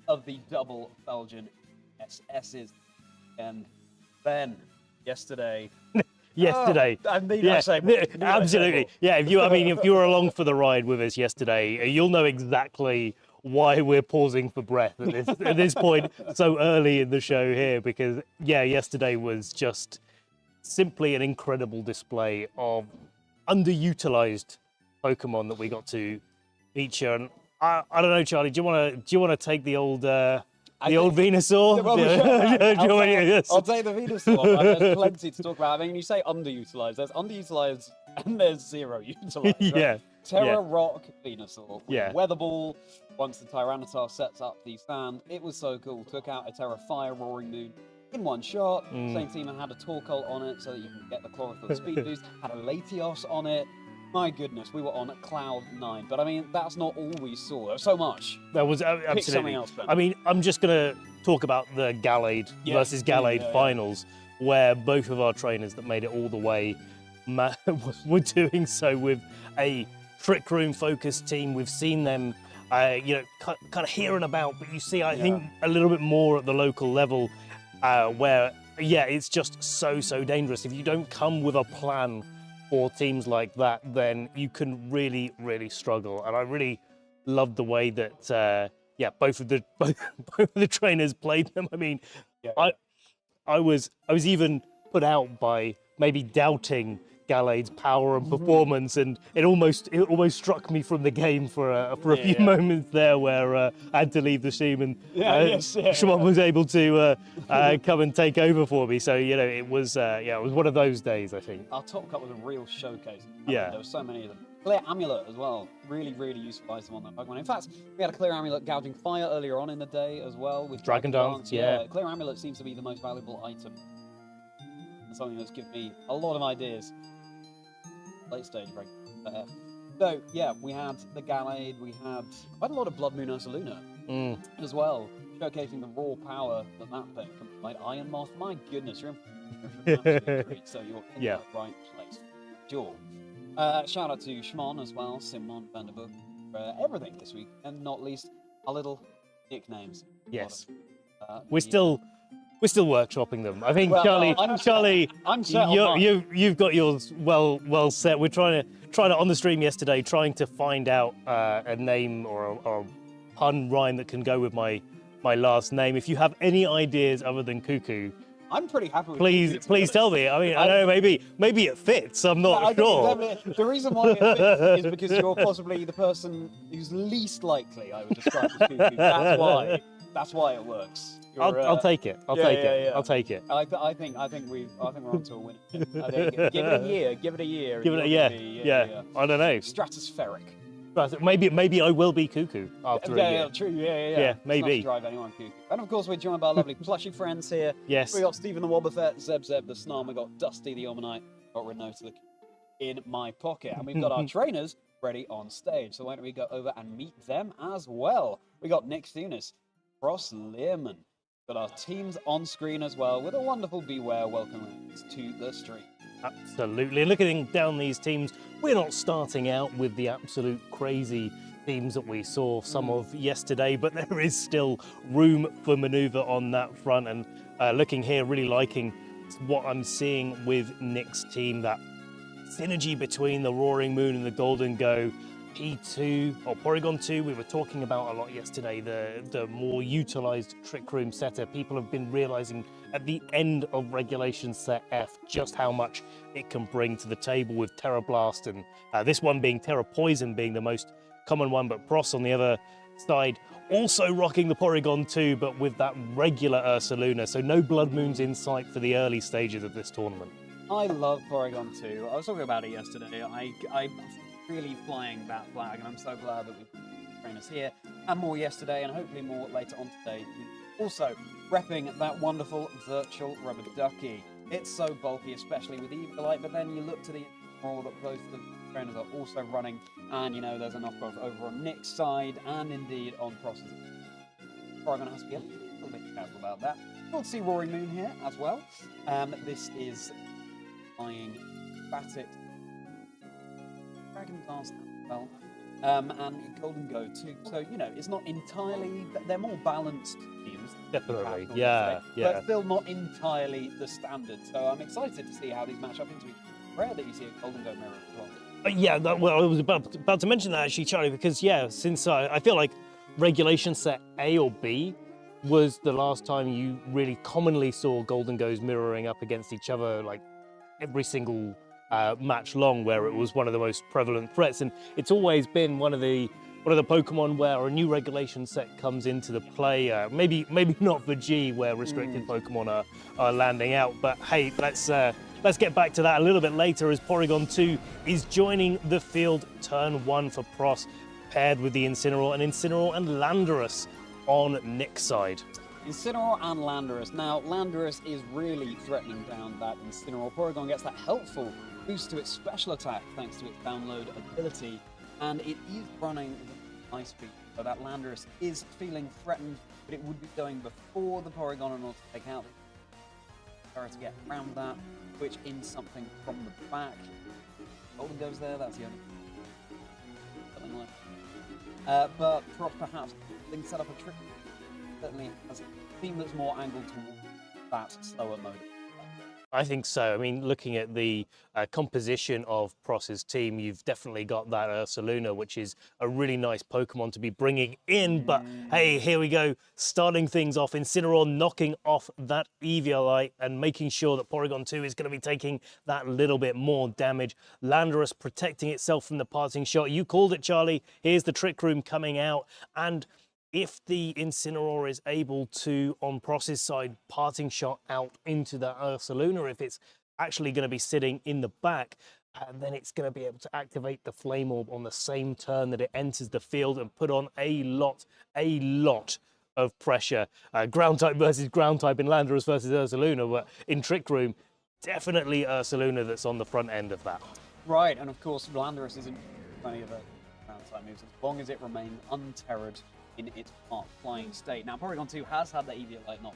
of the double Belgian SSs. And then, yesterday... Yesterday. Oh, I say more. Absolutely. Yeah, if you were along for the ride with us yesterday, you'll know exactly why we're pausing for breath at this point so early in the show here, because yesterday was just simply an incredible display of underutilized Pokemon that we got to feature. And I don't know, Charlie, do you want to take the old Venusaur? I'll take the Venusaur. There's plenty to talk about. I mean, you say underutilized. There's underutilized and there's zero utilized. Right? Terra Rock Venusaur. Weather Ball. Once the Tyranitar sets up the stand, it was so cool. Took out a Terra Fire Roaring Moon in one shot. Same team had a Torkoal on it so that you can get the Chlorophyll speed boost. Had a Latios on it. My goodness, we were on cloud 9. But I mean, that's not all we saw. There was so much. That was absolutely. Something else, Ben. I mean, I'm just going to talk about the Gallade versus Gallade finals, where both of our trainers that made it all the way were doing so with a Trick Room focused team. We've seen them, kind of hearing about, but you see, I think, a little bit more at the local level, where, it's just so dangerous. If you don't come with a plan for teams like that, then you can really, really struggle. And I really loved the way that, both of the trainers played them. I mean, I was even put out by maybe doubting Gallade's power and performance, and it almost struck me from the game for a few moments there, where I had to leave the team, and Shimon was able to come and take over for me. So it was one of those days, I think. Our top cut was a real showcase. There were so many of them. Clear Amulet as well, really useful item on that Pokemon. In fact, we had a Clear Amulet gouging fire earlier on in the day as well with Dragon Dance. Clear Amulet seems to be the most valuable item. And something that's given me a lot of ideas. Late stage, right? So we had the Gallade, we had quite a lot of Blood Moon Ursaluna as well, showcasing the raw power that pick can provide. Iron Moth, my goodness, you're in absolute treat, so you're in the right place. Sure. Shout out to Shimon as well, Simon Vanderbook, for everything this week, and not least our little nicknames. Yes. We're still workshopping them. I think, Charlie, you've got yours well set. We're trying to on the stream yesterday, trying to find out a name or a pun rhyme that can go with my last name. If you have any ideas other than Cuckoo, I'm pretty happy with Please tell me. I mean, I don't know, maybe it fits. I'm not sure. The reason why it fits is because you're possibly the person who's least likely I would describe as Cuckoo. That's why it works. I'll take it. I'll take it. I think we're onto a win. I think, give it a year. I don't know. Stratospheric. Maybe I will be Cuckoo after a year. Yeah, true. Yeah. Maybe. Not to drive anyone cuckoo. And of course, we're joined by our lovely plushy friends here. Yes. We got Stephen the Wobbuffet, Zeb the Snom, we got Dusty the Omanite, got Renault in my pocket, and we've got our trainers ready on stage. So why don't we go over and meet them as well? We got Nick Thunis, Ross Learman. Got our teams on screen as well, with a wonderful Beware welcome to the stream. Absolutely. Looking down these teams, we're not starting out with the absolute crazy teams that we saw some of yesterday, but there is still room for maneuver on that front. And looking here, really liking what I'm seeing with Nick's team, that synergy between the Roaring Moon and the Golden Go. P2 or Porygon 2, we were talking about a lot yesterday, the more utilized Trick Room setup. People have been realizing at the end of Regulation Set F just how much it can bring to the table with Terra Blast, and this one being Terra Poison being the most common one, but Pross on the other side also rocking the Porygon 2, but with that regular Ursaluna, so no Blood Moons in sight for the early stages of this tournament. I love Porygon 2. I was talking about it yesterday. I really flying that flag, and I'm so glad that we've got trainers here, and more yesterday, and hopefully more later on today. Also, repping that wonderful virtual rubber ducky. It's so bulky, especially with Eviolite, but then you look to the all that both the trainers are also running, and there's a knockoff over on Nick's side, and indeed on Cross's. Porygon has to be a little bit careful about that. You'll see Roaring Moon here as well. This is flying Batic. Dragon Dance as well. and Golden Go too. So, you know, it's not entirely, they're more balanced teams. Definitely, yeah. But still not entirely the standard. So I'm excited to see how these match up into each other. Rare that you see a Golden Go mirror as well. Yeah, well, I was about to mention that actually, Charlie, because yeah, since I feel like regulation set A or B was the last time you really commonly saw Golden Goes mirroring up against each other, like every single match long, where it was one of the most prevalent threats, and it's always been one of the Pokemon where a new regulation set comes into the play. Maybe not for G, where restricted Pokemon are landing out, but hey, let's get back to that a little bit later as Porygon 2 is joining the field turn 1 for Pros, paired with the Incineroar and Landorus on Nick's side. Incineroar and Landorus. Now, Landorus is really threatening down that Incineroar. Porygon gets that helpful boost to its special attack thanks to its download ability, and it is running with Ice Beam, so that Landorus is feeling threatened, but it would be going before the Porygon in order to take out to get around that, switch in something from the back. Golden goes there, that's the only something left. But Prof perhaps can set up a trick, certainly has a team that's more angled towards that slower mode. I think so. I mean, looking at the composition of Pros's team, you've definitely got that Ursaluna, which is a really nice Pokemon to be bringing in. But hey, here we go, starting things off. Incineroar knocking off that Eviolite and making sure that Porygon 2 is going to be taking that little bit more damage. Landorus protecting itself from the parting shot. You called it, Charlie. Here's the Trick Room coming out, and if the Incineroar is able to, on Pros's side, parting shot out into that Ursaluna, if it's actually going to be sitting in the back, and then it's going to be able to activate the Flame Orb on the same turn that it enters the field and put on a lot of pressure. Ground type versus ground type in Landorus versus Ursaluna, but in Trick Room, definitely Ursaluna that's on the front end of that. Right, and of course, Landorus isn't plenty of ground type moves as long as it remains unterrored in its flying state. Now, Porygon 2 has had the Eviolite knock.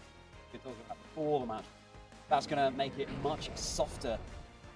We talked about before the match. That's going to make it much softer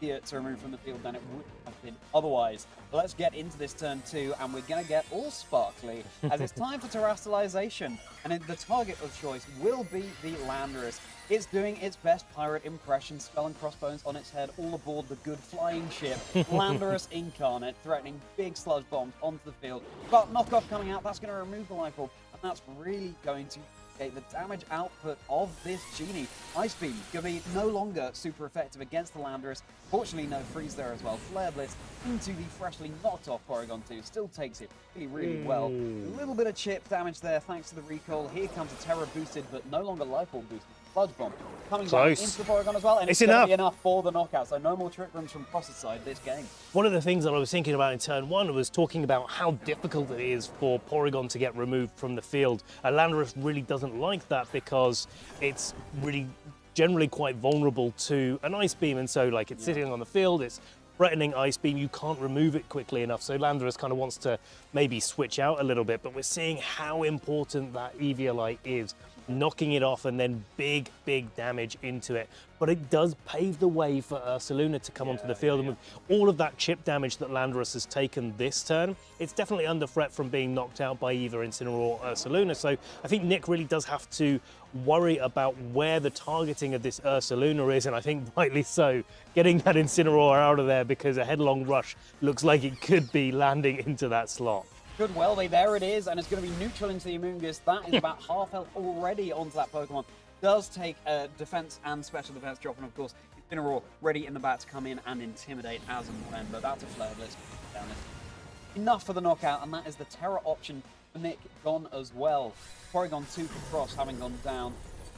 here to remove from the field than it would have been otherwise. But let's get into this turn 2, and we're going to get all sparkly as it's time for Terastallization. And the target of choice will be the Landorus. It's doing its best pirate impression, Skull and Crossbones on its head, all aboard the good flying ship. Landorus Incarnate, threatening big sludge bombs onto the field. But knockoff coming out, that's going to remove the life orb, and that's really going to the damage output of this Genie. Ice Beam going to be no longer super effective against the Landorus. Fortunately, no freeze there as well. Flare Blitz into the freshly knocked off Porygon 2. Still takes it really well. A little bit of chip damage there thanks to the recall. Here comes a Terra boosted, but no longer Life Orb boosted. Sludge Bomb coming down into the Porygon as well, and it's going to be enough for the knockout, so no more Trick Rooms from Pros's side this game. One of the things that I was thinking about in turn 1 was talking about how difficult it is for Porygon to get removed from the field. Landorus really doesn't like that because it's really generally quite vulnerable to an Ice Beam, and so like it's sitting on the field, it's threatening Ice Beam, you can't remove it quickly enough, so Landorus kind of wants to maybe switch out a little bit, but we're seeing how important that Eviolite is, knocking it off and then big damage into it. But it does pave the way for Ursaluna to come onto the field, and with all of that chip damage that Landorus has taken this turn, it's definitely under threat from being knocked out by either Incineroar or Ursaluna. So I think Nick really does have to worry about where the targeting of this Ursaluna is, and I think rightly so, getting that Incineroar out of there, because a headlong rush looks like it could be landing into that slot. Could well be. There it is, and it's going to be neutral into the Amoonguss. That is about half health already onto that Pokemon. Does take defense and special defense drop, and of course, Incineroar ready in the bat to come in and intimidate as and when, but that's a Flare Blitz down there. Enough for the knockout, and that is the Terra option for Nick gone as well. Porygon 2 for Cross having gone down.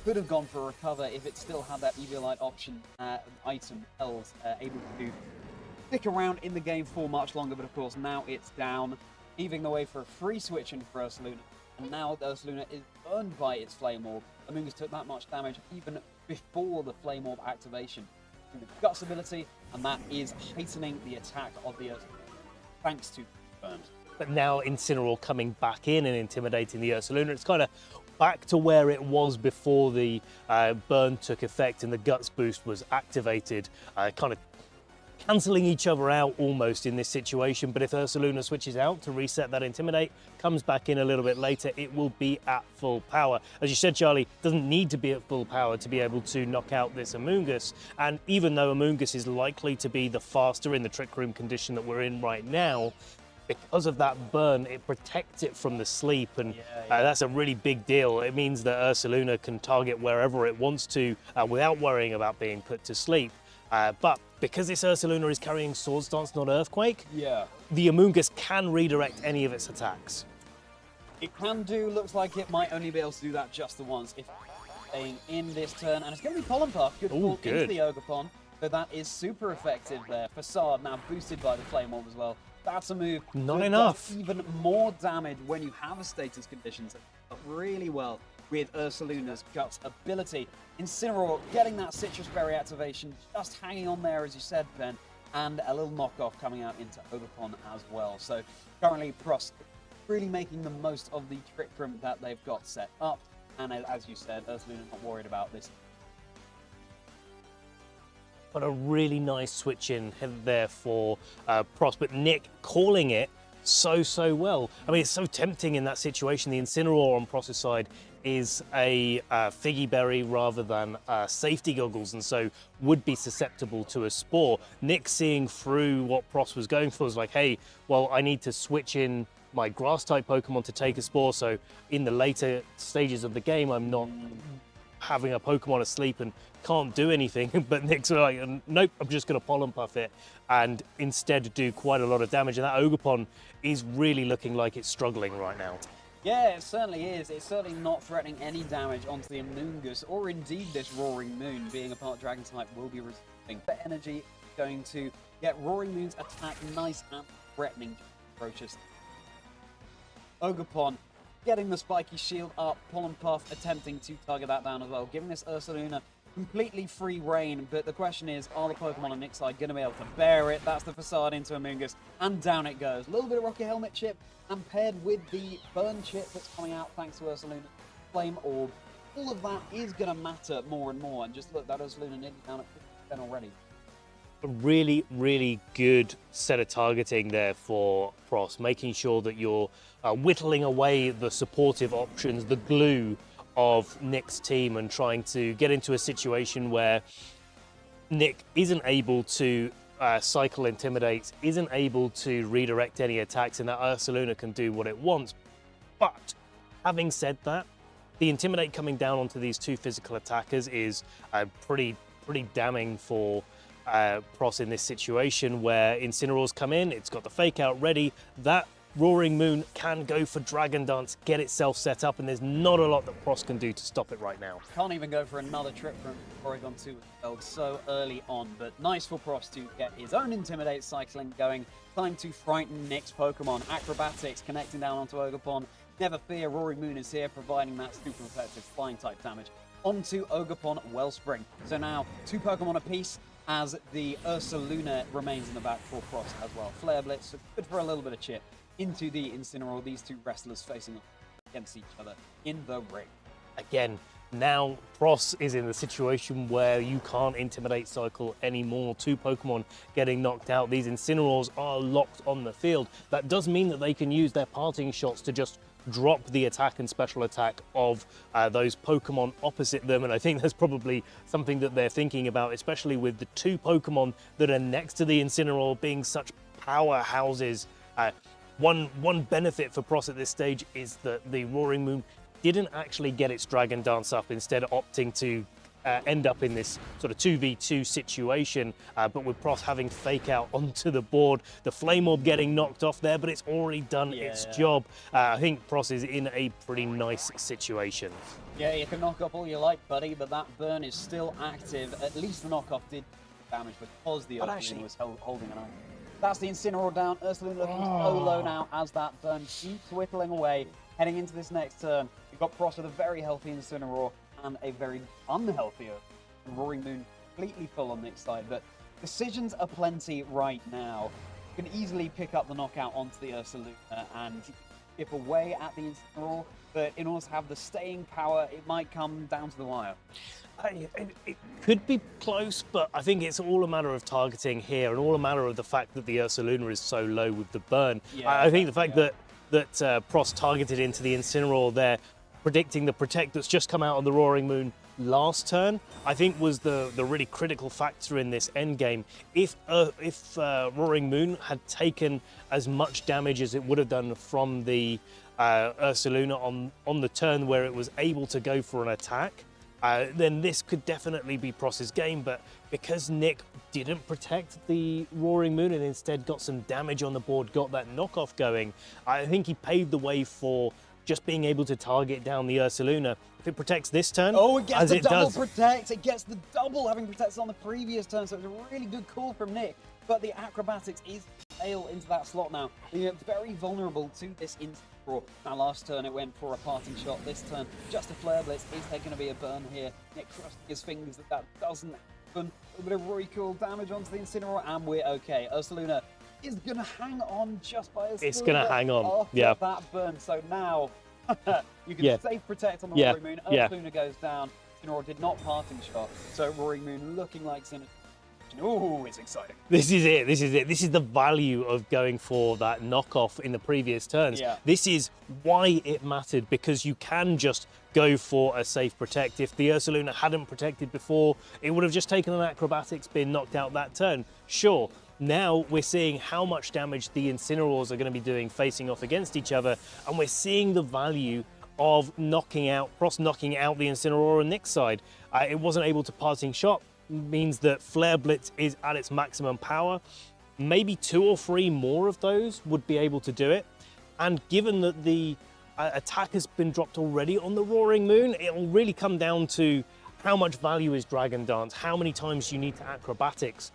Could have gone for a recover if it still had that Eviolite option item held, able to stick around in the game for much longer, but of course now it's down, leaving the way for a free switch in for Ursaluna. And now Ursaluna is burned by its Flame Orb. Amoonguss took that much damage even before the Flame Orb activation. The Guts ability, and that is heightening the attack of the Ursaluna, thanks to Burns. But now Incineroar coming back in and intimidating the Ursaluna. It's kind of back to where it was before the burn took effect and the Guts boost was activated, kind of cancelling each other out almost in this situation. But if Ursaluna switches out to reset that Intimidate, comes back in a little bit later, it will be at full power. As you said, Charlie, doesn't need to be at full power to be able to knock out this Amoonguss. And even though Amoonguss is likely to be the faster in the Trick Room condition that we're in right now, because of that burn, it protects it from the sleep, and that's a really big deal. It means that Ursaluna can target wherever it wants to without worrying about being put to sleep. But because this Ursaluna is carrying Swords Dance, not Earthquake, the Amoonguss can redirect any of its attacks. It can do. Looks like it might only be able to do that just the once if staying in this turn. And it's going to be Pollen Puff. Good pull into the Ogerpon. So that is super effective there. Facade now boosted by the Flame Orb as well. That's a move. Not enough. Even more damage when you have a status condition. So really well with Ursaluna's Guts ability. Incineroar getting that Citrus Berry activation, just hanging on there as you said, Ben, and a little knockoff coming out into Ogerpon as well. So currently Pross really making the most of the Trick Room that they've got set up. And as you said, Ursaluna not worried about this. But a really nice switch in there for Pross, but Nick calling it so well. I mean, it's so tempting in that situation. The Incineroar on Pross's side is a Figgy Berry rather than safety goggles, and so would be susceptible to a Spore. Nick, seeing through what Pross was going for, was like, hey, well, I need to switch in my Grass-type Pokemon to take a Spore, so in the later stages of the game, I'm not having a Pokemon asleep and can't do anything. But Nick's like, nope, I'm just going to Pollen Puff it and instead do quite a lot of damage. And that Ogerpon is really looking like it's struggling right now. Yeah, it certainly is. It's certainly not threatening any damage onto the Amoonguss, or indeed this Roaring Moon, being a part Dragon type, will be resisting. The energy going to get Roaring Moon's attack nice and threatening to approach us. Ogerpon getting the spiky shield up, Pollen Puff attempting to target that down as well, giving this Ursaluna completely free reign. But the question is, are the Pokemon on Nick's side going to be able to bear it? That's the Facade into Amoonguss, and down it goes. A little bit of Rocky Helmet chip, and paired with the Burn chip that's coming out thanks to Ursaluna, Flame Orb, all of that is going to matter more and more. And just look, that Ursaluna nearly down at 50% already. A really good set of targeting there for Pross, making sure that you're whittling away the supportive options, the glue of Nick's team, and trying to get into a situation where Nick isn't able to cycle Intimidates, isn't able to redirect any attacks, and that Ursaluna can do what it wants. But having said that, the Intimidate coming down onto these two physical attackers is pretty damning for Pross in this situation, where Incineroar's come in, it's got the Fake Out ready. That Roaring Moon can go for Dragon Dance, get itself set up, and there's not a lot that Pross can do to stop it right now. Can't even go for another trip from Oregon 2 held so early on, but nice for Pross to get his own Intimidate cycling going. Time to frighten Nick's Pokemon. Acrobatics connecting down onto Ogerpon. Never fear, Roaring Moon is here, providing that super effective flying type damage onto Ogerpon Wellspring. So now 2 Pokemon apiece, as the Ursaluna remains in the back for Pross as well. Flare Blitz, good for a little bit of chip into the Incineroar, these two wrestlers facing against each other in the ring. Again, now Pross is in the situation where you can't Intimidate cycle anymore. 2 Pokemon getting knocked out. These Incineroars are locked on the field. That does mean that they can use their parting shots to just drop the attack and special attack of those Pokemon opposite them, and I think that's probably something that they're thinking about, especially with the 2 Pokemon that are next to the Incineroar being such powerhouses. One benefit for Pross at this stage is that the Roaring Moon didn't actually get its Dragon Dance up, instead opting to end up in this sort of 2v2 situation, but with Pross having Fake Out onto the board, the Flame Orb getting knocked off there, but it's already done its job. I think Pross is in a pretty nice situation. Yeah, you can knock up all you like, buddy, but that burn is still active. At least the knockoff did damage because the Ursaluna was holding an eye. That's the Incineroar down. Ursaluna looking so low now as that burn keeps whittling away. Heading into this next turn, you've got Pross with a very healthy Incineroar and a very unhealthy Roaring Moon, completely full on Nick's side. But decisions are plenty right now. You can easily pick up the knockout onto the Ursaluna, and chip away at the Incineroar, but in order to have the staying power, it might come down to the wire. It could be close, but I think it's all a matter of targeting here and all a matter of the fact that the Ursaluna is so low with the burn. Yeah, I think the fact that Pross targeted into the Incineroar there, predicting the Protect that's just come out on the Roaring Moon last turn, I think was the really critical factor in this end game. If Roaring Moon had taken as much damage as it would have done from the Ursaluna on the turn where it was able to go for an attack, then this could definitely be Pross's game, but because Nick didn't protect the Roaring Moon and instead got some damage on the board, got that knockoff going, I think he paved the way for just being able to target down the Ursaluna. If it protects this turn, oh, it gets as the it double does, protect. It gets the double, having protected on the previous turn, so it's a really good call from Nick. But the acrobatics is fail into that slot now. You're very vulnerable to this instant draw. Now, last turn it went for a parting shot. This turn, just a flare blitz. Is there going to be a burn here? Nick crossing his fingers that doesn't happen. A bit of recoil damage onto the Incineroar, and we're okay. Ursaluna is going to hang on just by a it's going to hang on. After Yeah. that burn. So now you can safe protect on the Roaring Moon. Ursaluna goes down. Incineroar did not parting shot. So Roaring Moon looking like Synergy. Oh, it's exciting. This is it. This is the value of going for that knockoff in the previous turns. Yeah. This is why it mattered, because you can just go for a safe protect. If the Ursaluna hadn't protected before, it would have just taken an acrobatics, been knocked out that turn. Sure. Now we're seeing how much damage the Incineroars are going to be doing facing off against each other, and we're seeing the value of Pross knocking out the Incineroar on Nick's side. It wasn't able to parting shot, means that Flare Blitz is at its maximum power. Maybe 2 or 3 more of those would be able to do it. And given that the attack has been dropped already on the Roaring Moon, it'll really come down to how much value is Dragon Dance, how many times you need to acrobatics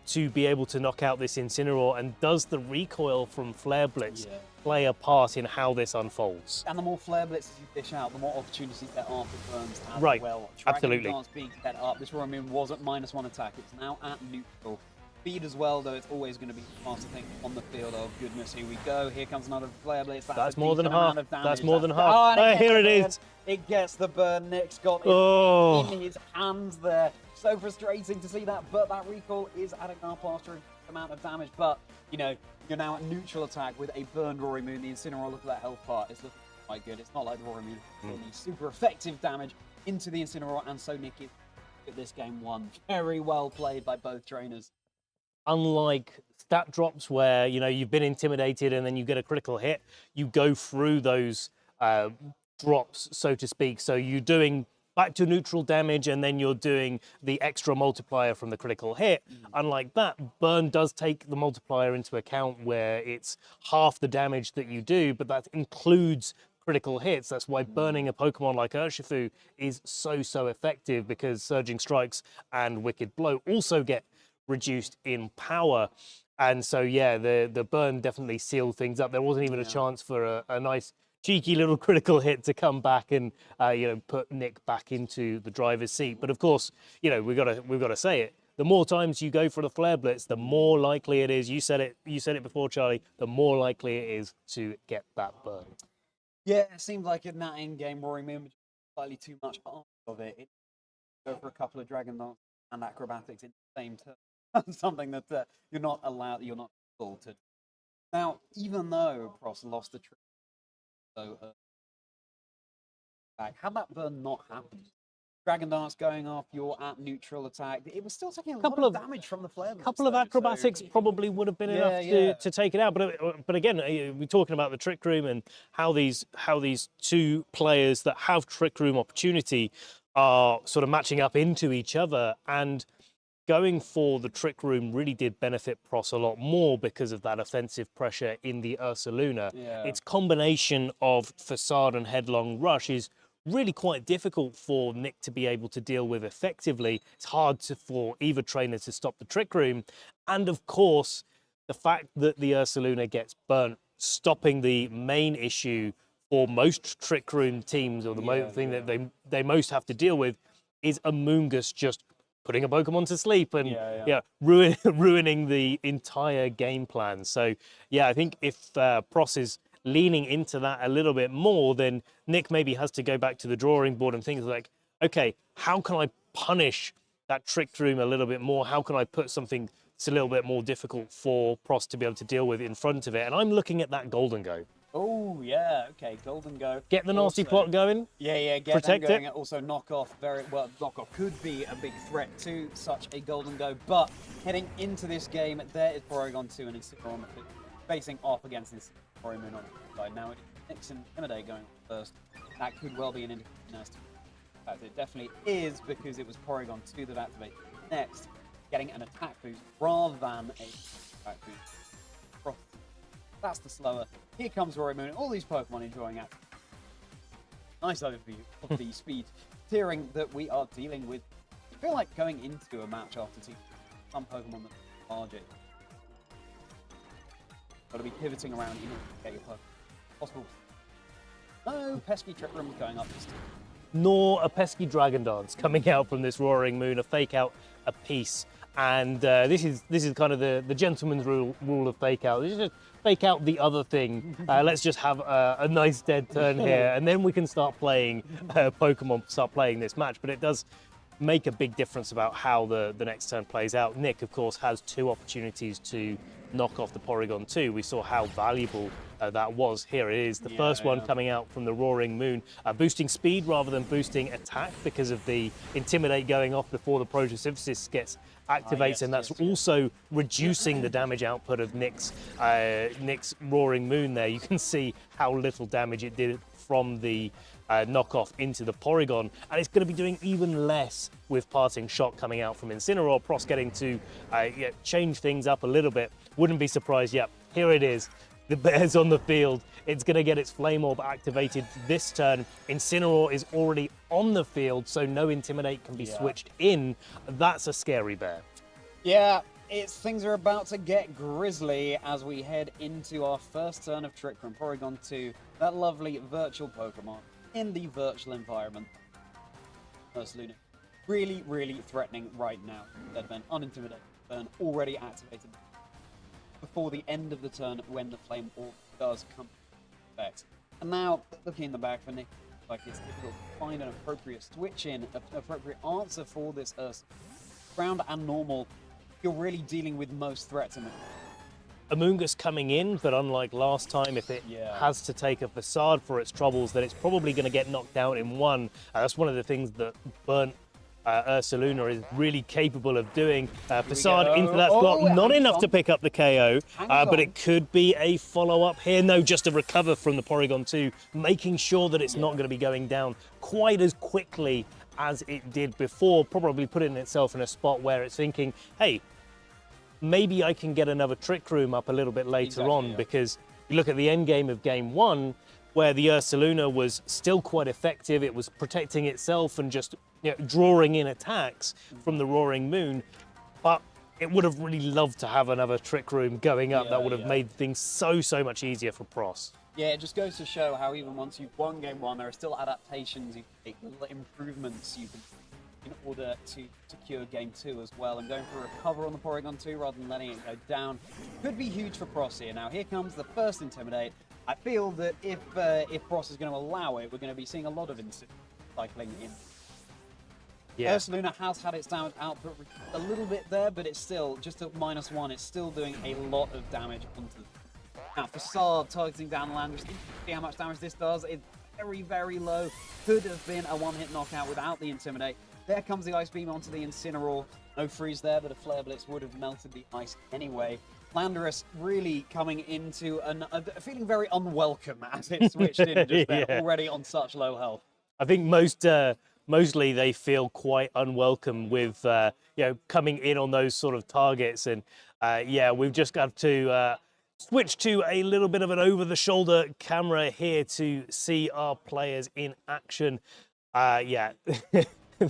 to be able to knock out this Incineroar, and does the recoil from Flare Blitz play a part in how this unfolds? And the more Flare Blitzes you dish out, the more opportunities there are for burns as Right. well. Absolutely. Dragon Dance being set up. This Roaring Moon was at -1 attack. It's now at neutral. Speed as well, though it's always going to be the faster thing on the field. Oh goodness, here we go. Here comes another Flare Blitz. That's more than half. That's more than Oh, half. and Here it the is. burn. It gets the burn. Nick's got it Oh. in his hands there. So frustrating to see that, but that recoil is adding up after an amount of damage. But, you know, you're now at neutral attack with a burned Roaring Moon. The Incineroar, look at that health part. It's looking quite good. It's not like the Roaring Moon. It's super effective damage into the Incineroar, and so Nick is at this game 1. Very well played by both trainers. Unlike stat drops where, you know, you've been intimidated and then you get a critical hit, you go through those drops, so to speak. So you're doing back to neutral damage and then you're doing the extra multiplier from the critical hit. Unlike that, burn does take the multiplier into account where it's half the damage that you do, but that includes critical hits. That's why burning a Pokemon like Urshifu is so effective, because Surging Strikes and Wicked Blow also get reduced in power. And so, yeah, the burn definitely sealed things up. There wasn't even a chance for a nice cheeky little critical hit to come back and you know, put Nick back into the driver's seat. But of course, you know, we've got to say it. The more times you go for the Flare Blitz, the more likely it is. You said it before, Charlie. The more likely it is to get that burn. Yeah, it seemed like in that end game, Roaring Moon was slightly too much of it. It go for a couple of Dragon Dance and acrobatics in the same turn. Something that you're not able to. Now, even though Pross lost the trip, so had that burn not happened, Dragon Dance going off, you're at neutral attack, it was still taking a lot of damage from the Flare. A couple of acrobatics probably would have been enough to take it out. But again, we're talking about the Trick Room and how these 2 players that have Trick Room opportunity are sort of matching up into each other, and going for the Trick Room really did benefit Pross a lot more because of that offensive pressure in the Ursaluna. Its combination of Facade and Headlong Rush is really quite difficult for Nick to be able to deal with effectively. It's hard for either trainer to stop the Trick Room. And of course, the fact that the Ursaluna gets burnt, stopping the main issue for most Trick Room teams, or the thing that they most have to deal with, is Amoonguss just putting a Pokemon to sleep and ruining the entire game plan. So yeah, I think if Pross is leaning into that a little bit more, then Nick maybe has to go back to the drawing board and think like, okay, how can I punish that Trick Room a little bit more? How can I put something that's a little bit more difficult for Pross to be able to deal with in front of it? And I'm looking at that Golden Go. Oh, yeah, okay, Golden Go. Get the nasty plot going. Yeah, get protect them going. it. Also, knockoff, knockoff could be a big threat to such a Golden Go. But heading into this game, there is Porygon 2 and Incineroar on the field, facing off against this Porygon on the side. Now, it's Intimidate going first. That could well be an indication as to. In fact, it definitely is, because it was Porygon 2 that activated next, getting an attack boost rather than a attack boost. That's the slower. Here comes Roaring Moon. All these Pokemon enjoying it. Nice overview of the speed tiering that we are dealing with. I feel like going into a match after team, some Pokemon that are larger. Got to be pivoting around in order to get your Pokemon. Possible. No pesky Trick Room going up this time. Nor a pesky Dragon Dance coming out from this Roaring Moon, a fake out a piece. And this is kind of the gentleman's rule of fake out. Just fake out the other thing. Let's just have a nice dead turn here, and then we can start playing Pokemon, start playing this match. But it does make a big difference about how the next turn plays out. Nick, of course, has 2 opportunities to knock off the Porygon 2. We saw how valuable that was. Here it is, the first one coming out from the Roaring Moon, boosting speed rather than boosting attack because of the Intimidate going off before the Photosynthesis gets activates, and that's also reducing the damage output of Nick's Roaring Moon there. You can see how little damage it did from the knockoff into the Porygon, and it's going to be doing even less with Parting Shot coming out from Incineroar. Pross getting to change things up a little bit. Wouldn't be surprised. Yep, here it is. The bear's on the field. It's going to get its Flame Orb activated this turn. Incineroar is already on the field, so no Intimidate can be switched in. That's a scary bear. Yeah, things are about to get grisly as we head into our first turn of Trick Room. Porygon 2, that lovely virtual Pokemon in the virtual environment. Ursaluna, really, really threatening right now. Dead event, unintimidated turn, already activated before the end of the turn when the Flame Orb does come to effect. And now, looking in the back for Nick, like it's difficult to find an appropriate switch in, an appropriate answer for this ground and normal. You're really dealing with most threats in the Amoonguss coming in, but unlike last time, if it has to take a Facade for its troubles, then it's probably going to get knocked out in one. That's one of the things that burnt Ursaluna is really capable of doing. Facade into that slot, not enough to pick up the KO, but it could be a follow-up here. No, just a recover from the Porygon 2, making sure that it's not going to be going down quite as quickly as it did before, probably putting itself in a spot where it's thinking, hey, maybe I can get another Trick Room up a little bit later on, because you look at the end game of game 1, where the Ursaluna was still quite effective. It was protecting itself and just drawing in attacks from the Roaring Moon, but it would have really loved to have another Trick Room going up. That would have made things so much easier for Pross. Yeah, it just goes to show how even once you've won game 1, there are still adaptations you can make, little improvements you can in order to secure game 2 as well. And going for a recover on the Porygon 2 rather than letting it go down could be huge for Pross here. Now here comes the first Intimidate. I feel that if Pross is going to allow it, we're going to be seeing a lot of cycling in. Yeah. Ursaluna has had its damage output a little bit there, but it's still just at -1. It's still doing a lot of damage onto the. Now Facade targeting down Landorus. See how much damage this does. It's very, very low. Could have been a one-hit knockout without the Intimidate. There comes the Ice Beam onto the Incineroar. No freeze there, but a Flare Blitz would have melted the ice anyway. Landorus really coming into feeling very unwelcome as it switched in just there, already on such low health. I think mostly they feel quite unwelcome with coming in on those sort of targets, and we've just got to switch to a little bit of an over-the-shoulder camera here to see our players in action.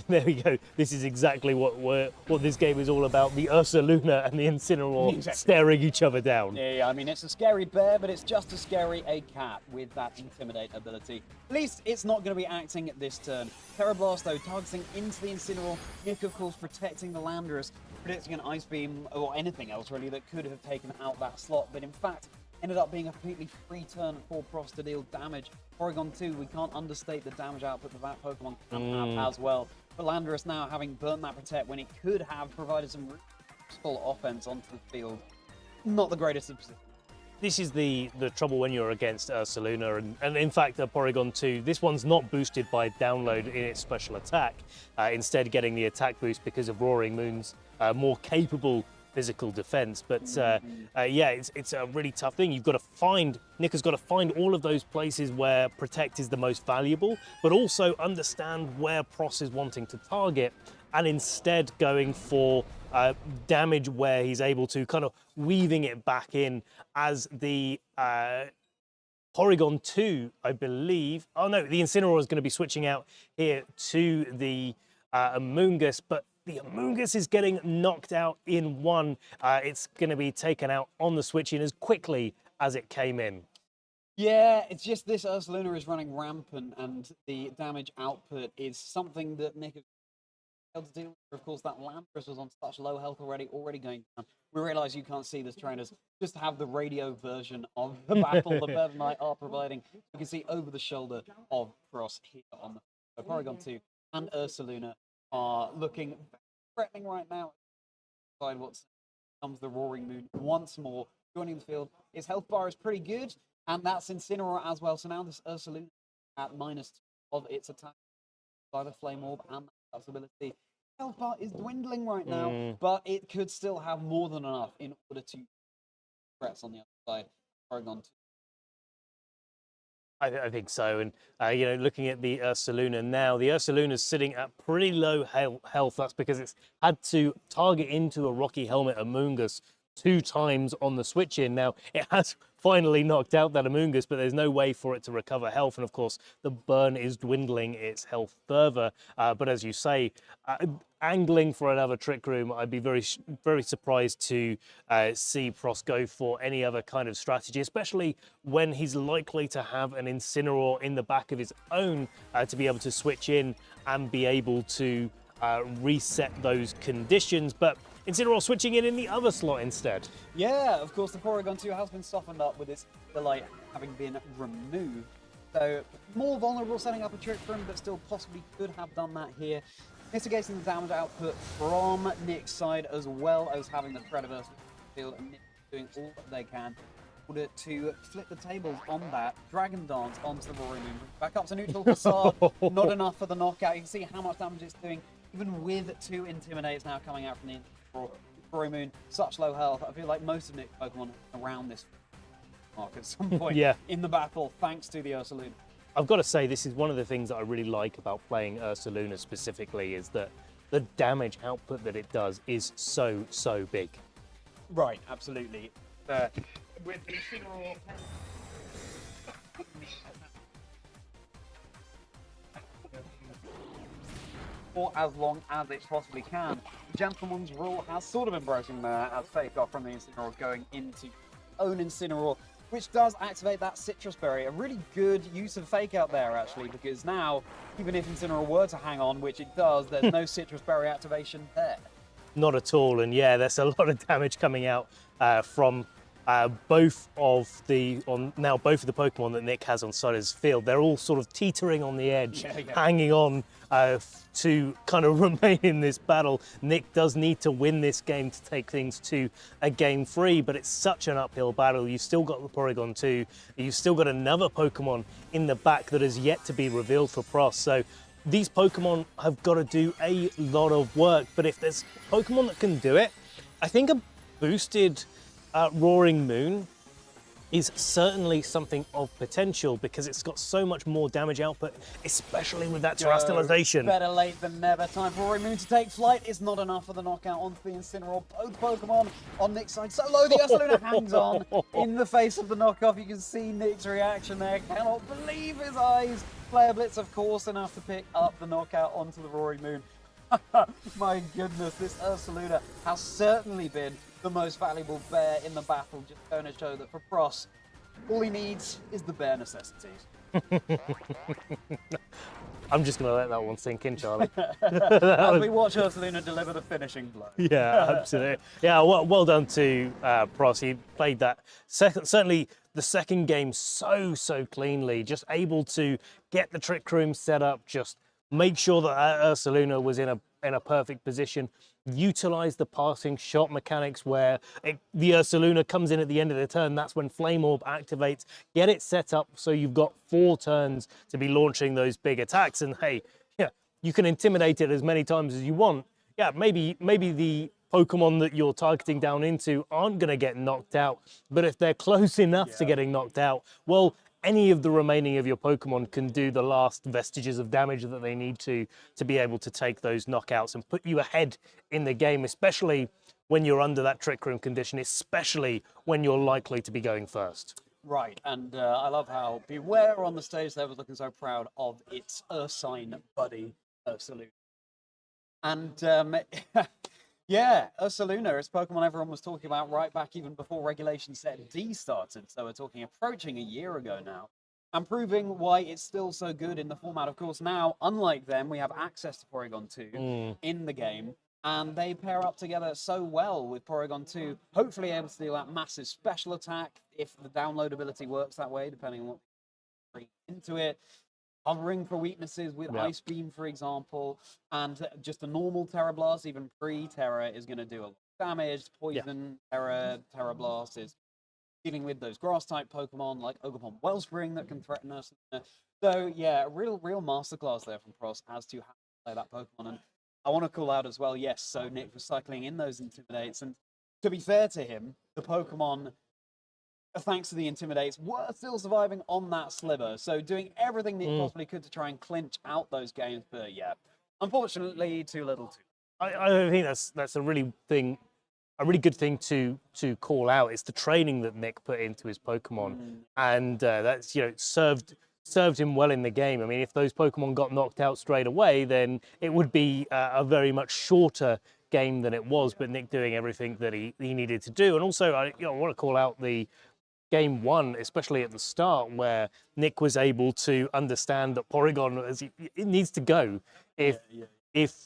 There we go. This is exactly what this game is all about. The Ursaluna and the Incineroar staring each other down. Yeah, I mean, it's a scary bear, but it's just as scary a cat with that Intimidate ability. At least it's not going to be acting this turn. Terrablast, though, targeting into the Incineroar. Nick, of course, protecting the Landorus, predicting an Ice Beam or anything else, really, that could have taken out that slot. But in fact, ended up being a completely free turn for Pross to deal damage. Porygon 2, we can't understate the damage output that Pokemon can have as well. But Landorus now having burnt that Protect when it could have provided some full offense onto the field. Not the greatest of positions. This is the trouble when you're against Ursaluna, and in fact Porygon 2, this one's not boosted by download in its special attack, instead getting the attack boost because of Roaring Moon's more capable physical defense. But yeah, it's a really tough thing. You've got to find, Nick has got to find all of those places where Protect is the most valuable, but also understand where Pross is wanting to target, and instead going for damage where he's able to, kind of weaving it back in as the Porygon 2, I believe. Oh no, the Incineroar is going to be switching out here to the Amoonguss, but the Amoonguss is getting knocked out in one. It's going to be taken out on the switch in as quickly as it came in. Yeah, it's just this Ursaluna is running rampant, and the damage output is something that Nick has failed to deal with. Of course, that Landorus was on such low health already going down. We realise you can't see this trainers, just have the radio version of the battle the Bev Knight are providing. You can see over the shoulder of Pross here on the Porygon 2 and Ursaluna are looking threatening right now. What comes the Roaring Moon once more joining the field. His health bar is pretty good, and that's Incineroar as well. So now this Ursaluna at -2 of its attack by the Flame Orb and that ability. Health bar is dwindling right now, but it could still have more than enough in order to threats on the other side. Porygon 2. I think so, and you know, looking at the Ursaluna now, the Ursaluna's sitting at pretty low health. That's because it's had to target into a Rocky Helmet Amoonguss 2 times on the switch in. Now, it has finally knocked out that Amoonguss, but there's no way for it to recover health, and of course, the burn is dwindling its health further. But as you say, angling for another Trick Room, I'd be very surprised to see Pross go for any other kind of strategy, especially when he's likely to have an Incineroar in the back of his own to be able to switch in and be able to reset those conditions. But Incineroar switching in the other slot instead. Yeah, of course, the Porygon 2 has been softened up with its Delight having been removed. So, more vulnerable setting up a Trick Room, but still possibly could have done that here. Mitigating the damage output from Nick's side, as well as having the Predaverse field, and Nick doing all that they can in order to flip the tables on that. Dragon Dance onto the Roaring Moon. Back up to neutral facade. Not enough for the knockout. You can see how much damage it's doing, even with 2 Intimidates now coming out from the Roaring Moon. Such low health. I feel like most of Nick's Pokemon around this mark at some point in the battle, thanks to the Ursaluna. I've got to say, this is one of the things that I really like about playing Ursaluna specifically, is that the damage output that it does is so big. Right, absolutely. With Incineroar for as long as it possibly can. Gentleman's Rule has sort of been broken there as Fake Off from the Incineroar going into own Incineroar, which does activate that Citrus Berry. A really good use of Fake Out there, actually, because now, even if Incineroar were to hang on, which it does, there's no Citrus Berry activation there. Not at all, and yeah, there's a lot of damage coming out from both of the Pokemon that Nick has on side of his field. They're all sort of teetering on the edge, hanging on to kind of remain in this battle. Nick does need to win this game to take things to a game 3, but it's such an uphill battle. You've still got the Porygon 2, you've still got another Pokemon in the back that is yet to be revealed for Pross. So these Pokemon have got to do a lot of work, but if there's Pokemon that can do it, I think a boosted Roaring Moon is certainly something of potential, because it's got so much more damage output, especially with that terrestrialization. Better late than never. Time for Roaring Moon to take flight. It's not enough for the knockout onto the Incineroar. Both Pokemon on Nick's side. So low, the Ursaluna hangs on in the face of the knockoff. You can see Nick's reaction there. Cannot believe his eyes. Flare Blitz, of course, enough to pick up the knockout onto the Roaring Moon. My goodness, this Ursaluna has certainly been the most valuable bear in the battle, just going to show that for Pross, all he needs is the bare necessities. I'm just going to let that one sink in, Charlie. As we watch Ursaluna deliver the finishing blow. Yeah, absolutely. Yeah, well done to Pross. He played that certainly the second game so cleanly, just able to get the trick room set up, just make sure that Ursaluna was in a perfect position, utilize the passing shot mechanics where the Ursaluna comes in at the end of the turn. That's when Flame Orb activates. Get it set up so you've got 4 turns to be launching those big attacks. And hey, yeah, you can intimidate it as many times as you want. Yeah, maybe the Pokemon that you're targeting down into aren't going to get knocked out, but if they're close enough to getting knocked out, well, any of the remaining of your Pokemon can do the last vestiges of damage that they need to be able to take those knockouts and put you ahead in the game, especially when you're under that Trick Room condition, especially when you're likely to be going first. Right, and I love how Beware on the stage there was looking so proud of its Ursine buddy, Ursaluna. And yeah, Ursaluna is Pokemon everyone was talking about right back even before Regulation Set D started. So we're talking approaching a year ago now. And proving why it's still so good in the format. Of course, now, unlike them, we have access to Porygon 2 in the game. And they pair up together so well with Porygon 2, hopefully able to do that massive special attack if the downloadability works that way, depending on what you bring into it. Covering for weaknesses with Ice Beam, for example, and just a normal Terra Blast, even pre-Terra, is going to do a lot of damage. Poison, Terra Blast is dealing with those Grass-type Pokemon like Ogerpon Wellspring that can threaten us. So, yeah, a real masterclass there from Pross as to how to play that Pokemon. And I want to call out as well, yes, so Nick was cycling in those Intimidates, and to be fair to him, the Pokemon, thanks to the Intimidates, were still surviving on that sliver. So doing everything that he possibly could to try and clinch out those games. But yeah, unfortunately, too little too. I think that's a really good thing to call out. It's the training that Nick put into his Pokemon, and that's served him well in the game. I mean, if those Pokemon got knocked out straight away, then it would be a very much shorter game than it was. But Nick doing everything that he needed to do, and also I want to call out the Game 1, especially at the start, where Nick was able to understand that Porygon it needs to go if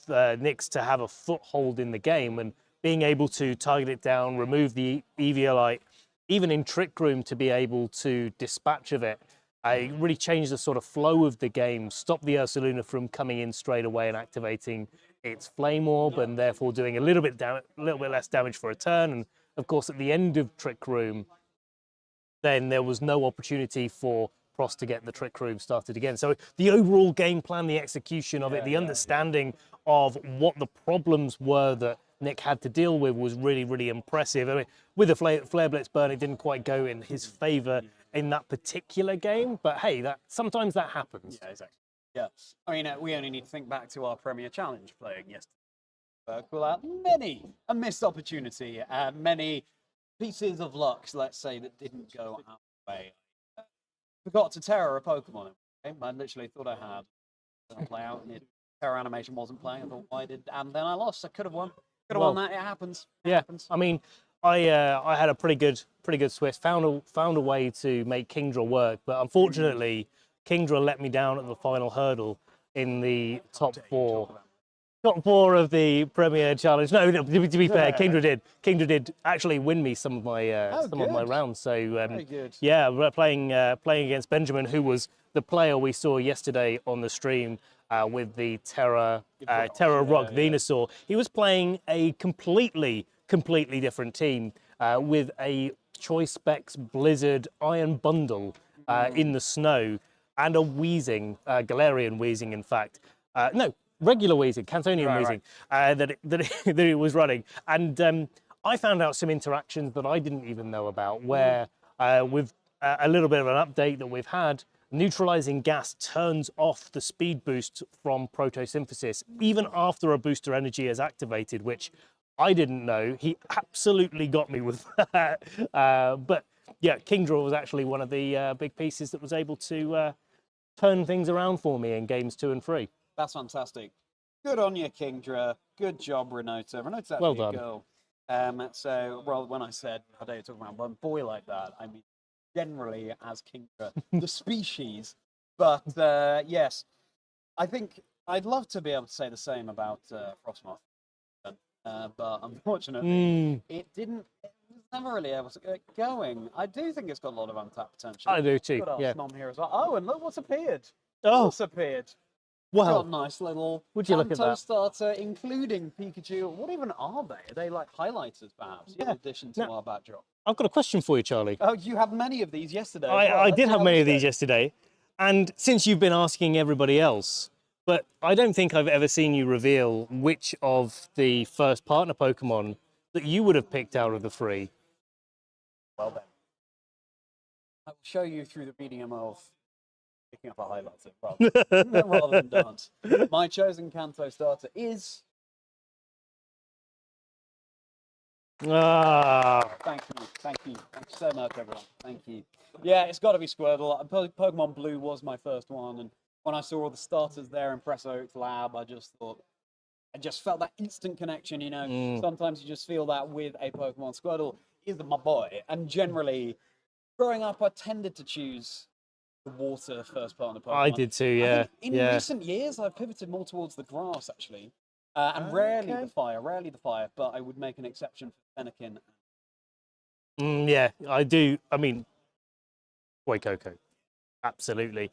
Nick's to have a foothold in the game, and being able to target it down, remove the Eviolite, even in Trick Room to be able to dispatch of it, really changed the sort of flow of the game, stopped the Ursaluna from coming in straight away and activating its Flame Orb, and therefore doing a little bit less damage for a turn. And of course, at the end of Trick Room, then there was no opportunity for Pross to get the Trick Room started again. So the overall game plan, the execution of it, the understanding of what the problems were that Nick had to deal with was really impressive. I mean, with the Flare Blitz burn, it didn't quite go in his favor in that particular game, but hey, sometimes that happens. Yeah, exactly. Yeah, I mean, we only need to think back to our Premier Challenge playing yesterday. Call out many a missed opportunity, many pieces of luck, let's say, that didn't go our way. Forgot to Terra a Pokemon. Okay? I literally thought I had. Play out, and Terra animation wasn't playing. I thought, why did? And then I lost. I could have won. Could have won that. It happens. It happens. I mean, I had a pretty good Swiss. Found a way to make Kingdra work, but unfortunately, Kingdra let me down at the final hurdle in the top 4. Top 4 of the Premier Challenge. No, to be fair, Kingdra did actually win me some of my rounds. So yeah, we're playing against Benjamin, who was the player we saw yesterday on the stream with the Terra Rock Venusaur. He was playing a completely different team with a Choice Specs Blizzard Iron Bundle in the snow and a Weezing, Galarian Weezing, in fact. No. Regular Weezing, Cantonian Weezing, that it was running. And I found out some interactions that I didn't even know about, where with a little bit of an update that we've had, neutralizing gas turns off the speed boost from photosynthesis, even after a booster energy is activated, which I didn't know. He absolutely got me with that. But yeah, Kingdra was actually one of the big pieces that was able to turn things around for me in games 2 and 3. That's fantastic. Good on you, Kingdra. Good job, Renata. Renata's actually well done. A girl. So, well, when I said, I don't talk about one boy like that, I mean generally as Kingdra, the species. But yes, I think I'd love to be able to say the same about Frostmoth, but unfortunately, it didn't. It was never really able to get going. I do think it's got a lot of untapped potential. I do too. Got our Yeah. Snom here as well. Oh, and look what's appeared. Oh, What's appeared? wow. Got a nice little Would you look at Kanto that? starter, including Pikachu. What even are they? Are they like highlighters, perhaps, in addition to our backdrop? I've got a question for you, Charlie. Oh, you had many of these yesterday. As well. I Let's did see have how many this of these goes. yesterday, and since you've been asking everybody else, but I don't think I've ever seen you reveal which of the first partner Pokemon that you would have picked out of the three. Well then, I will show you through the medium of picking up a highlighter rather than dance. My chosen Kanto starter is. Thank you so much, everyone. Thank you. Yeah, it's got to be Squirtle. Pokemon Blue was my first one, and when I saw all the starters there in Press Oaks Lab, I just felt that instant connection. You know, sometimes you just feel that with a Pokemon. Squirtle is my boy, and generally, growing up, I tended to choose the water first partner Pokemon. I did too, yeah. In recent years, I've pivoted more towards the grass, actually. And rarely the fire, but I would make an exception for Lanaken. Yeah, I do. I mean, Coco. Absolutely.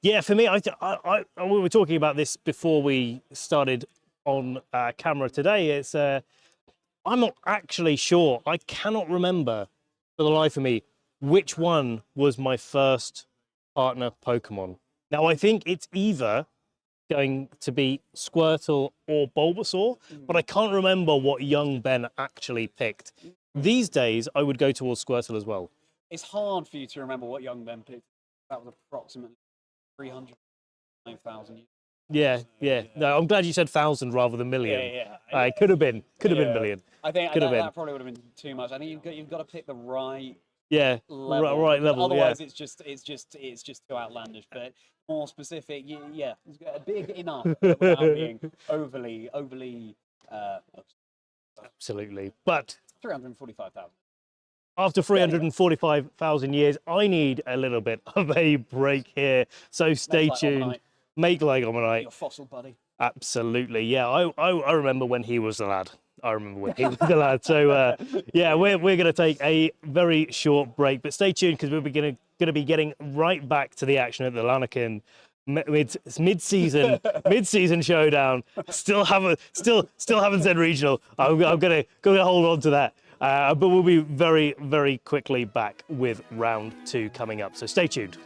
Yeah, for me, we were talking about this before we started on camera today. It's I'm not actually sure. I cannot remember for the life of me which one was my first partner Pokemon. Now, I think it's either going to be Squirtle or Bulbasaur, but I can't remember what young Ben actually picked. These days, I would go towards Squirtle as well. It's hard for you to remember what young Ben picked. That was approximately 309,000 years. Yeah. No, I'm glad you said 1,000 rather than million. Yeah. It could have been million. I think could have been. That probably would have been too much. I think you've got to pick the right level. Right level. Otherwise, yeah. it's just too outlandish. But more specific, yeah, big enough without being overly. Absolutely, but 345,000. After 345,000 years, I need a little bit of a break here. So stay tuned. Make like Omanite. Your fossil buddy. Absolutely, yeah. I remember when he was a lad. So yeah, we're going to take a very short break, but stay tuned because we're going to be getting right back to the action at the Lanaken mid-season showdown. Still haven't said regional. I'm gonna hold on to that. But we'll be very, very quickly back with round 2 coming up. So stay tuned.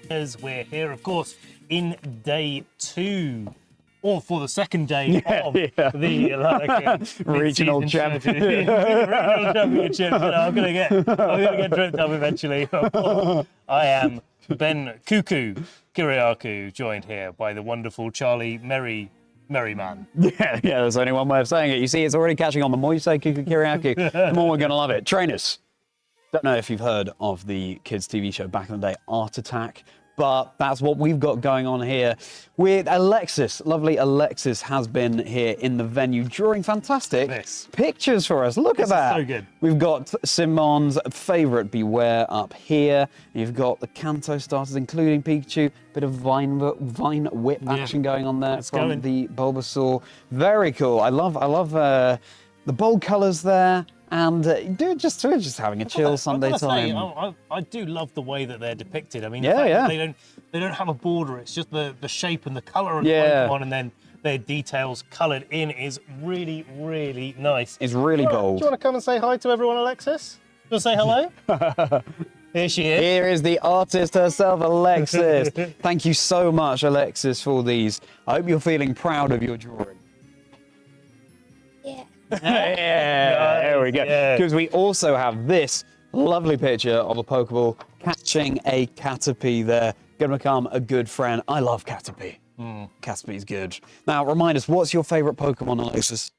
As we're here, of course, in day 2, or for the second day of the Lanaken Regional Regional Championship. You know, I'm gonna get tripped up eventually. I am Ben Kyriakou, joined here by the wonderful Charlie Merriman. Yeah, there's only one way of saying it. You see, it's already catching on. The more you say Kyriakou, the more we're going to love it. Trainers. Don't know if you've heard of the kids' TV show back in the day, Art Attack, but that's what we've got going on here with Alexis. Lovely Alexis has been here in the venue drawing fantastic pictures for us. Look at that. So good. We've got Simon's favourite Beware up here. You've got the Kanto starters, including Pikachu. Bit of Vine Whip action going on there from the Bulbasaur. Very cool. I love the bold colours there. And we're just having a chill Sunday time. I do love the way that they're depicted. I mean, yeah. They don't have a border. It's just the shape and the colour of the Pokemon, and then their details coloured in is really, really nice. It's really bold. Do you want to come and say hi to everyone, Alexis? Do you want to say hello? Here she is. Here is the artist herself, Alexis. Thank you so much, Alexis, for these. I hope you're feeling proud of your drawing. Yeah, there we go. Because we also have this lovely picture of a Pokeball catching a Caterpie there. Going to become a good friend. I love Caterpie. Caterpie's good. Now, remind us, what's your favourite Pokemon, Alexis?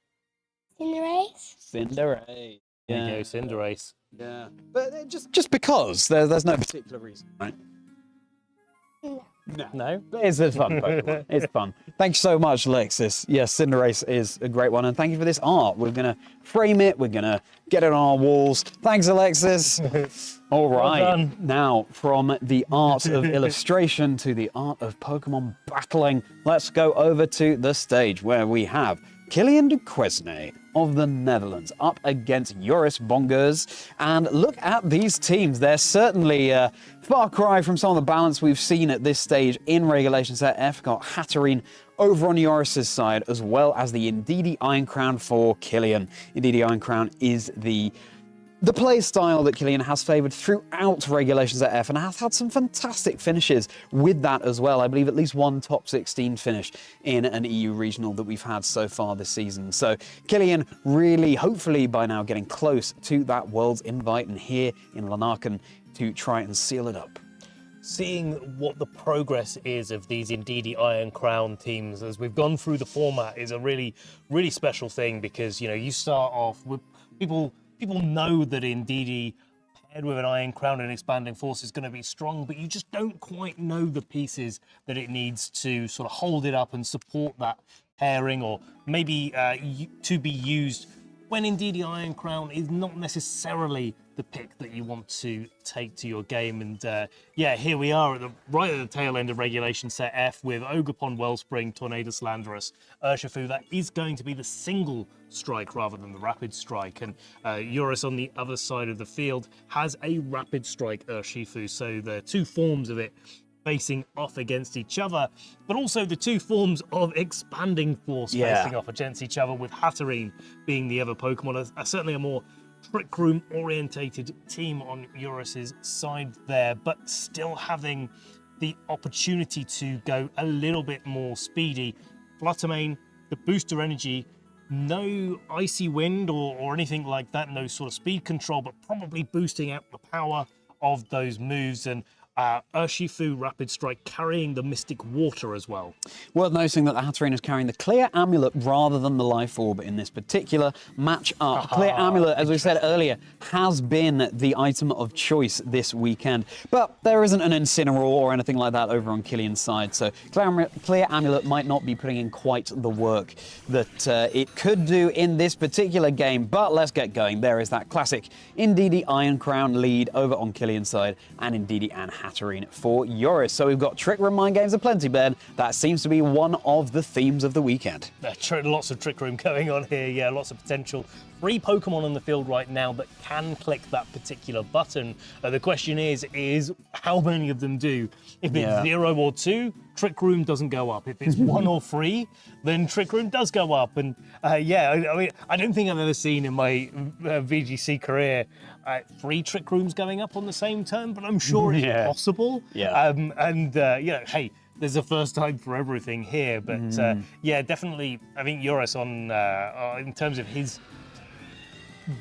Cinderace. Cinderace. There you go, Cinderace. Yeah. But just because. There's no particular reason, right? No. It's a fun Pokemon. It's fun. Thank you so much, Alexis. Yes, Cinderace is a great one. And thank you for this art. We're going to frame it. We're going to get it on our walls. Thanks, Alexis. All right. Well now, from the art of illustration to the art of Pokemon battling, let's go over to the stage where we have Kylian Duquesne of the Netherlands up against Joris Bongers. And look at these teams. They're certainly a far cry from some of the balance we've seen at this stage in Regulation Set F. Got Hatterene over on Joris's side, as well as the Indeedee Iron Crown for Kylian. Indeedee Iron Crown is the play style that Kylian has favoured throughout Regulations at F and has had some fantastic finishes with that as well. I believe at least one top 16 finish in an EU regional that we've had so far this season. So Kylian really, hopefully by now, getting close to that World's Invite and here in Lanaken to try and seal it up. Seeing what the progress is of these Indeedee Iron Crown teams as we've gone through the format is a really, really special thing because, you know, you start off with people know that Indeedee paired with an Iron Crown and Expanding Force is going to be strong, but you just don't quite know the pieces that it needs to sort of hold it up and support that pairing, or maybe to be used when Indeedee Iron Crown is not necessarily the pick that you want to take to your game. And here we are right at the tail end of Regulation Set F with Ogerpon, Wellspring, Tornadus, Landorus, Urshifu. That is going to be the single strike rather than the rapid strike. And Joris on the other side of the field has a rapid strike Urshifu. So the two forms of it facing off against each other, but also the two forms of Expanding Force facing off against each other, with Hatterene being the other Pokemon. Certainly a more Trick Room orientated team on Joris's side there, but still having the opportunity to go a little bit more speedy. Fluttermane, the booster energy, no Icy Wind or anything like that, no sort of speed control, but probably boosting out the power of those moves. And Urshifu Rapid Strike carrying the Mystic Water as well. Worth noting that the Hatterene is carrying the Clear Amulet rather than the Life Orb in this particular match-up. Clear Amulet, as we said earlier, has been the item of choice this weekend, but there isn't an Incineroar or anything like that over on Kylian's side, so Clear Amulet might not be putting in quite the work that it could do in this particular game, but let's get going. There is that classic Indeedee Iron Crown lead over on Kylian's side, and Indeedee and Hatterene for Joris. So we've got Trick Room mind games aplenty, Ben. That seems to be one of the themes of the weekend. Lots of Trick Room going on here, yeah, lots of potential 3 Pokemon on the field right now that can click that particular button. The question is how many of them do? If it's 0 or 2, Trick Room doesn't go up. If it's 1 or 3, then Trick Room does go up. And I mean, I don't think I've ever seen in my VGC career 3 Trick Rooms going up on the same turn, but I'm sure it's possible. Yeah. Hey, there's a first time for everything here, but definitely, I think Joris in terms of his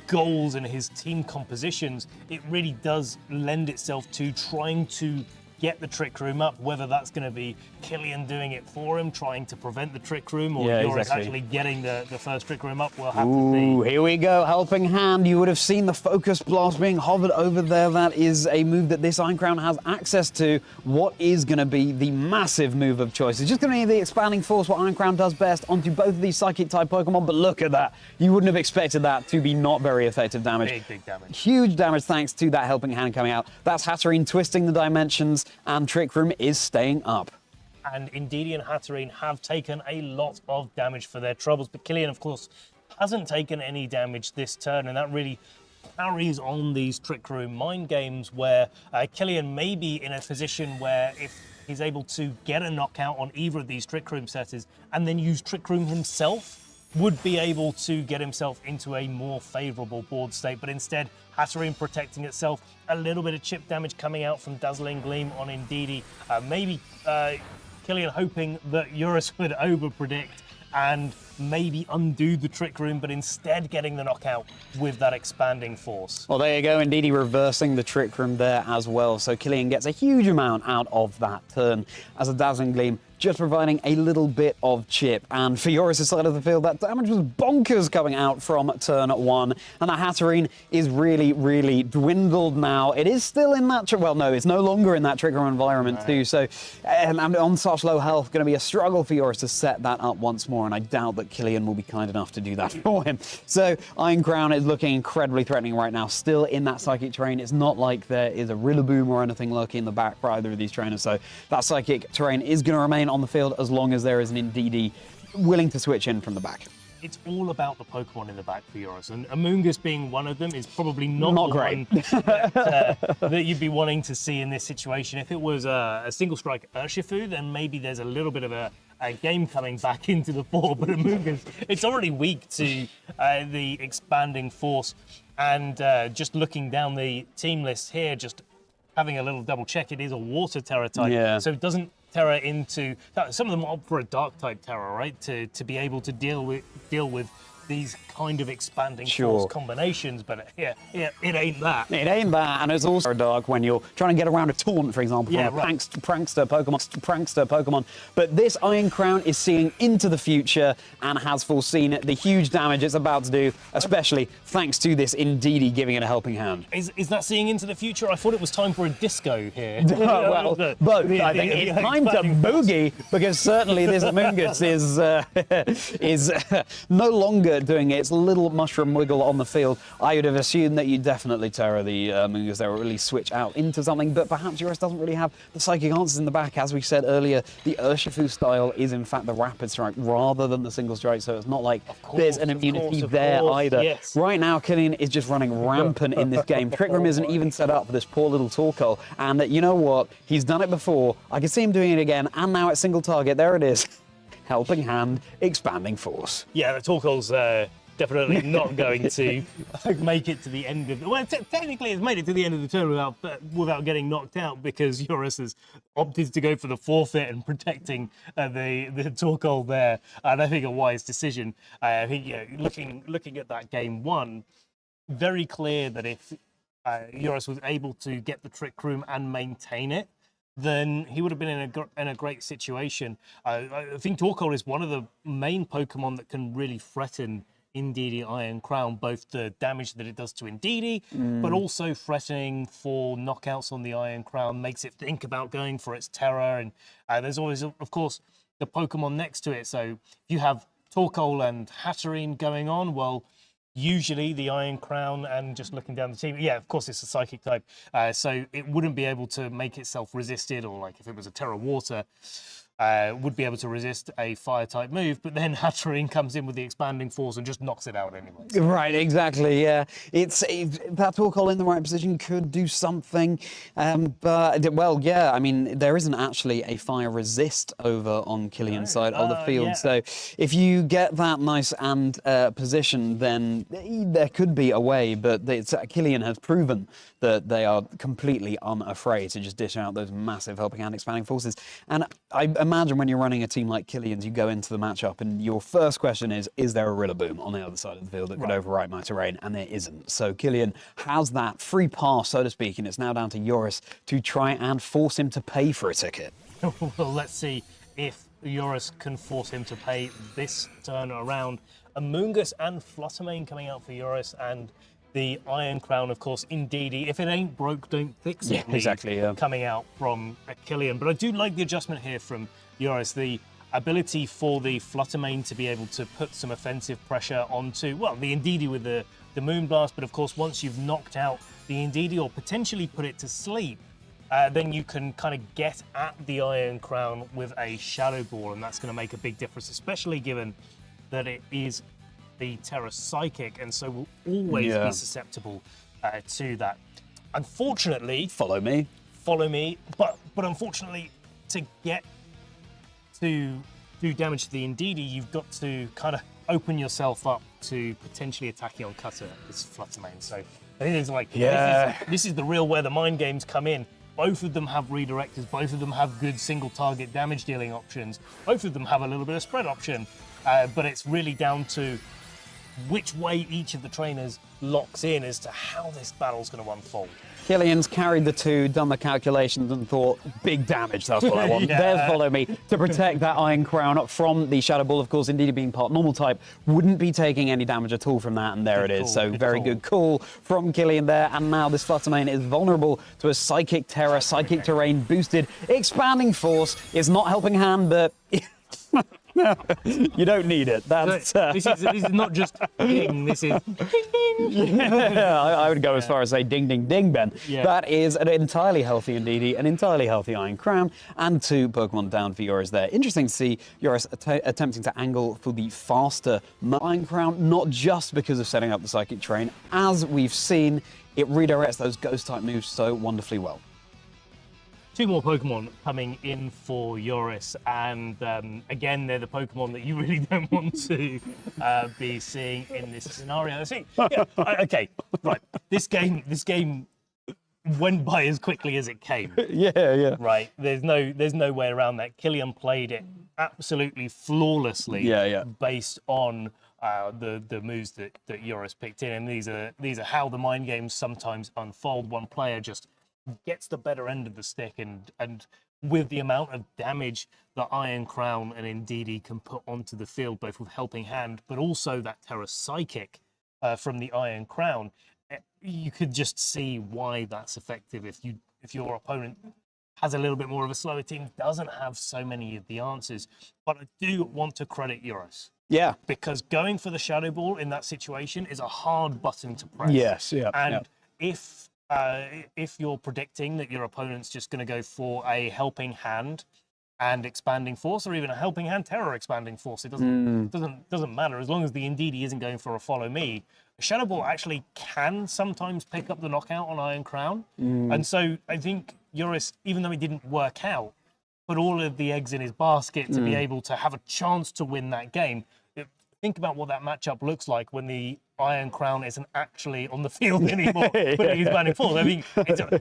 goals and his team compositions, it really does lend itself to trying to get the Trick Room up, whether that's going to be Killian doing it for him, trying to prevent the Trick Room, or Joris actually getting the first Trick Room up. We'll have to see. Here we go, Helping Hand. You would have seen the Focus Blast being hovered over there. That is a move that this Iron Crown has access to. What is going to be the massive move of choice? It's just going to be the Expanding Force, what Iron Crown does best, onto both of these Psychic-type Pokemon, but look at that. You wouldn't have expected that to be not very effective damage. Big damage. Huge damage thanks to that Helping Hand coming out. That's Hatterene twisting the dimensions, and Trick Room is staying up. And Indeedee and Hatterene have taken a lot of damage for their troubles, but Killian, of course, hasn't taken any damage this turn, and that really carries on these Trick Room mind games where Killian may be in a position where if he's able to get a knockout on either of these Trick Room setters and then use Trick Room himself, would be able to get himself into a more favourable board state, but instead Hatterene protecting itself, a little bit of chip damage coming out from Dazzling Gleam on Indeedee, maybe Killian hoping that Joris would over-predict and maybe undo the Trick Room, but instead getting the knockout with that Expanding Force. Well, there you go, Indeedee reversing the Trick Room there as well, so Killian gets a huge amount out of that turn as a Dazzling Gleam just providing a little bit of chip. And for Joris' side of the field, that damage was bonkers coming out from turn 1. And that Hatterene is really, really dwindled now. It is still in that, well, no, it's no longer in that Trick Room environment too. So on such low health, going to be a struggle for Joris to set that up once more. And I doubt that Killian will be kind enough to do that for him. So Iron Crown is looking incredibly threatening right now, still in that Psychic terrain. It's not like there is a Rillaboom or anything lurking in the back for either of these trainers. So that Psychic terrain is going to remain on the field as long as there is an Indeedee willing to switch in from the back. It's all about the Pokemon in the back for Joris, and Amoonguss being one of them is probably not great. One that you'd be wanting to see in this situation. If it was a single strike Urshifu, then maybe there's a little bit of a game coming back into the fore, but Amoonguss, it's already weak to the Expanding Force, and just looking down the team list here, just having a little double check, it is a Water Terror type, so it doesn't Terror into some of them opt for a Dark type Terror, right? To be able to deal with these kind of Expanding Force combinations, but it ain't that. It ain't that, and it's also dark when you're trying to get around a taunt, for example, from a prankster Pokemon. But this Iron Crown is seeing into the future and has foreseen the huge damage it's about to do, especially thanks to this Indeedee giving it a helping hand. Is that seeing into the future? I thought it was time for a disco here. Well, both. I think it's time to boogie, because certainly this Amoonguss is no longer doing its little mushroom wiggle on the field. I would have assumed that you definitely Terror the Amoonguss there, or really switch out into something, but perhaps Joris doesn't really have the psychic answers in the back. As we said earlier, the Urshifu style is in fact the Rapid Strike rather than the Single Strike, so it's not like there's an immunity there either. Yes. Right now, Killian is just running rampant in this game. Trick Room isn't even set up for this poor little Torkoal, and you know what? He's done it before. I can see him doing it again, and now it's single target. There it is. Helping Hand, Expanding Force. Yeah, the Torkoal's definitely not going to make it to the end of... Well, technically it's made it to the end of the turn without getting knocked out, because Joris has opted to go for the forfeit and protecting the Torkoal there. And I think a wise decision. I think looking at that game one, very clear that if Joris was able to get the Trick Room and maintain it, then he would have been in a great situation. I think Torkoal is one of the main Pokemon that can really threaten Indeedee Iron Crown, both the damage that it does to Indeedee, but also threatening for knockouts on the Iron Crown, makes it think about going for its Terror. And there's always, of course, the Pokemon next to it. So if you have Torkoal and Hatterene going on, well, usually the Iron Crown, and just looking down the team, yeah, of course it's a Psychic type, so it wouldn't be able to make itself resisted, or like if it was a Terra Water, would be able to resist a fire-type move, but then Hatterene comes in with the expanding force and just knocks it out anyway. Right, exactly. Yeah, that Torkoal in the right position could do something, but well, yeah. I mean, there isn't actually a fire resist over on Killian's side of the field, yeah. so if you get that nice and position, then there could be a way. But Killian has proven that they are completely unafraid to just dish out those massive helping hand expanding forces. And I imagine when you're running a team like Killian's, you go into the matchup and your first question is there a Rillaboom on the other side of the field that could overwrite my terrain? And there isn't. So Killian has that free pass, so to speak, and it's now down to Joris to try and force him to pay for a ticket. Well, let's see if Joris can force him to pay this turn around. Amoonguss and Fluttermane coming out for Joris, and the Iron Crown, of course, Indeedee. If it ain't broke, don't fix it. Yeah, exactly. Yeah. Coming out from Killian. But I do like the adjustment here from Joris. The ability for the Fluttermane to be able to put some offensive pressure onto, well, the Indeedee with the Moonblast. But of course, once you've knocked out the Indeedee or potentially put it to sleep, then you can kind of get at the Iron Crown with a Shadow Ball, and that's going to make a big difference, especially given that it is the Terra Psychic, and so will always be susceptible to that. Unfortunately, follow me. But unfortunately, to get to do damage to the Indeedee, you've got to kind of open yourself up to potentially attacking on Cutter as Fluttermane. So I think it's like this is the real where the mind games come in. Both of them have redirectors. Both of them have good single target damage dealing options. Both of them have a little bit of spread option, but it's really down to which way each of the trainers locks in as to how this battle's going to unfold. Killian's carried the two, done the calculations, and thought, big damage, that's what I want. Yeah. There's Follow Me to protect that Iron Crown from the Shadow Ball. Of course, Indeedee being part normal type, wouldn't be taking any damage at all from that, and there it is. So very good call from Killian there. And now this Fluttermane is vulnerable to a Psychic Terror, Psychic Terrain boosted. Expanding Force is not helping hand, but... you don't need it. That's this is not just ding. This is ding ding. Yeah, I would go as far as say ding ding ding, Ben. Yeah. That is an entirely healthy Indeedee, an entirely healthy Iron Crown, and 2 Pokemon down for Joris there. Interesting to see Joris attempting to angle for the faster Iron Crown, not just because of setting up the Psychic Terrain. As we've seen, it redirects those Ghost type moves so wonderfully well. 2 more Pokemon coming in for Joris, and again, they're the Pokemon that you really don't want to be seeing in this scenario. Okay, right. This game went by as quickly as it came. Yeah. Right. There's no way around that. Killian played it absolutely flawlessly. Yeah. Based on the moves that Joris picked in, and these are how the mind games sometimes unfold. One player just gets the better end of the stick, and with the amount of damage that Iron Crown and Indeedee can put onto the field, both with Helping Hand, but also that Terra Psychic from the Iron Crown, you could just see why that's effective. If your opponent has a little bit more of a slower team, doesn't have so many of the answers. But I do want to credit Joris. Yeah. Because going for the Shadow Ball in that situation is a hard button to press. Yes, yeah. And if you're predicting that your opponent's just going to go for a Helping Hand and Expanding Force, or even a Helping Hand Terror Expanding Force, it doesn't matter as long as the Indeedee isn't going for a Follow Me. Shadow Ball actually can sometimes pick up the knockout on Iron Crown, and so I think Joris, even though it didn't work out, put all of the eggs in his basket to be able to have a chance to win that game. Think about what that matchup looks like when the Iron Crown isn't actually on the field anymore, putting his banding forward. I mean,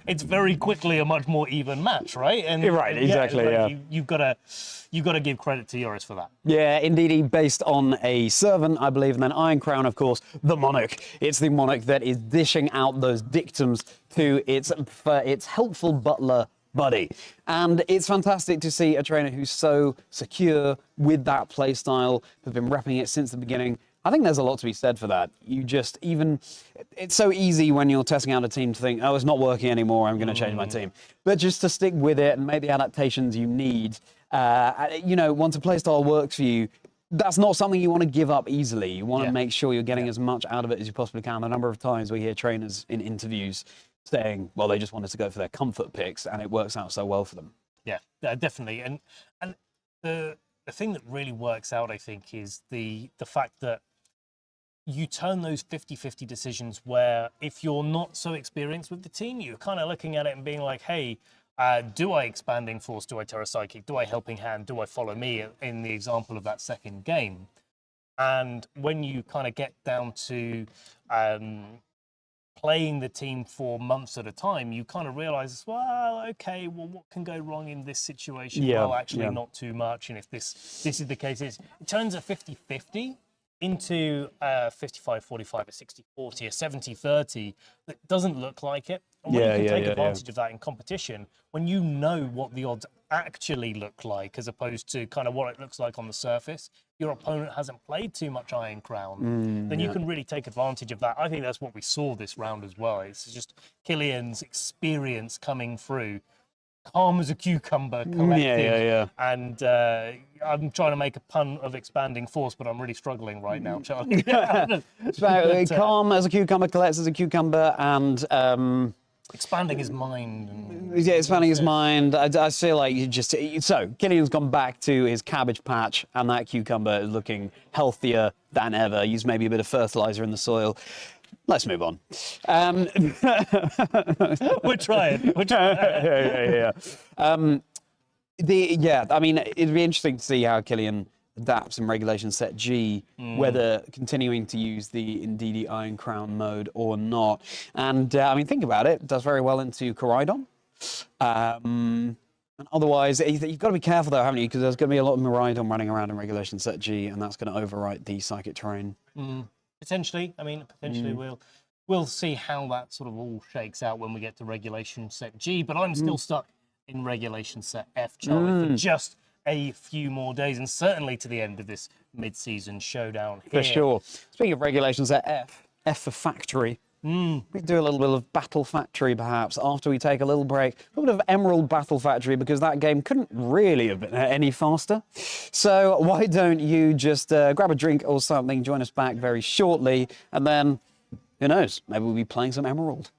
it's very quickly a much more even match, right? And right, exactly. You've got to give credit to Joris for that. Yeah, Indeedee based on a Servant, I believe, and then Iron Crown, of course, the Monarch. It's the Monarch that is dishing out those dictums to its helpful butler buddy. And it's fantastic to see a trainer who's so secure with that play style, has been repping it since the beginning. I think there's a lot to be said for that. It's so easy when you're testing out a team to think, oh, it's not working anymore, I'm going to change my team. But just to stick with it and make the adaptations you need, once a play style works for you, that's not something you want to give up easily. You want to make sure you're getting as much out of it as you possibly can. The number of times we hear trainers in interviews saying, well, they just wanted to go for their comfort picks, and it works out so well for them. Yeah, definitely. And the thing that really works out, I think, is the fact that you turn those 50-50 decisions where if you're not so experienced with the team, you're kind of looking at it and being like, hey, do I Expanding Force? Do I Terra Psychic? Do I Helping Hand? Do I Follow Me in the example of that second game? And when you kind of get down to playing the team for months at a time, you kind of realize, well, okay, well, what can go wrong in this situation? Yeah, Well, actually, yeah. not too much. And if this is the case, it turns a 50-50 into a 55-45, a 60-40, a 70-30 that doesn't look like it. And when Yeah, you can yeah, take yeah, advantage of that in competition, when you know what the odds actually look like as opposed to kind of what it looks like on the surface, your opponent hasn't played too much Iron Crown, then you can really take advantage of that. I think that's what we saw this round as well. It's just Killian's experience coming through, calm as a cucumber, collected. And I'm trying to make a pun of Expanding Force, but I'm really struggling right now, Charlie. Calm as a cucumber, collects as a cucumber, and expanding his mind. yeah, expanding his mind. I feel like you just so Killian's gone back to his cabbage patch, and that cucumber is looking healthier than ever. Use maybe a bit of fertilizer in the soil. Let's move on. We're trying. I mean, it'd be interesting to see how Killian adapts in Regulation Set G, whether continuing to use the Indeedee Iron Crown mode or not. And I mean, think about it. It does very well into Koraidon. And otherwise, you've got to be careful though, haven't you? Because there's going to be a lot of Miraidon running around in Regulation Set G, and that's going to overwrite the Psychic Terrain. Potentially. I mean, potentially we'll see how that sort of all shakes out when we get to Regulation Set G. But I'm still stuck in Regulation Set F, Charlie, for just a few more days, and certainly to the end of this mid-season showdown here. For sure. Speaking of Regulation Set F for Factory. We could do a little bit of Battle Factory, perhaps, after we take a little break. A little bit of Emerald Battle Factory, because that game couldn't really have been any faster. So why don't you just grab a drink or something, join us back very shortly, and then, who knows, maybe we'll be playing some Emerald.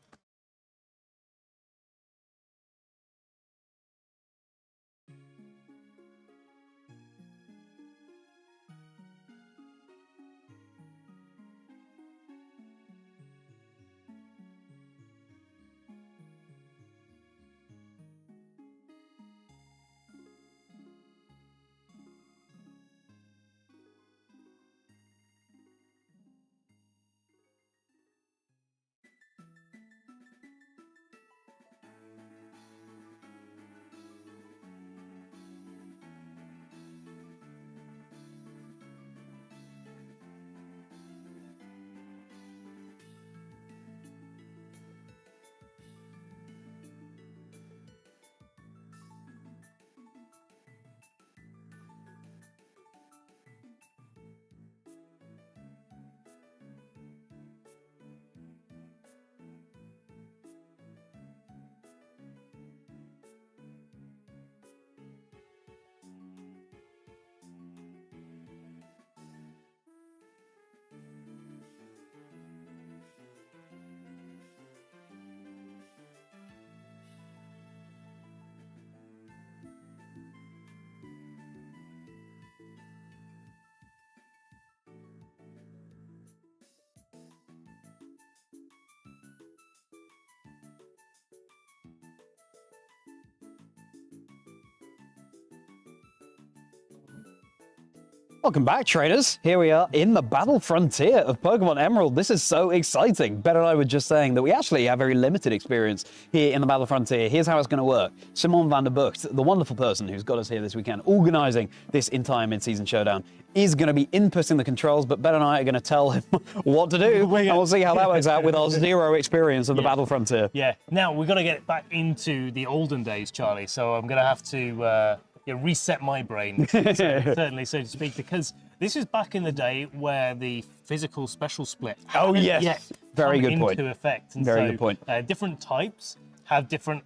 Welcome back, traders. Here we are in the battle frontier of Pokemon Emerald. This is so exciting. Ben and I were just saying that we actually have very limited experience here in the battle frontier. Here's how it's going to work. Simon van der Bucht, the wonderful person who's got us here this weekend, organizing this entire mid-season showdown, is going to be inputting the controls, but Ben and I are going to tell him what to do, and we'll see how that works out with our zero experience of the battle frontier. Yeah. Now, we've got to get back into the olden days, Charlie, so I'm going to have to reset my brain, certainly, so to speak, because this is back in the day where the physical special split Oh, yes. yet Very come good point. into effect. And Very so, good point. Different types have different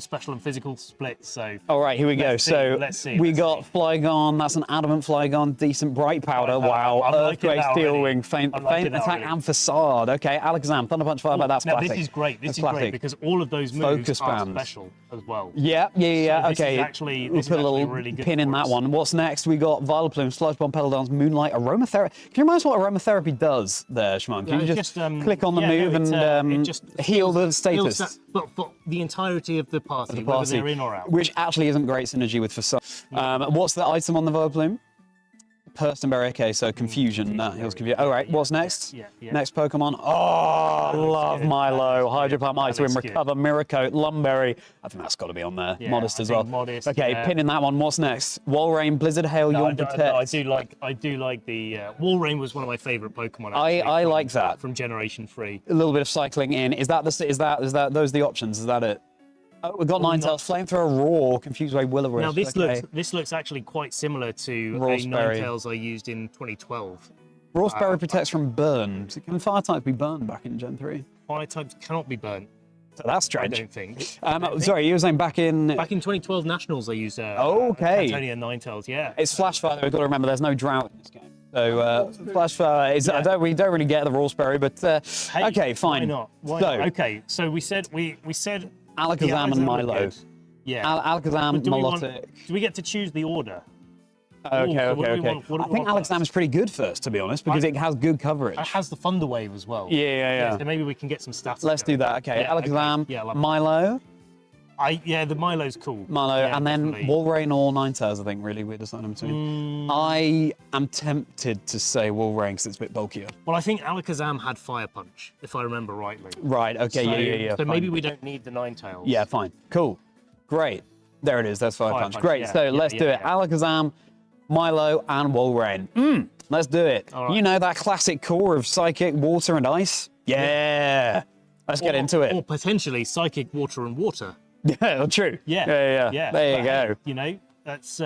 special and physical splits. So All right, here we go. let's see. We got Flygon. That's an adamant Flygon. Decent bright powder. Wow. I'm liking Earthquake, that Steel already. Wing, Faint I'm liking that Attack, already. and Facade. Okay, Alakazam, Thunder Punch, Fireball. That's now classic. this is great. This That's is great classic. because all of those moves Focus are bands. special as well. Yeah. So this is Okay, actually- we'll this is put a little actually really good pin in for that us. one. What's next? We got Vileplume, Sludge Bomb, Pedal Dance, Moonlight, Aromatherapy. Can you remind us what Aromatherapy does there, Shimon? Can you it's just click on the move it and just heal the heals status? that- but for the entirety of the party, whether Party, they're in or out. which actually isn't great synergy with Facade. What's the item on the Vileplume? Personberry. Okay, so confusion. That heals confusion. All right, what's next? Yeah. Next Pokemon. Oh, love good. Milo. Hydro Pump, Ice Wind, looks good. Recover, Miracle, Lumberry. I think that's got to be on there. Yeah, Modest I as think well. Modest, Okay, yeah. pin in that one. What's next? Walrein, Blizzard, Hail, No, Yawn, Protect. I do like the Walrein was one of my favourite Pokemon. I actually, like that. from Generation 3. A little bit of cycling in. Is that those are the options? Is that it? Oh, we've got Ninetales, Flamethrower, Roar, Confused Way, Will-O-Wisp. Now this okay. looks actually quite similar to a Rawsberry. Ninetales I used in 2012. Rawsberry protects from burn. So can fire types be burned back in Gen 3? Fire types cannot be burnt. So that's I strange. don't think. Sorry, you were saying back in... Back in 2012 Nationals, I used Okay. Antonia Ninetales. Yeah. It's Flash Fire, though. We've got to remember there's no drought in this game. So Flash Fire is... we don't really get the Rawsberry, but... Hey, okay, fine. Why not? Why So, not? Okay, so we said the Alakazam and were Milo. good. Yeah. Alakazam, do, we want, Milotic. do we get to choose the order? Okay. so what do we want- what do I we think want Alakazam is pretty good first, to be honest, because it has good coverage. It has the Thunder Wave as well. Yeah. So maybe we can get some stats. Let's do that. Okay, Yeah, okay. Alakazam, Yeah, I love it. Milo, The Milo's cool. and then definitely. Walrein or Ninetales, I think, really, we're deciding between. I am tempted to say Walrein because it's a bit bulkier. Well, I think Alakazam had Fire Punch, if I remember rightly. Right, okay, yeah. So fine. maybe we don't need the Ninetales. Yeah, fine. Cool. Great. There it is. That's Fire Punch. Great. yeah, So yeah, let's do it. yeah. Alakazam, Milo, and Walrein. Let's do it. All right. You know that classic core of Psychic, Water, and Ice? Yeah. Let's get into Or it. potentially Psychic, Water, and Water. Yeah, true. Yeah. Yeah. There you go. Hey, you know, that's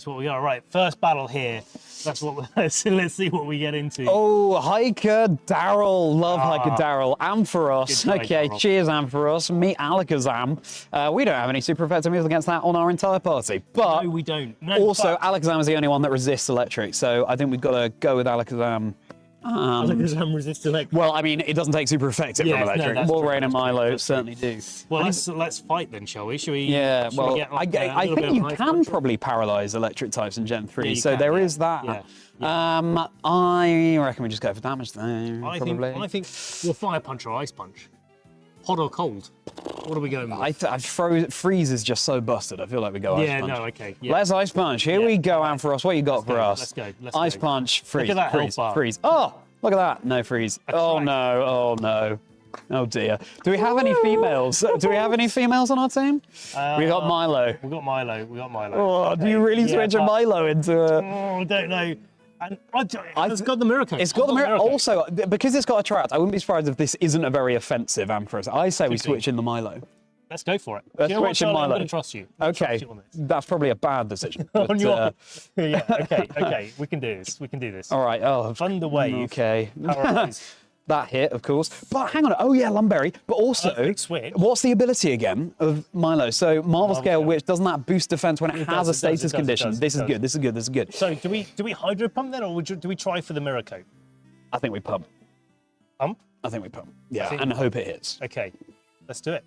what we are. Right, first battle here. That's what. Let's see what we get into. Oh, Hiker Daryl. Love Hiker Daryl. Ampharos. Good try, Okay, Daryl. cheers, Ampharos. Meet Alakazam. We don't have any super effective moves against that on our entire party. But No, we don't. No, also, but Alakazam is the only one that resists electric. So I think we've got to go with Alakazam. Alakazam resists electric. Well, I mean, it doesn't take super effective Yeah, from no, electric. that's true, Walrein and that's true, Milo that's certainly do. Well, let's fight then, shall we? Should we? Yeah, should well, we get, like, a I little bit think of you an ice can punch? probably paralyze electric types in Gen 3, you so can, there yeah. is that. Yeah. I reckon we just go for damage then, I probably. think well, Fire Punch or Ice Punch, hot or cold. What are we going with? Freeze is just so busted. I feel like we go Ice Yeah, Punch. no, okay. Yeah. Let's Ice Punch. Here Yeah. we go, Ampharos. What you got for go, us? let's go, let's Ice go. Punch, freeze, at that health freeze, bar. freeze. Oh, look at that. No freeze. Oh tried. no, oh no. Oh dear. Do we have any females? Do we have any females on our team? We got Milo. We got Milo. Oh, do you really switch a but- Milo into a... Oh, I don't know. And it's got the Miracle. It's got the mirror. Also, because it's got a Trout, I wouldn't be surprised if this isn't a very offensive Ampharos. I say we Could be. switch in the Milo. Let's go for it. Let's Do you know what, switch in Charlie? I'm Milo. going to trust you. Okay, Trust you on this. that's probably a bad decision. On but, your... yeah. Okay. We can do this. all right. Oh, Thunder Wave. okay. Paralyze. That hit, of course. But hang on. Oh yeah, Lumberry. But also, Perfect switch. what's the ability again of Milo? So Marvel Scale, Scale. which doesn't that boost defense when it has a status condition? This is it good. This is good. This is good. So do we Hydro Pump then, or do we try for the Miracle? I think we pump. Pump? I think we pump. Yeah, think- and hope it hits. Okay. Let's do it.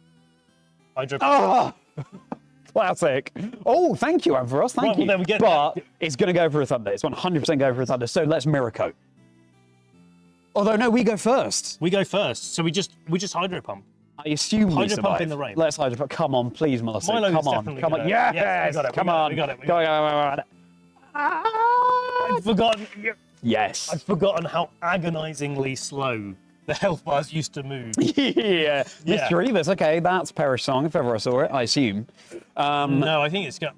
Hydro Pump. Ah! Classic. Oh, thank you, Ampharos. Thank Right, well, you. then we get but that. it's going to go for a Thunder. It's 100% go for a Thunder. So let's Miracle. Although, no, we go first. We go first. So we just Hydro Pump. I assume we Hydro survive. Pump in the rain. Let's Hydro Pump. Come on, please, Melissa. Milo is Come on. definitely Come on. gonna- Yes! yes, we got it, we Come got it, on. we got it, we Go, got go, go. I've forgotten. Yes. I've forgotten how agonisingly slow the health bars used to move. Yeah. Yeah. Mr. Revis. Okay, that's Perish Song, if ever I saw it, I assume. No, I think it's going.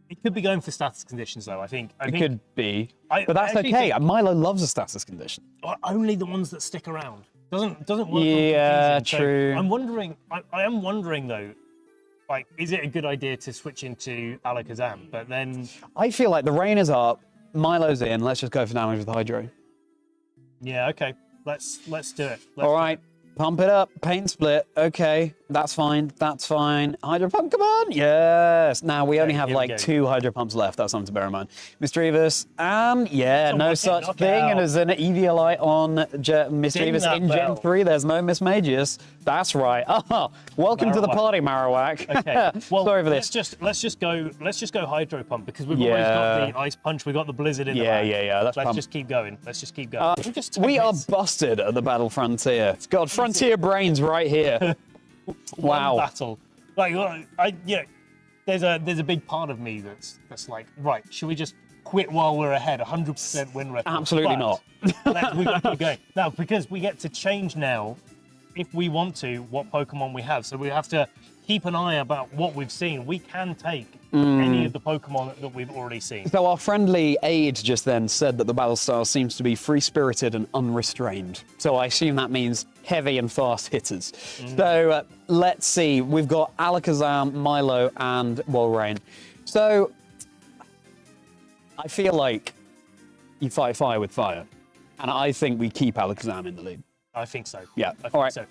It could be going for status conditions though. I think It could be. I But that's actually okay. think- Milo loves a status condition. only the ones that stick around. Doesn't work. on Yeah, confusing. So true. I'm wondering. I am wondering though. Like, is it a good idea to switch into Alakazam? But then, I feel like the rain is up, Milo's in, let's just go for damage with Hydro. yeah, okay. Let's do it. All right, pump it up, paint split. Okay, That's fine. That's fine. Hydro Pump, come on. Yes. Now we only have here we like go. 2 Hydro Pumps left. That's something to bear in mind. Mischievous, and yeah, Come no on, such knock it thing out. as an Eviolite on Mischievous that in Gen bell. 3. There's no Mismagius. That's right. Oh, welcome to the Marowak. party, Marowak. Okay. Well, Sorry for let's this. just go Hydro Pump because we've always got the Ice Punch, we've got the Blizzard in the back. Yeah. Let's pump. just keep going. Let's just keep going. We are busted at the Battle Frontier. God, Frontier brains right here. Wow. One battle. Like, there's a big part of me that's like, right, should we just quit while we're ahead? 100% win rate. Absolutely not. We've got to keep going. Now, because we get to change now, if we want to, what Pokemon we have. So we have to keep an eye about what we've seen. We can take any of the Pokemon that we've already seen. So our friendly aide just then said that the battle style seems to be free-spirited and unrestrained. So I assume that means heavy and fast hitters. So let's see. We've got Alakazam, Milo, and Walrein. So I feel like you fight fire with fire. And I think we keep Alakazam in the lead. I think so. Yeah. I think All right. so.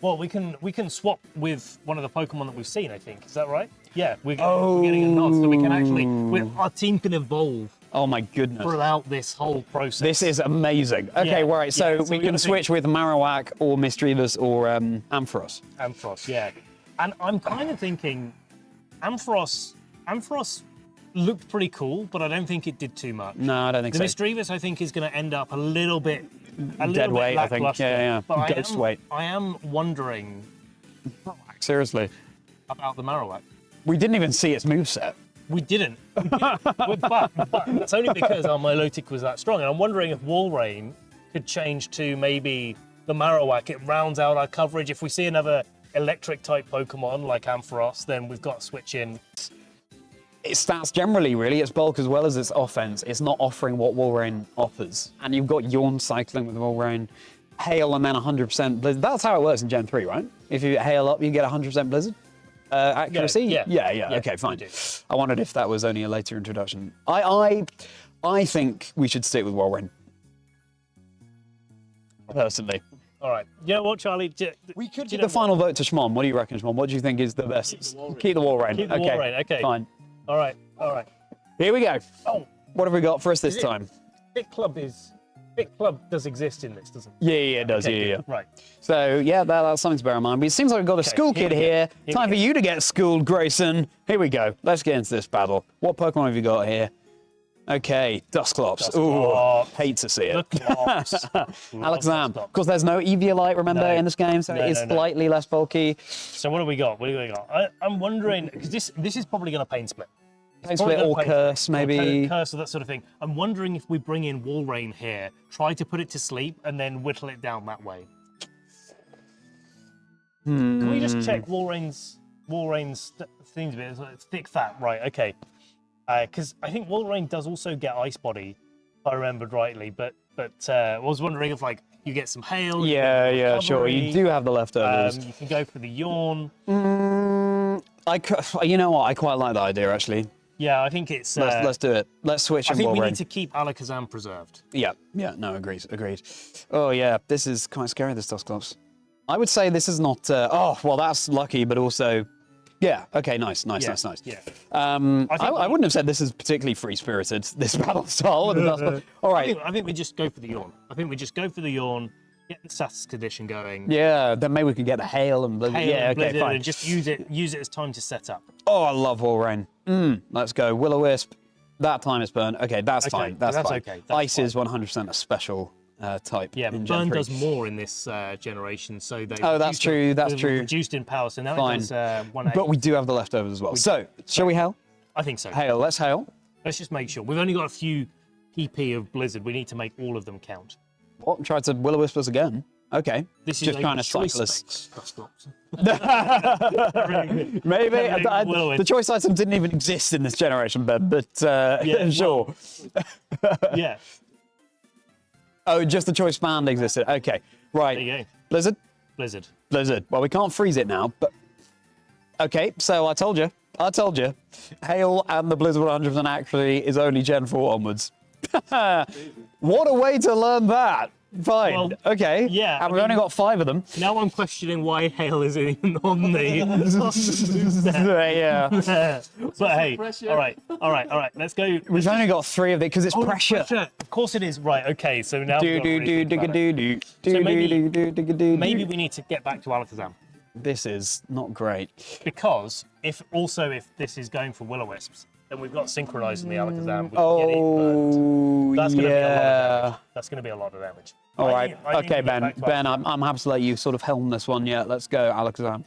Well, we can swap with one of the Pokemon that we've seen, I think. Is that right? Yeah, we're getting a nod, so we can actually, our team can evolve Oh my goodness. throughout this whole process. This is amazing. Okay, Yeah, right. So yeah, so we we can gotta switch with Marowak or Mischievous or Ampharos. Ampharos, yeah. And I'm kind of thinking Ampharos looked pretty cool, but I don't think it did too much. No, I don't think The so. Mischievous, I think, is going to end up a little bit Dead weight, I think. lackluster. Yeah. But Ghost weight. I am wondering Seriously. about the Marowak. We didn't even see its moveset. We didn't. But it's only because our Milotic was that strong. And I'm wondering if Walrein could change to maybe the Marowak. It rounds out our coverage. If we see another electric-type Pokemon like Ampharos, then we've got to switch in. Its stats generally, really, its bulk as well as its offense, it's not offering what Walrein offers. And you've got Yawn cycling with Walrein, Hail, and then 100% Blizzard. That's how it works in Gen 3, right? If you Hail up, you get 100% Blizzard. Accuracy? Yeah. Okay, fine. you do. I wondered if that was only a later introduction. I think we should stick with Walrein. Personally. All right. You know what, Charlie? We could do give the final vote to Shmon. What do you reckon, Shmon? What do you think is the best? Keep the Walrein. Keep the Walrein, okay. Fine. All right. Here we go. Oh, What have we got for us this it- time? Big Club does exist in this, doesn't it? Yeah, it does. Okay, Yeah. good. Right. So, yeah, that's something to bear in mind. But it seems like we've got a school here kid we go. here. Here Time we for you to get schooled, Grayson. Here we go. Let's get into this battle. What Pokemon have you got here? Okay, Dusclops. Ooh, Dusclops. hate to see The it. Clops. Alakazam. Of course, there's no Eviolite, remember, No. in this game, so No, it is no. slightly less bulky. So what do we got? I'm wondering, because this is probably going to pain split. Pain Split or Curse, maybe. Curse or that sort of thing. I'm wondering if we bring in Walrein here, try to put it to sleep, and then whittle it down that way. Can we just check Walrein's things a bit? It's thick fat, right? Okay. Because I think Walrein does also get Ice Body, if I remembered rightly. But I was wondering if like you get some hail. Yeah, sure. You do have the leftovers. You can go for the Yawn. You know what? I quite like that idea, actually. Yeah, I think it's. Let's do it. Let's switch I in think we Walrein. need to keep Alakazam preserved. Yeah, no, agreed. Oh, yeah, this is quite scary, this Dusclops. I would say this is not, oh, well, that's lucky, but also, yeah, okay, nice. Yeah. I wouldn't have said this is particularly free-spirited, this battle style. With the Dusclops. All right. I think we just go for the Yawn. Get the status condition going. Yeah, then maybe we could get the hail and blizzard. Hail Yeah, and okay, Blizzard fine. and just use it as time to set up. Oh, I love Walrein. Let's go. Will-O-Wisp. That time is burn. Okay, that's fine. That's fine. okay. That's Ice fine. is 100% a special type. Yeah, in but Gen Burn 3. does more in this generation, so they. Oh, that's true, that's true. Reduced in power, so now Fine. it does 1/8. But we do have the leftovers as well. So, shall we hail? I think so. Hail, let's hail. Let's just make sure. We've only got a few PP of Blizzard. We need to make all of them count. What? Try to Will-O-Wisp us again. Okay. This is just a trying to choice cycle us. specs. That's not- Maybe. Will-O-Wisp. The choice item didn't even exist in this generation, Ben, but Yeah, sure. Yeah, Oh, just the choice band existed. Okay. Right. there you go. Blizzard? Blizzard. Well, we can't freeze it now, but. Okay, so I told you. Hail and the Blizzard 100% actually is only Gen 4 onwards. What a way to learn that. Fine. Well, okay. yeah, And we've only got 5 of them. Now I'm questioning why hail is even on the Yeah. But hey, all right. Let's go. We've only got 3 of it because it's pressure. Of course it is. Right. Okay. So now Do do do do do do So maybe- do do do. maybe we need to get back to Alakazam This is not great. because if this is going for Will-O-Wisps, then we've got synchronizing the Alakazam. We can get it burned. Oh, That's going to be a lot of yeah. damage. That's going to be a lot of damage. All I right. think- I think Okay, we get Ben. back to Ben, I'm happy to let you sort of helm this one. Yeah, let's go, Alakazam.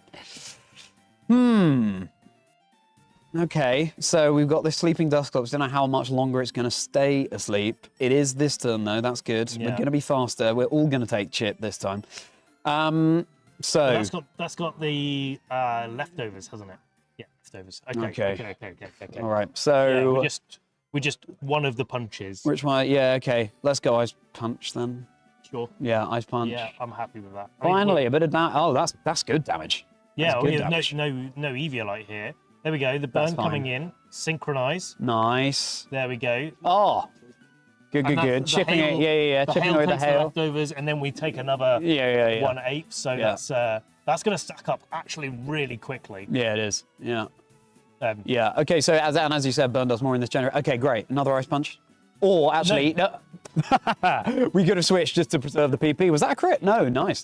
Okay, so we've got this sleeping Dusclops. Don't know how much longer it's going to stay asleep. It is this turn, though. That's good. We're Yeah. going to be faster. We're all going to take Chip this time. So That's got the leftovers, hasn't it? Yeah, leftovers. Okay. all right. Yeah, So we just one of the punches. which one? Yeah. Okay. Let's go Ice Punch then. Sure. Yeah, Ice Punch. Yeah, I'm happy with that. I mean, Finally, a bit of damage. Oh, that's good damage. Yeah, That's good no damage. Eviolite here. There we go. The That's burn fine. coming in. Synchronize. Nice. There we go. Oh, good, And good, that's good. the Chipping hail- it. Yeah. The Chipping hail away the takes hail. leftovers, and then we take another Yeah. 1/8. So Yeah. that's going to stack up actually really quickly. Yeah, it is. Yeah. Um, Yeah. Okay. So as you said, burn does more in this generator. Okay, great. Another Ice Punch. Or actually, no. We could have switched just to preserve the PP. Was that a crit? No. Nice.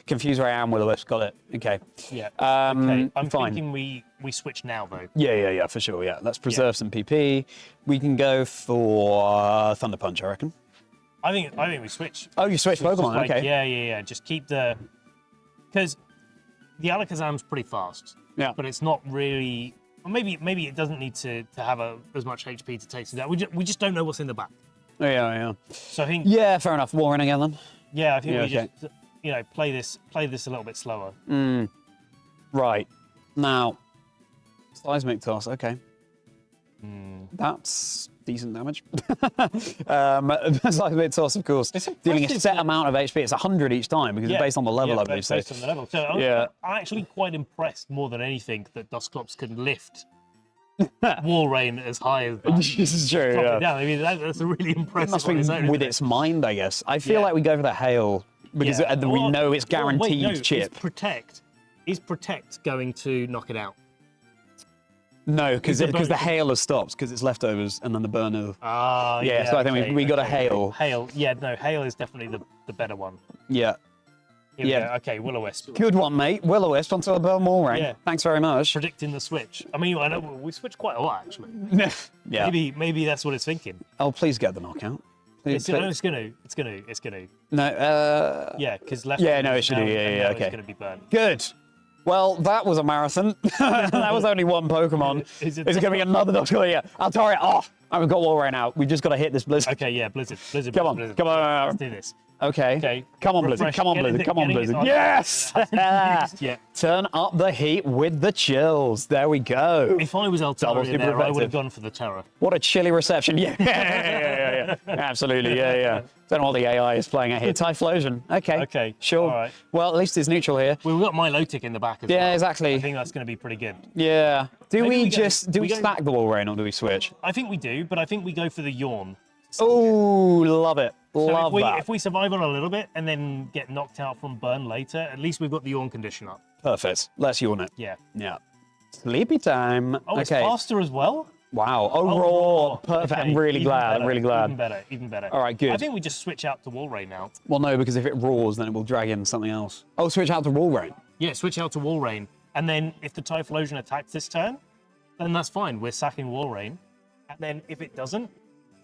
Confuse where I am with a Will-O-Wisp. Got it. Okay. Yeah. Um, Okay. I'm fine. thinking we switch now though. Yeah, for sure. Yeah. Let's preserve some PP. We can go for Thunder Punch, I reckon. I think we switch. Oh, you switched Just Pokemon. like, Okay. Yeah. Just keep the because the Alakazam's pretty fast. Yeah. But it's not really. Or maybe it doesn't need to have as much HP to take it out. We just don't know what's in the back. Yeah. So I think Yeah. Fair enough. Warren again then. I think Yeah, we okay. just play this a little bit slower. Right. Now, Seismic Toss, okay. That's decent damage. Seismic Toss, of course, It's dealing a impressive set that- amount of HP. It's 100 each time because it's based on the level, I believe. So, based on the level. So Yeah. I'm actually quite impressed more than anything that Dusclops can lift Wall Rain as high as that. this is true. Drop Yeah. it down. I mean, that's a really impressive Must on be its own, with isn't it? its mind, I guess. I feel Yeah. like we go for the hail because Yeah. we Well, know it's well, wait, guaranteed no, chip. Is Protect going to knock it out? No, because the the bonus- hail has stopped because it's leftovers and then the burner. Ah, Yeah, so I think we got a hail. Hail, yeah, no, hail is definitely the better one. Yeah. Here we Yeah. go. Okay, Will-O-Wisp. Good one, mate. Will-O-Wisp onto a burn wall ring. Yeah. Thanks very much. Predicting the switch. I mean, I know we switched quite a lot actually. Yeah. Maybe that's what it's thinking. Oh, please get the knockout. Please, It's gonna. No, Yeah, because left. Yeah, no, it should do, yeah, okay. It's gonna be burned. good. Well, that was a marathon. That was only one Pokemon. Is it going to be another Dusclops? Yeah. I'll tell you. Oh, I've got Wall right now. We've just got to hit this Blizzard. Okay, yeah, Blizzard. Come on. Blizzard. Come Let's on. do this. Okay. Okay. Come on, Blizzard. Refresh. Come on, Getting Blizzard. it- Come on, getting it Blizzard. on. Yes! Yeah. Turn up the heat with the chills. There we go. If I was Double Altaria super there, I would effective. have gone for the Terror. What a chilly reception. Yeah. Absolutely. Yeah. Don't know what the AI is playing at here. Typhlosion. Okay. Okay, Sure. all right. Well, at least it's neutral here. We've got Milotic in the back as well. Yeah, exactly. I think that's going to be pretty good. Yeah. Do Maybe we we go- just do we we go- stack the wall rain or do we switch? I think we do, but I think we go for the Yawn. Oh, love it. So Love that. if we survive on a little bit and then get knocked out from burn later, at least we've got the Yawn condition up. Perfect. Let's yawn it. Yeah. Yeah. Sleepy time. Oh, it's okay. faster as well? Wow. Oh, Oh, raw. raw. Perfect. Okay, I'm really even glad. better, I'm really glad. Even better. All right, good. I think we just switch out to Wall Rain now. Well, no, because if it roars, then it will drag in something else. Oh, switch out to wall rain. Yeah, switch out to Wall Rain. And then if the Typhlosion attacks this turn, then that's fine. We're sacking Wall Rain. And then if it doesn't,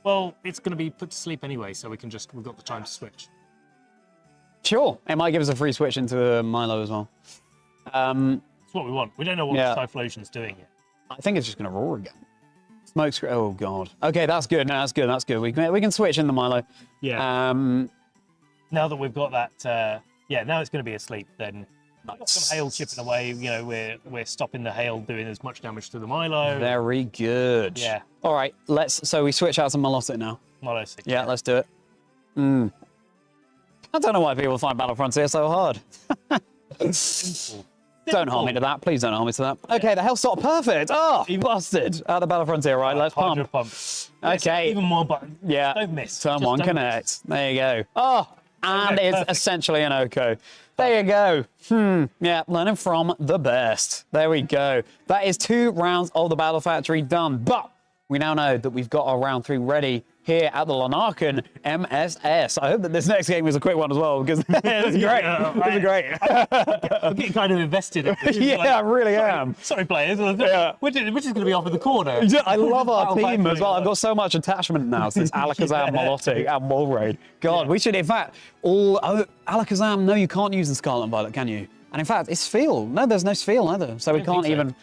well, it's going to be put to sleep anyway, so we've got the time to switch. Sure. It might give us a free switch into Milo as well. That's what we want. We don't know what Yeah. the Typhlosion's doing yet. I think it's just going to roar again. Smoke screen. Oh, God. Okay, that's good. No, that's good. That's good. We can switch into Milo. Yeah. Now that we've got that, now it's going to be asleep. Then we've got some hail chipping away. You know, we're stopping the hail doing as much damage to the Milo. Very good. Yeah. All right. So we switch out to Milotic now. Milo 6. Yeah, let's do it. I don't know why people find Battle Frontier so hard. Don't hold me to that. Please don't hold me to that. Okay, the health stop. Perfect. Oh, you busted. Out of the Battle Frontier, right? Let's pump. Hydro pump. Okay. Even more, but Yeah. don't miss. Turn Just one, don't connect. There you go. Oh, and Okay, it's perfect. essentially an Oko. There you go. Yeah, learning from the best. There we go. That is 2 rounds of the Battle Factory done. But we now know that we've got our round 3 ready here at the Lanaken MSS. I hope that this next game is a quick one as well, because this is great. This is great. I'm getting kind of invested in this. Yeah, I really am. Sorry, players. Yeah. Which is going to be off in the corner. Yeah, I love our Battle team Factory. as well. I've got so much attachment now since Alakazam, Milotic, and Walraid. God, we should, in fact, Alakazam, no, you can't use the Scarlet and Violet, can you? And in fact, it's Spheal. No, there's no Spheal either. So we can't even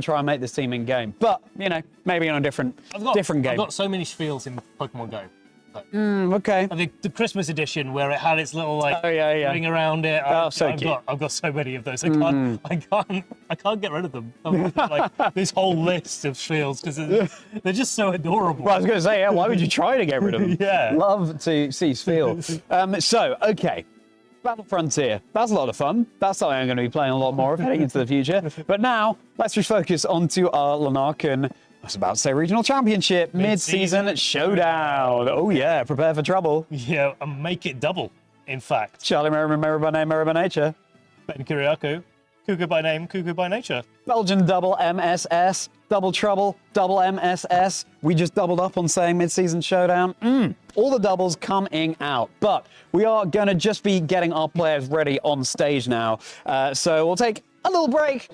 try and make this team in game. But, you know, maybe on a different game. I've got so many Spheals in Pokemon Go. Okay. I think the Christmas edition where it had its little like ring around it. So cute. I've got so many of those. I can't get rid of them. I've got, like this whole list of Spheals because they're just so adorable. Well, I was going to say, yeah, why would you try to get rid of them? Yeah. Love to see Spheal. Okay. Battle Frontier. That's a lot of fun. That's something I'm going to be playing a lot more of heading into the future. But now, let's just focus onto our Lanaken, I was about to say regional championship, mid-season showdown. Oh yeah, prepare for trouble. Yeah, and make it double, in fact. Charlie Merriman, Merriman by name, Merriman by nature. Ben Kyriakou, Cuckoo by name, Cuckoo by nature. Belgian double MSS, double trouble, double MSS. We just doubled up on saying mid-season showdown. All the doubles coming out, but we are going to just be getting our players ready on stage now. So we'll take a little break.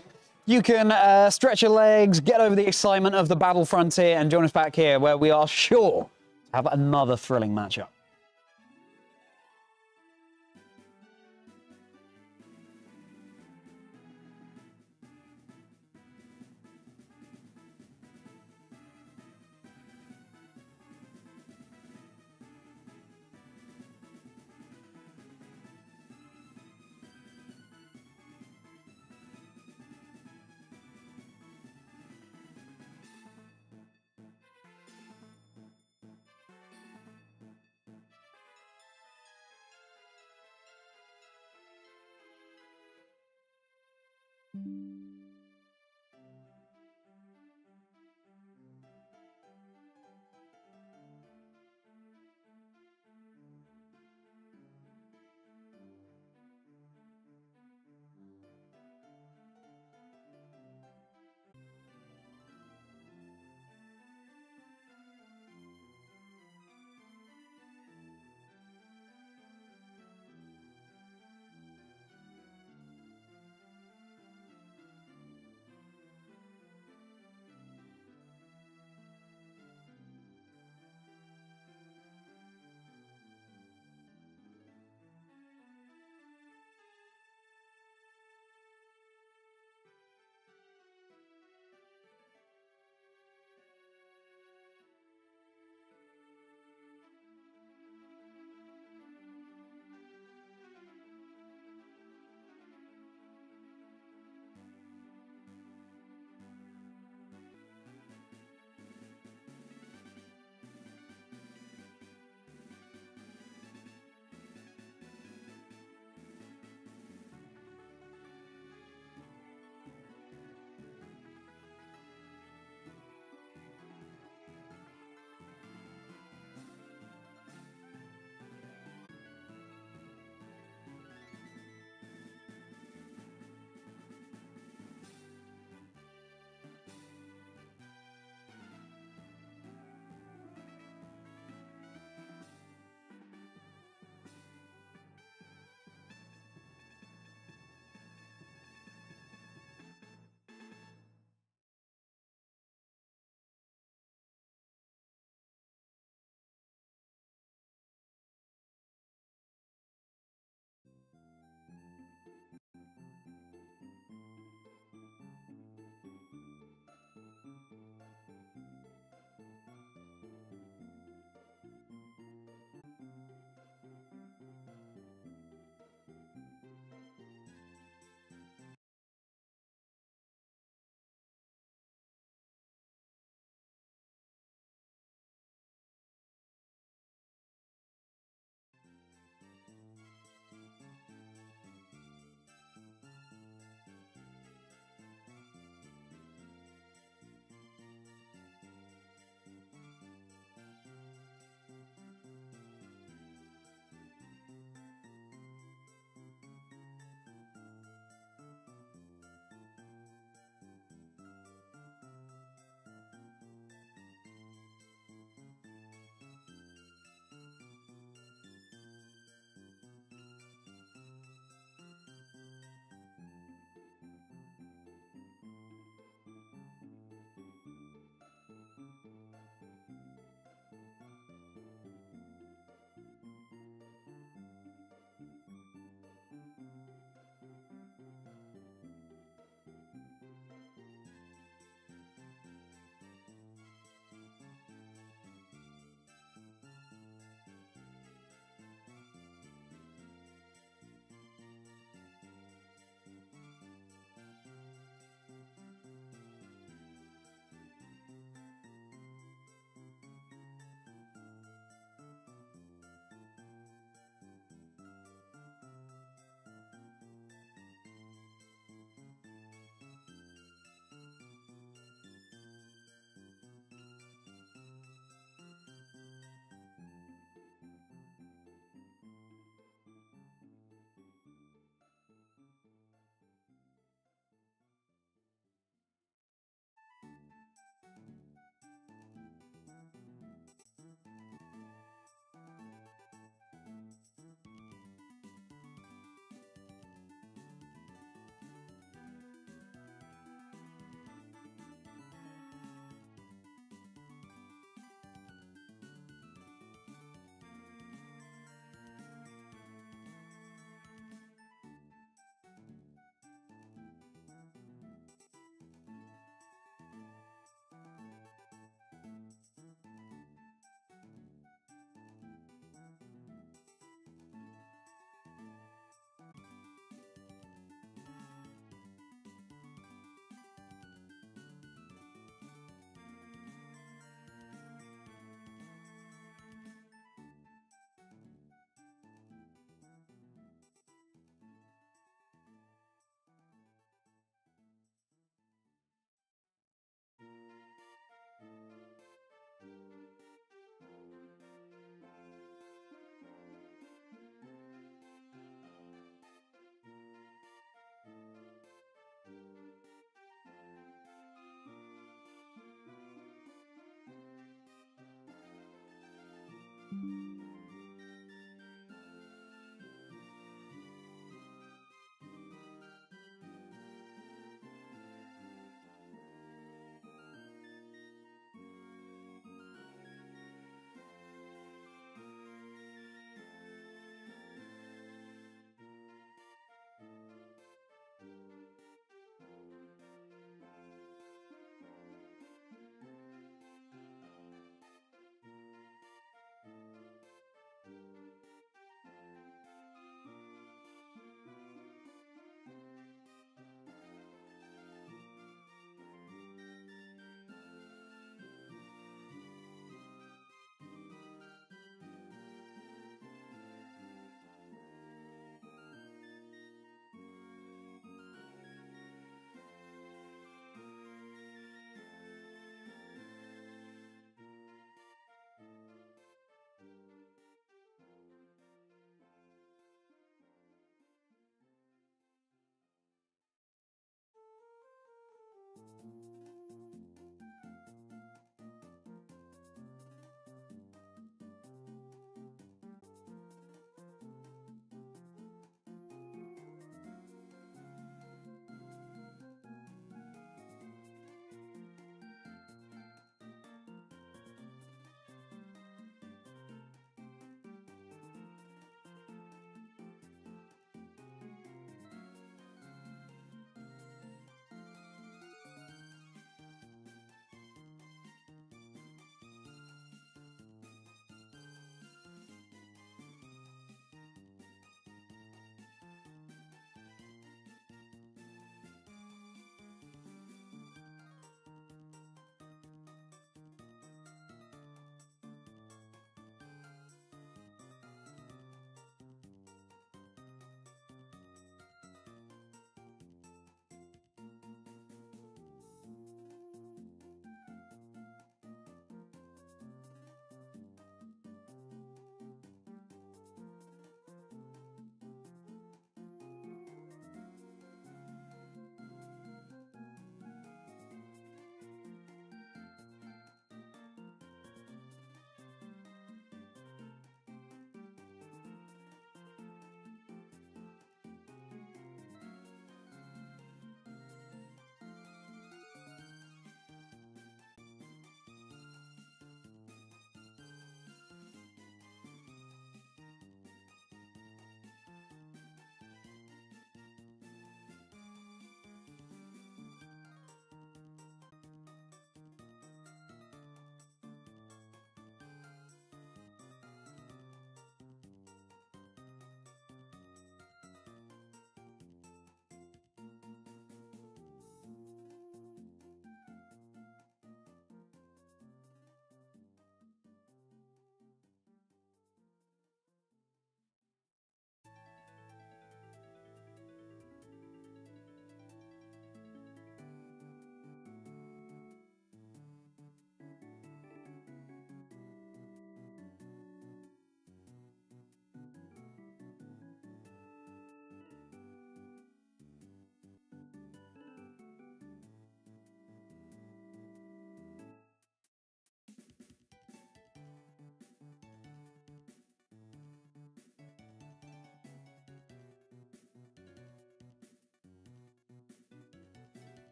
You can stretch your legs, get over the excitement of the Battle Frontier, and join us back here where we are sure to have another thrilling matchup.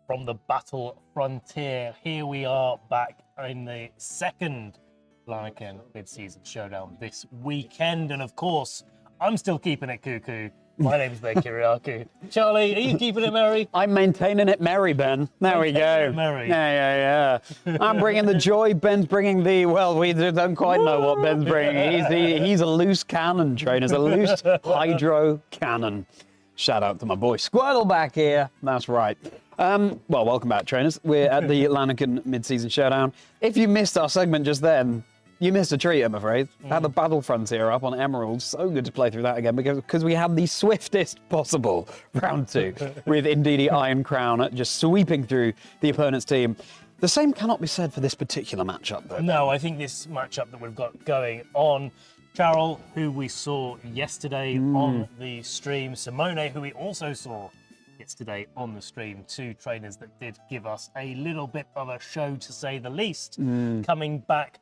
from the battle frontier. Here we are back in the second Lanaken mid-season showdown this weekend, and of course, I'm still keeping it cuckoo. My name's Kyriakou. Charlie, are you keeping it merry? I'm maintaining it merry, Ben. There we go. Merry. Yeah. I'm bringing the joy. Ben's bringing the, well, we don't quite know what Ben's bringing. He's a loose cannon, trainers, a loose hydro cannon. Shout out to my boy Squirtle back here. That's right. Well, welcome back, trainers. We're at the Lanaken mid-season showdown. If you missed our segment just then, you missed a treat, I'm afraid. Had the battle frontier up on Emerald. So good to play through that again because we had the swiftest possible round 2 with Indeedee Iron Crown just sweeping through the opponent's team. The same cannot be said for this particular matchup, though. No, I think this matchup that we've got going on, Charles, who we saw yesterday on the stream, Simone, who we also saw yesterday on the stream, 2 trainers that did give us a little bit of a show, to say the least, coming back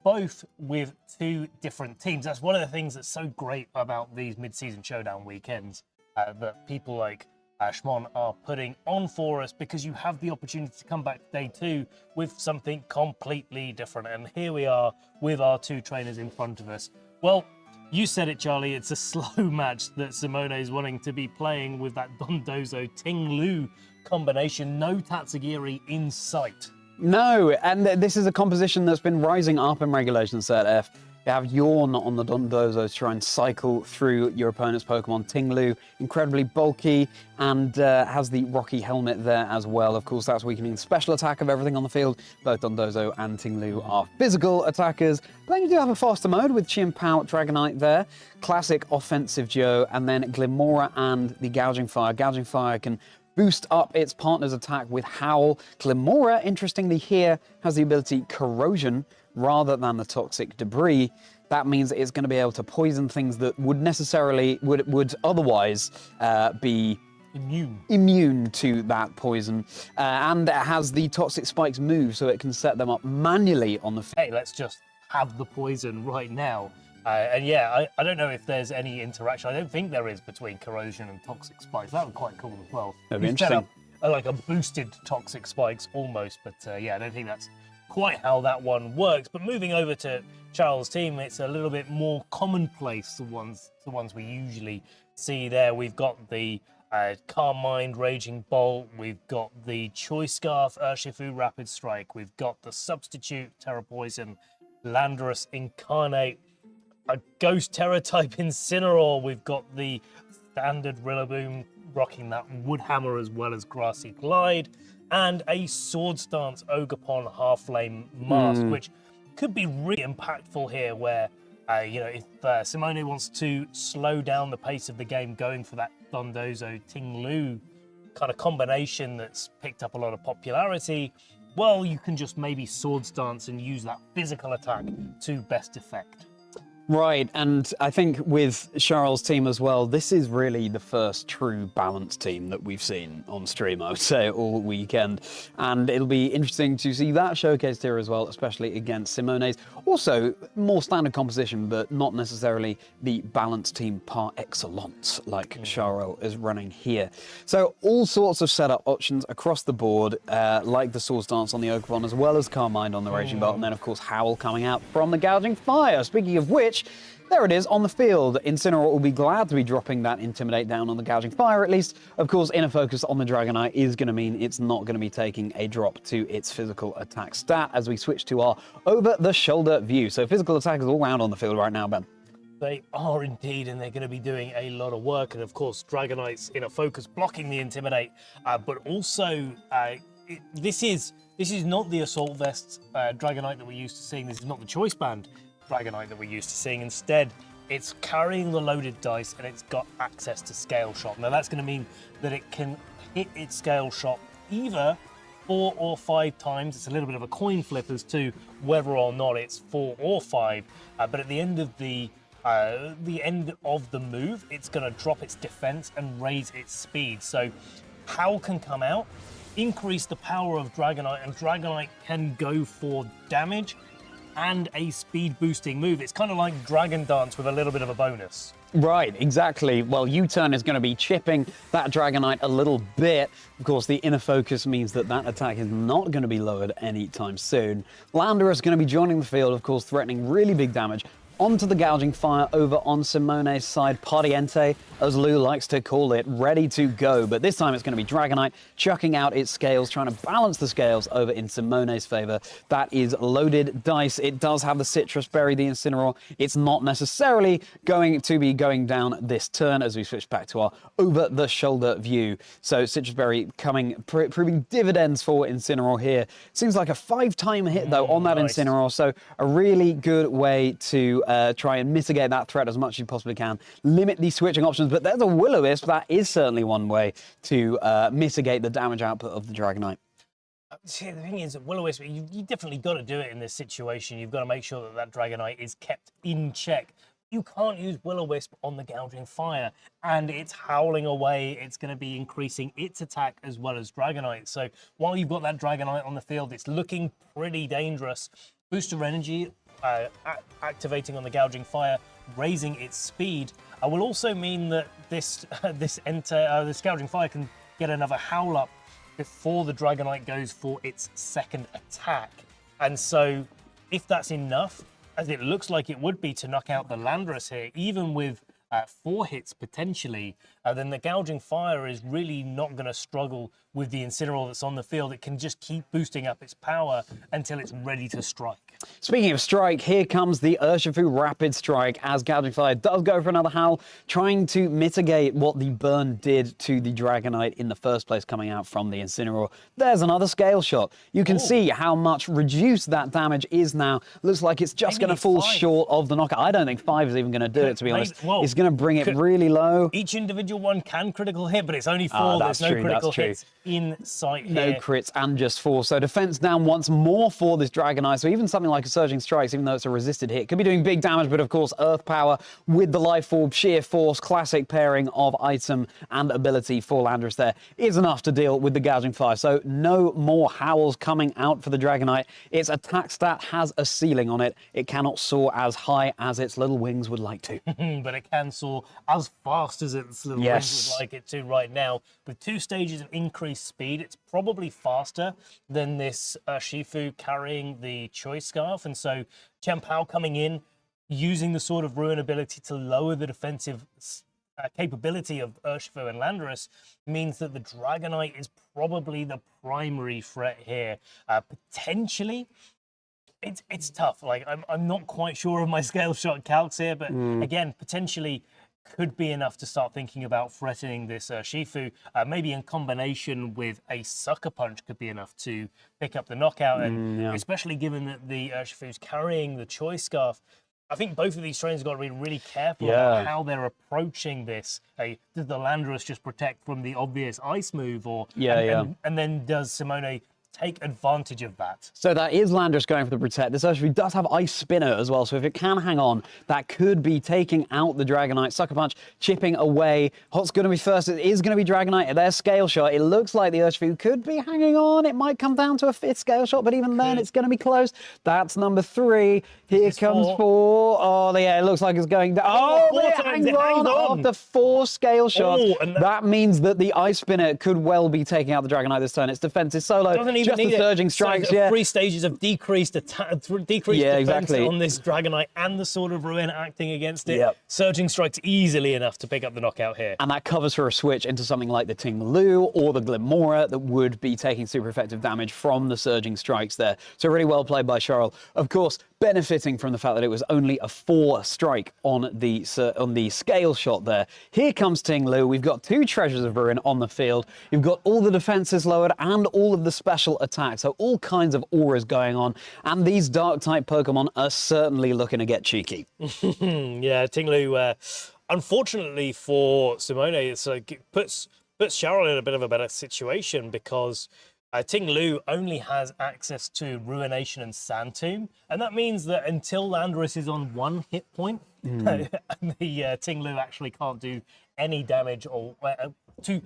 both with 2 different teams. That's one of the things that's so great about these mid-season showdown weekends, that people like Shmon are putting on for us, because you have the opportunity to come back to day 2 with something completely different. And here we are with our 2 trainers in front of us. Well, you said it, Charlie, it's a slow match that Simone is wanting to be playing with that Dondozo Ting Lu combination. No Tatsugiri in sight. No, and this is a composition that's been rising up in Regulation Set F. You have Yawn on the Dondozo to try and cycle through your opponent's Pokemon. Ting Lu, incredibly bulky, and has the Rocky helmet there as well. Of course, that's weakening the special attack of everything on the field. Both Dondozo and Ting Lu are physical attackers. But then you do have a faster mode with Chien-Pao Dragonite there. Classic offensive Joe, and then Glimmora and the Gouging Fire. Gouging Fire can boost up its partner's attack with Howl. Glimmora, interestingly here, has the ability Corrosion rather than the Toxic Debris. That means that it's going to be able to poison things that would otherwise be immune to that poison. And it has the Toxic Spikes move, so it can set them up manually on the field. Hey, let's just have the poison right now. And yeah, I don't know if there's any interaction. I don't think there is between Corrosion and Toxic Spikes. That would be quite cool as well. That'd be interesting. Like a boosted Toxic Spikes almost, but yeah, I don't think that's quite how that one works. But moving over to Charles' team, it's a little bit more commonplace, the ones we usually see there. We've got the Carmine Raging Bolt, we've got the Choice Scarf Urshifu Rapid Strike, we've got the Substitute Terra Poison, Landorus Incarnate, a Ghost Terror type Incineroar, we've got the standard Rillaboom rocking that Wood Hammer as well as Grassy Glide, and a Sword Stance Ogerpon Half-Flame Mask, which could be really impactful here, where if Simone wants to slow down the pace of the game, going for that Dondozo Ting Lu kind of combination that's picked up a lot of popularity, well, you can just maybe Sword Stance and use that physical attack to best effect. Right, and I think with Charles' team as well, this is really the first true balanced team that we've seen on stream, I would say, all weekend. And it'll be interesting to see that showcased here as well, especially against Simone's. Also, more standard composition, but not necessarily the balanced team par excellence like Charles is running here. So all sorts of setup options across the board, like the Sword Stance on the Ogerpon, as well as Carmine on the Raging Bolt, and then, of course, Howl coming out from the Gouging Fire. Speaking of which, there it is on the field. Incineroar will be glad to be dropping that Intimidate down on the Gouging Fire, at least. Of course, Inner Focus on the Dragonite is going to mean it's not going to be taking a drop to its physical attack stat as we switch to our over-the-shoulder view. So physical attack is all round on the field right now, Ben. They are indeed, and they're going to be doing a lot of work. And of course, Dragonite's Inner Focus blocking the Intimidate, but also this is not the Assault Vest Dragonite that we're used to seeing. This is not the Choice Band Dragonite that we're used to seeing. Instead, it's carrying the loaded dice and it's got access to Scale Shot. Now that's going to mean that it can hit its Scale Shot either 4 or 5 times. It's a little bit of a coin flip as to whether or not it's 4 or 5. But at the end of the move, it's going to drop its defense and raise its speed. So Howl can come out, increase the power of Dragonite, and Dragonite can go for damage and a speed boosting move. It's kind of like Dragon Dance with a little bit of a bonus. Right, exactly. Well, U-turn is going to be chipping that Dragonite a little bit. Of course, the inner focus means that that attack is not going to be lowered anytime soon. Landorus is going to be joining the field, of course, threatening really big damage. Onto the Gouging Fire over on Simone's side. Pariente, as Lou likes to call it, ready to go. But this time it's going to be Dragonite chucking out its scales, trying to balance the scales over in Simone's favor. That is loaded dice. It does have the Citrus Berry, the Incineroar. It's not necessarily going to be going down this turn as we switch back to our over-the-shoulder view. So Citrus Berry proving dividends for Incineroar here. Seems like a 5-time hit, though, on that Incineroar. So a really good way to try and mitigate that threat as much as you possibly can. Limit the switching options, but there's a Will-O-Wisp. That is certainly one way to mitigate the damage output of the Dragonite. See, the thing is, Will-O-Wisp, you definitely got to do it in this situation. You've got to make sure that that Dragonite is kept in check. You can't use Will-O-Wisp on the Gouging Fire, and it's howling away. It's going to be increasing its attack as well as Dragonite. So while you've got that Dragonite on the field, it's looking pretty dangerous. Booster Energy activating on the Gouging Fire, raising its speed, will also mean that this Gouging Fire can get another howl up before the Dragonite goes for its second attack. And so if that's enough, as it looks like it would be to knock out the Landorus here, even with 4 hits potentially, then the Gouging Fire is really not going to struggle with the Incineroar that's on the field. It can just keep boosting up its power until it's ready to strike. Speaking of strike, here comes the Urshifu Rapid Strike as Gouging Fire does go for another howl, trying to mitigate what the burn did to the Dragonite in the first place coming out from the Incineroar. There's another scale shot. You can see how much reduced that damage is now. Looks like it's just going to fall short of the knockout. I don't think 5 is even going to do it, to be honest. It's going to bring it really low. Each individual one can critical hit, but it's only 4. There's no critical hits in sight here. No crits and just 4. So defense down once more for this Dragonite. So even something like a Surging Strikes, even though it's a resisted hit, could be doing big damage, but of course Earth Power with the Life Orb, Sheer Force, classic pairing of item and ability for Landorus there is enough to deal with the Gouging Fire. So no more howls coming out for the Dragonite. Its attack stat has a ceiling on it. It cannot soar as high as its little wings would like to. But it can soar as fast as its little wings would like it to right now. With 2 stages of increased speed, it's probably faster than this Shifu carrying the Choice Scarf. And so Chien-Pao coming in, using the Sword of Ruin ability to lower the defensive capability of Urshifu and Landorus means that the Dragonite is probably the primary threat here. Potentially, it's tough. Like I'm not quite sure of my scale shot calcs here, but again, potentially could be enough to start thinking about threatening this Shifu. Maybe in combination with a Sucker Punch could be enough to pick up the knockout, and especially given that the Shifu's carrying the Choice Scarf. I think both of these trainers have got to be really careful about how they're approaching this. Does the Landorus just protect from the obvious ice move, or and then does Simone take advantage of that? So that is Landorus going for the protect. This Urshifu does have Ice Spinner as well, so if it can hang on, that could be taking out the Dragonite. Sucker Punch chipping away. What's going to be first? It is going to be Dragonite. Their scale shot. It looks like the Urshifu could be hanging on. It might come down to a 5th scale shot, but even then it's going to be close. That's number 3. Here comes 4. Oh, yeah, it looks like it's going down. Oh, it hangs on after 4 scale shots. That means that the Ice Spinner could well be taking out the Dragonite this turn. Its defense is solo. Just the Surging Strikes, 3 stages of decreased attack, defense on this Dragonite, and the Sword of Ruin acting against it. Surging Strikes easily enough to pick up the knockout here. And that covers for a switch into something like the Ting Lu or the Glimmora that would be taking super effective damage from the Surging Strikes there. So really well played by Charles. Of course, benefiting from the fact that it was only a 4 strike on the scale shot there. Here comes Ting Lu. We've got 2 Treasures of Ruin on the field. You've got all the defenses lowered and all of the special attacks. So all kinds of auras going on. And these Dark-type Pokemon are certainly looking to get cheeky. Yeah, Ting Lu, unfortunately for Simone, it's puts Cheryl in a bit of a better situation because Ting Lu only has access to Ruination and Sand Tomb, and that means that until Landorus is on 1 hit point, the Ting Lu actually can't do any damage or to.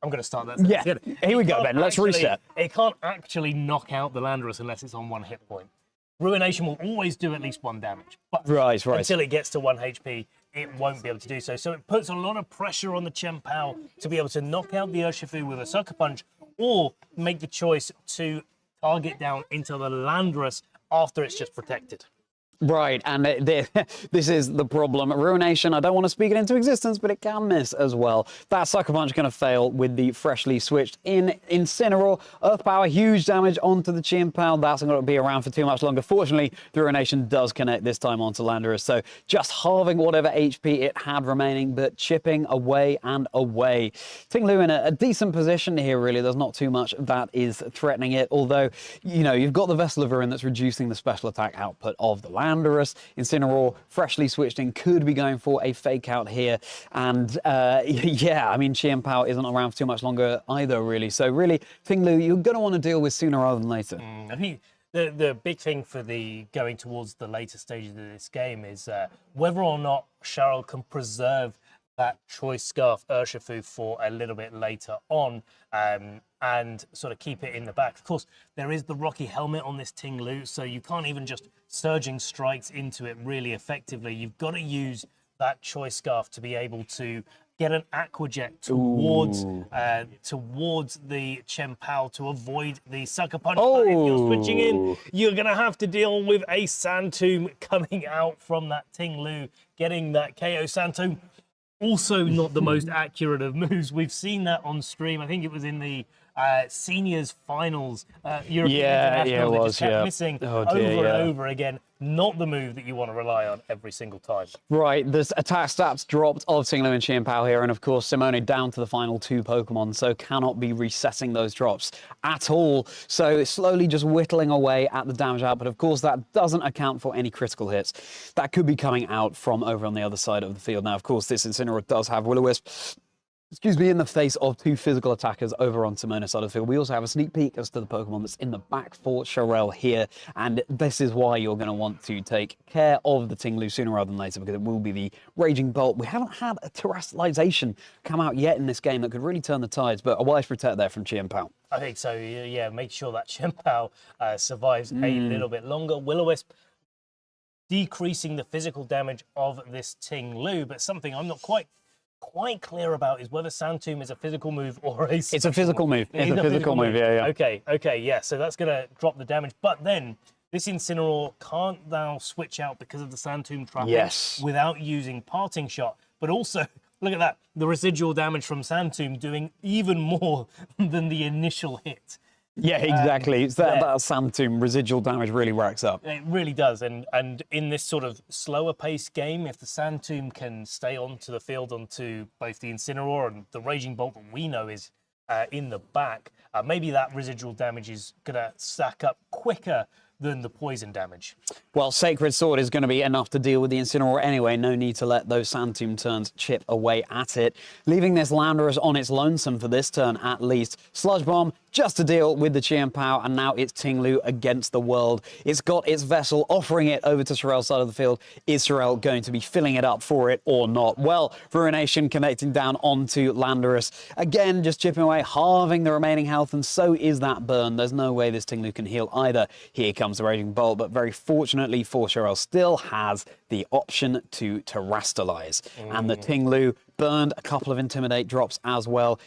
I'm going to start that. Yeah, here we go, Ben. Let's reset. It can't actually knock out the Landorus unless it's on 1 hit point. Ruination will always do at least 1 damage, but until it gets to 1 HP, it won't be able to do so. So it puts a lot of pressure on the Chien-Pao to be able to knock out the Urshifu with a Sucker Punch, or make the choice to target down into the Landorus after it's just protected. Right, and this is the problem. Ruination, I don't want to speak it into existence, but it can miss as well. That Sucker Punch going to fail with the freshly switched in Incineroar. Earth Power, huge damage onto the Chien-Pao. That's not going to be around for too much longer. Fortunately, the Ruination does connect this time onto Landorus, so just halving whatever HP it had remaining, but chipping away and away. Ting-Lu in a decent position here, really. There's not too much that is threatening it, although, you know, you've got the Vessel of Ruin that's reducing the special attack output of the Landorus. Incineroar, freshly switched in, could be going for a fake out here. And yeah, I mean, Chien-Pao isn't around for too much longer either, really. So really, Ting-Lu, you're going to want to deal with sooner rather than later. I think the big thing for the going towards the later stages of this game is whether or not Cheryl can preserve that Choice Scarf Urshifu for a little bit later on, and sort of keep it in the back. Of course, there is the Rocky Helmet on this Ting-Lu, so you can't even just surging strikes into it really effectively. You've got to use that Choice Scarf to be able to get an Aqua Jet towards the Chien-Pao to avoid the Sucker Punch. But if you're switching in, you're going to have to deal with a Sand Tomb coming out from that Ting-Lu, getting that KO Sand Tomb. Also not the most accurate of moves. We've seen that on stream. I think it was in the seniors finals, European International. It was, kept missing over and over again. Not the move that you want to rely on every single time. Right, the attack stats dropped of Ting-Lu and Chien-Pao here, and of course Simone down to the final 2 Pokemon, so cannot be resetting those drops at all. So it's slowly just whittling away at the damage output. Of course, that doesn't account for any critical hits that could be coming out from over on the other side of the field. Now, of course, this Incineroar does have Will-O-Wisp, excuse me, in the face of 2 physical attackers over on Simona's side of the field. We also have a sneak peek as to the Pokemon that's in the back for Sharel here, and this is why you're going to want to take care of the Ting-Lu sooner rather than later, because it will be the Raging Bolt. We haven't had a Terrestrialization come out yet in this game that could really turn the tides, but a wise protect there from Chien-Pao. I think so, yeah. Make sure that Chien-Pao survives a little bit longer. Will-O-Wisp decreasing the physical damage of this Ting-Lu, but something I'm not quite clear about is whether Sand Tomb is a physical move or a... It's a physical move. It's a physical move, yeah. Okay, yeah. So that's going to drop the damage. But then this Incineroar can't now switch out because of the Sand Tomb trapping without using Parting Shot. But also, look at that. The residual damage from Sand Tomb doing even more than the initial hit. Yeah, exactly. It's that Sand Tomb residual damage really racks up. It really does. And in this sort of slower paced game, if the Sand Tomb can stay onto the field, onto both the Incineroar and the Raging Bolt that we know is in the back, maybe that residual damage is going to stack up quicker than the poison damage. Well, Sacred Sword is going to be enough to deal with the Incineroar anyway. No need to let those Sand Tomb turns chip away at it. Leaving this Landorus on its lonesome for this turn at least. Sludge Bomb just to deal with the Chien-Pao, and now it's Ting-Lu against the world. It's got its Vessel, offering it over to Sharel's side of the field. Is Sharel going to be filling it up for it or not? Well, Ruination connecting down onto Landorus. Again, just chipping away, halving the remaining health, and so is that burn. There's no way this Ting-Lu can heal either. Here comes the Raging Bolt, but very fortunately for Sharel, still has the option to Terrastalize. And the Ting-Lu burned a couple of Intimidate drops as well.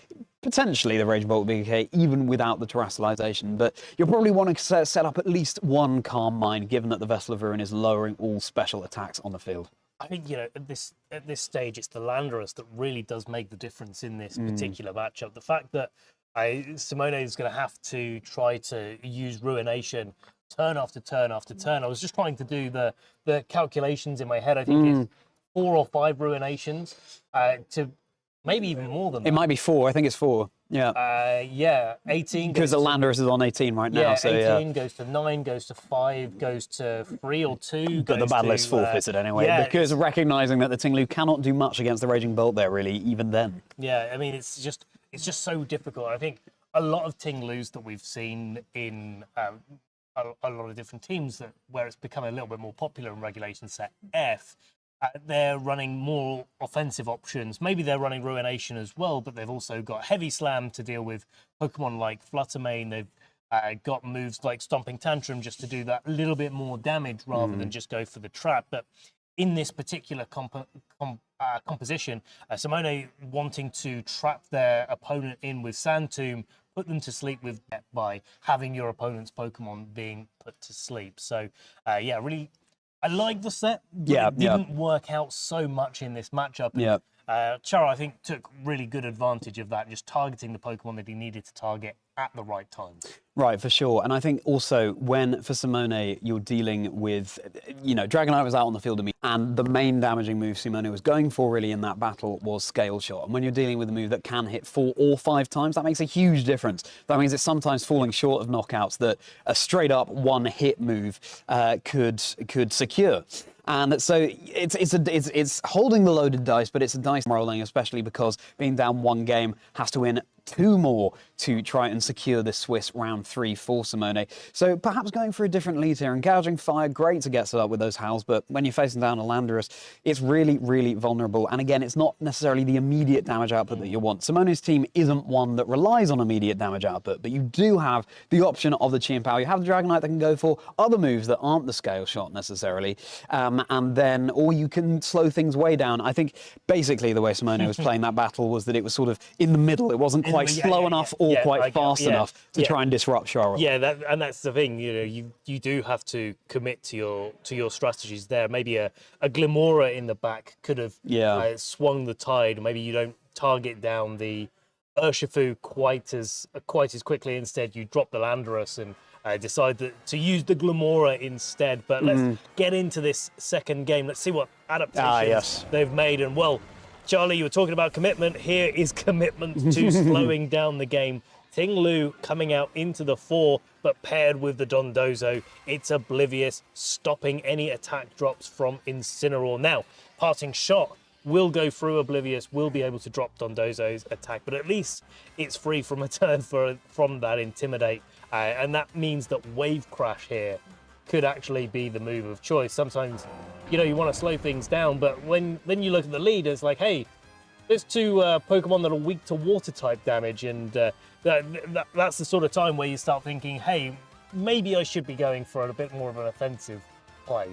Potentially the Raging Bolt will be okay, even without the Terrestrialization, but you'll probably want to set up at least one Calm Mind, given that the Vessel of Ruin is lowering all special attacks on the field. I think, you know, at this stage, it's the Landorus that really does make the difference in this particular matchup. The fact that Simone is going to have to try to use Ruination turn after turn after turn. I was just trying to do the calculations in my head. I think it's 4 or 5 Ruinations to maybe even more than that. It might be 4. I think it's 4. Yeah. Yeah, 18. Because the Landorus is on 18 right now. Yeah, so 18 goes to 9, goes to 5, goes to 3 or 2. But the battle is forfeited anyway, because recognizing that the Ting-Lu cannot do much against the Raging Bolt there, really, even then. Yeah, I mean, it's just so difficult. I think a lot of Ting-Lus that we've seen in a lot of different teams where it's become a little bit more popular in Regulation Set F, they're running more offensive options. Maybe they're running Ruination as well, but they've also got Heavy Slam to deal with Pokemon like Fluttermane. They've got moves like Stomping Tantrum just to do that little bit more damage rather than just go for the trap. But in this particular composition, Simone wanting to trap their opponent in with Sand Tomb, put them to sleep with by having your opponent's Pokemon being put to sleep. So, yeah, really, I like the set, but it didn't work out so much in this matchup. Yeah. Charo, I think, took really good advantage of that, just targeting the Pokemon that he needed to target at the right times. Right, for sure. And I think also when, for Simone, you're dealing with, Dragonite was out on the field of me, and the main damaging move Simone was going for really in that battle was Scale Shot. And when you're dealing with a move that can hit 4 or 5 times, that makes a huge difference. That means it's sometimes falling short of knockouts that a straight up one-hit move could secure. And so it's holding the loaded dice, but it's a dice rolling, especially because being down 1 game has to win 2 more to try and secure this Swiss round 3 for Simone. So perhaps going for a different lead here. Engaging Fire, great to get set up with those howls, but when you're facing down a Landorus, it's really, really vulnerable. And again, it's not necessarily the immediate damage output that you want. Simone's team isn't one that relies on immediate damage output, but you do have the option of the Chi and Power. You have the Dragonite that can go for other moves that aren't the Scale Shot necessarily, and then, or you can slow things way down. I think basically the way Simone was playing that battle was that it was sort of in the middle. It wasn't quite slow enough or quite fast enough to try and disrupt Charo. Yeah, and that's the thing. You do have to commit to your strategies there. Maybe a Glimora in the back could have swung the tide. Maybe you don't target down the Urshifu quite as quickly. Instead, you drop the Landorus and decide to use the Glimora instead. But let's get into this second game. Let's see what adaptations they've made. And well, Charlie, you were talking about commitment. Here is commitment to slowing down the game. Ting Lu coming out into the 4, but paired with the Dondozo, it's Oblivious, stopping any attack drops from Incineroar. Now, Parting Shot will go through Oblivious, will be able to drop Dondozo's attack, but at least it's free from a turn from that Intimidate. And that means that Wave Crash here could actually be the move of choice. Sometimes, you want to slow things down, but when you look at the lead, it's like, hey, there's 2 Pokemon that are weak to water type damage, and that's the sort of time where you start thinking, hey, maybe I should be going for a bit more of an offensive play.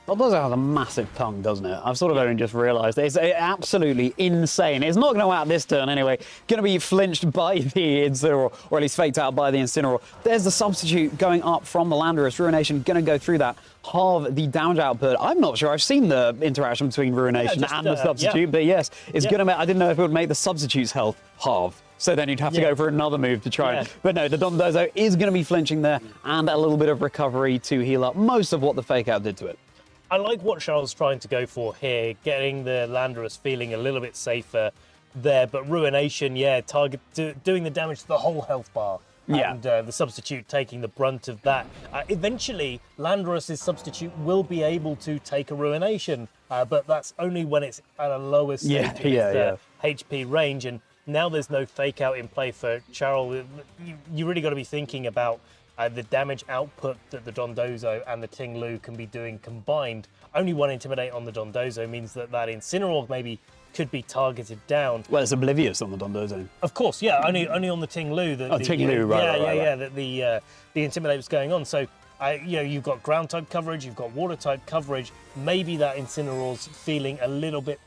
Dondozo has a massive tongue, doesn't it? I've sort of only just realised. It's absolutely insane. It's not going to go out this turn anyway. Going to be flinched by the Incineroar, or at least faked out by the Incineroar. There's the substitute going up from the Landorus. Ruination going to go through that. Halve the damage output. I'm not sure I've seen the interaction between Ruination and the substitute, but yes, it's going to make, I didn't know if it would make the substitute's health halve. So then you'd have to go for another move to try it. But no, the Dondozo is going to be flinching there, and a little bit of recovery to heal up most of what the fake out did to it. I like what Charles trying to go for here, getting the Landorus feeling a little bit safer there, but Ruination, doing the damage to the whole health bar. And the substitute taking the brunt of that. Eventually, Landorus's substitute will be able to take a Ruination, but that's only when it's at a lower stage HP range. And now there's no fake out in play for Charles. You really got to be thinking about the damage output that the Dondozo and the Ting Lu can be doing combined. Only 1 Intimidate on the Dondozo means that Incineroar maybe could be targeted down. Well, it's Oblivious on the Dondozo. Of course, only on the Ting Lu. Ting Lu, right. That the Intimidate was going on. So, you've got ground type coverage, you've got water type coverage. Maybe that Incineroar's feeling a little bit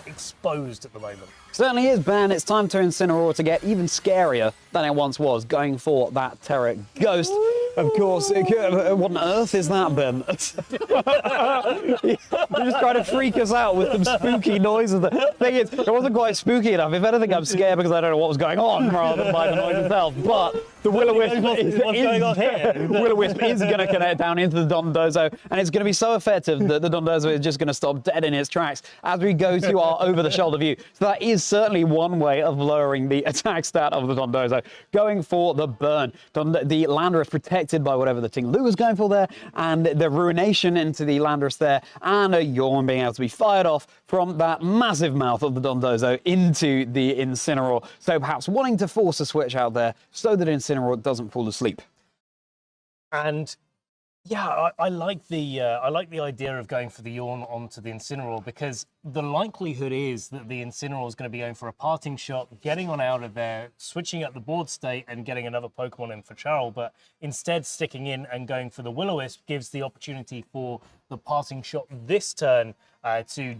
exposed at the moment. Certainly is, Ben. It's time to Incineroar to get even scarier than it once was, going for that Terra Ghost. Of course, what on earth is that, Ben? You're just trying to freak us out with some spooky noises. The thing is, it wasn't quite spooky enough. If anything, I'm scared because I don't know what was going on rather than by the noise itself. But the Will-O-Wisp is going to connect down into the Dondozo, and it's going to be so effective that the Dondozo is just going to stop dead in its tracks as we go to our over-the-shoulder view. So that is certainly one way of lowering the attack stat of the Dondozo. Going for the burn. The Landorus protected by whatever the Ting Lu was going for there, and the Ruination into the Landorus there, and a Yawn being able to be fired off from that massive mouth of the Dondozo into the Incineroar. So perhaps wanting to force a switch out there so that Incineroar doesn't fall asleep. And Yeah, I like the idea of going for the yawn onto the Incineroar, because the likelihood is that the Incineroar is going to be going for a parting shot, getting on out of there, switching up the board state, and getting another Pokemon in for Charl. But instead, sticking in and going for the Will-O-Wisp gives the opportunity for the parting shot this turn to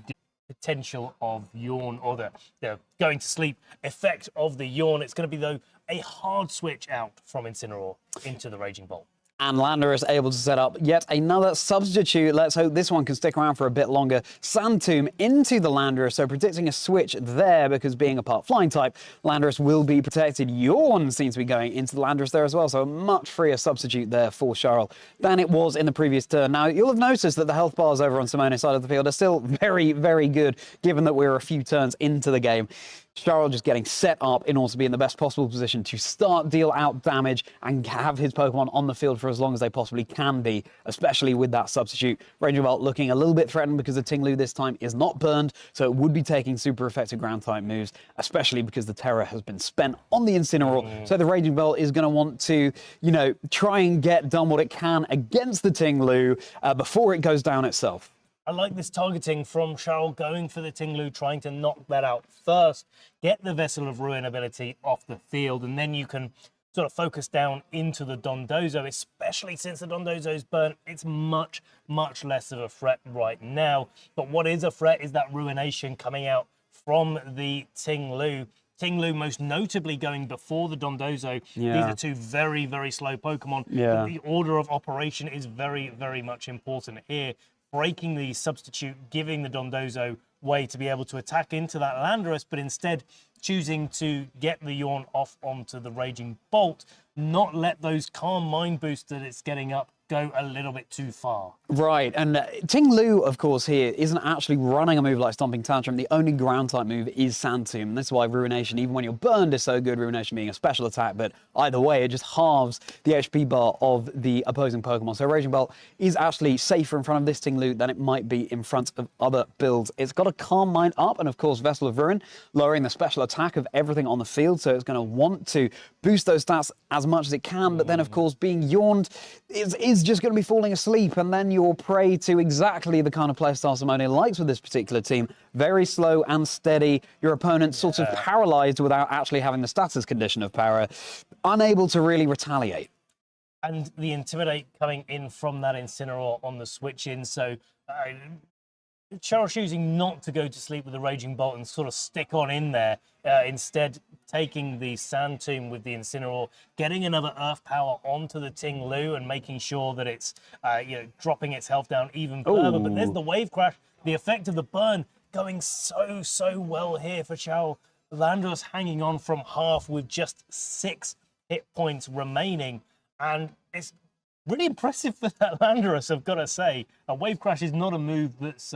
potential of yawn, or the going to sleep effect of the yawn. It's going to be, though, a hard switch out from Incineroar into the Raging Bolt. And Lander is able to set up yet another substitute. Let's hope this one can stick around for a bit longer. Sandtomb into the Landorus, so predicting a switch there, because being a part flying type, Landorus will be protected. Yawn seems to be going into the Landorus there as well, so a much freer substitute there for Charl than it was in the previous turn. Now, you'll have noticed that the health bars over on Simone's side of the field are still very, very good, given that we're a few turns into the game. Charl just getting set up in order to be in the best possible position to start, deal out damage, and have his Pokemon on the field for as long as they possibly can be, especially with that substitute. Raging Bolt looking a little bit threatened because the Tinglu this time is not burned, so it would be taking super effective ground-type moves, especially because the Terror has been spent on the Incineroar. So the Raging Bolt is going to want to, you know, try and get done what it can against the Tinglu before it goes down itself. I like this targeting from Charl, going for the Tinglu, trying to knock that out first, get the Vessel of Ruin ability off the field, and then you can sort of focus down into the Dondozo, especially since the Dondozo's burnt. It's much, much less of a threat right now. But what is a threat is that Ruination coming out from the Tinglu. Tinglu most notably going before the Dondozo. Yeah. These are two very, very slow Pokemon. Yeah. But the order of operation is very, very much important here. Breaking the substitute, giving the Dondozo way to be able to attack into that Landorus, but instead choosing to get the Yawn off onto the Raging Bolt, not let those Calm Mind boosts that it's getting up go a little bit too far. Right, and Tinglu, of course, here isn't actually running a move like Stomping Tantrum. The only ground-type move is Sandtomb, and that's why Ruination, even when you're burned, is so good, Ruination being a special attack, but either way, it just halves the HP bar of the opposing Pokemon. So Raging Bolt is actually safer in front of this Tinglu than it might be in front of other builds. It's got a Calm Mind up, and of course, Vessel of Ruin, lowering the special attack of everything on the field, so it's going to want to boost those stats as much as it can, but then, of course, being yawned is just going to be falling asleep, and then you're prey to exactly the kind of playstyle Simone likes with this particular team. Very slow and steady. Your opponent sort of paralyzed without actually having the status condition of para, unable to really retaliate. And the Intimidate coming in from that Incineroar on the switch in, so Charl choosing not to go to sleep with the Raging Bolt and sort of stick on in there, instead taking the Sandtomb with the Incineroar, getting another Earth Power onto the Tinglu and making sure that it's dropping its health down even further. But there's the Wave Crash, the effect of the burn going so well here for Charl. Landorus hanging on from half with just 6 hit points remaining, and it's really impressive for that Landorus, I've got to say. A Wave Crash is not a move that's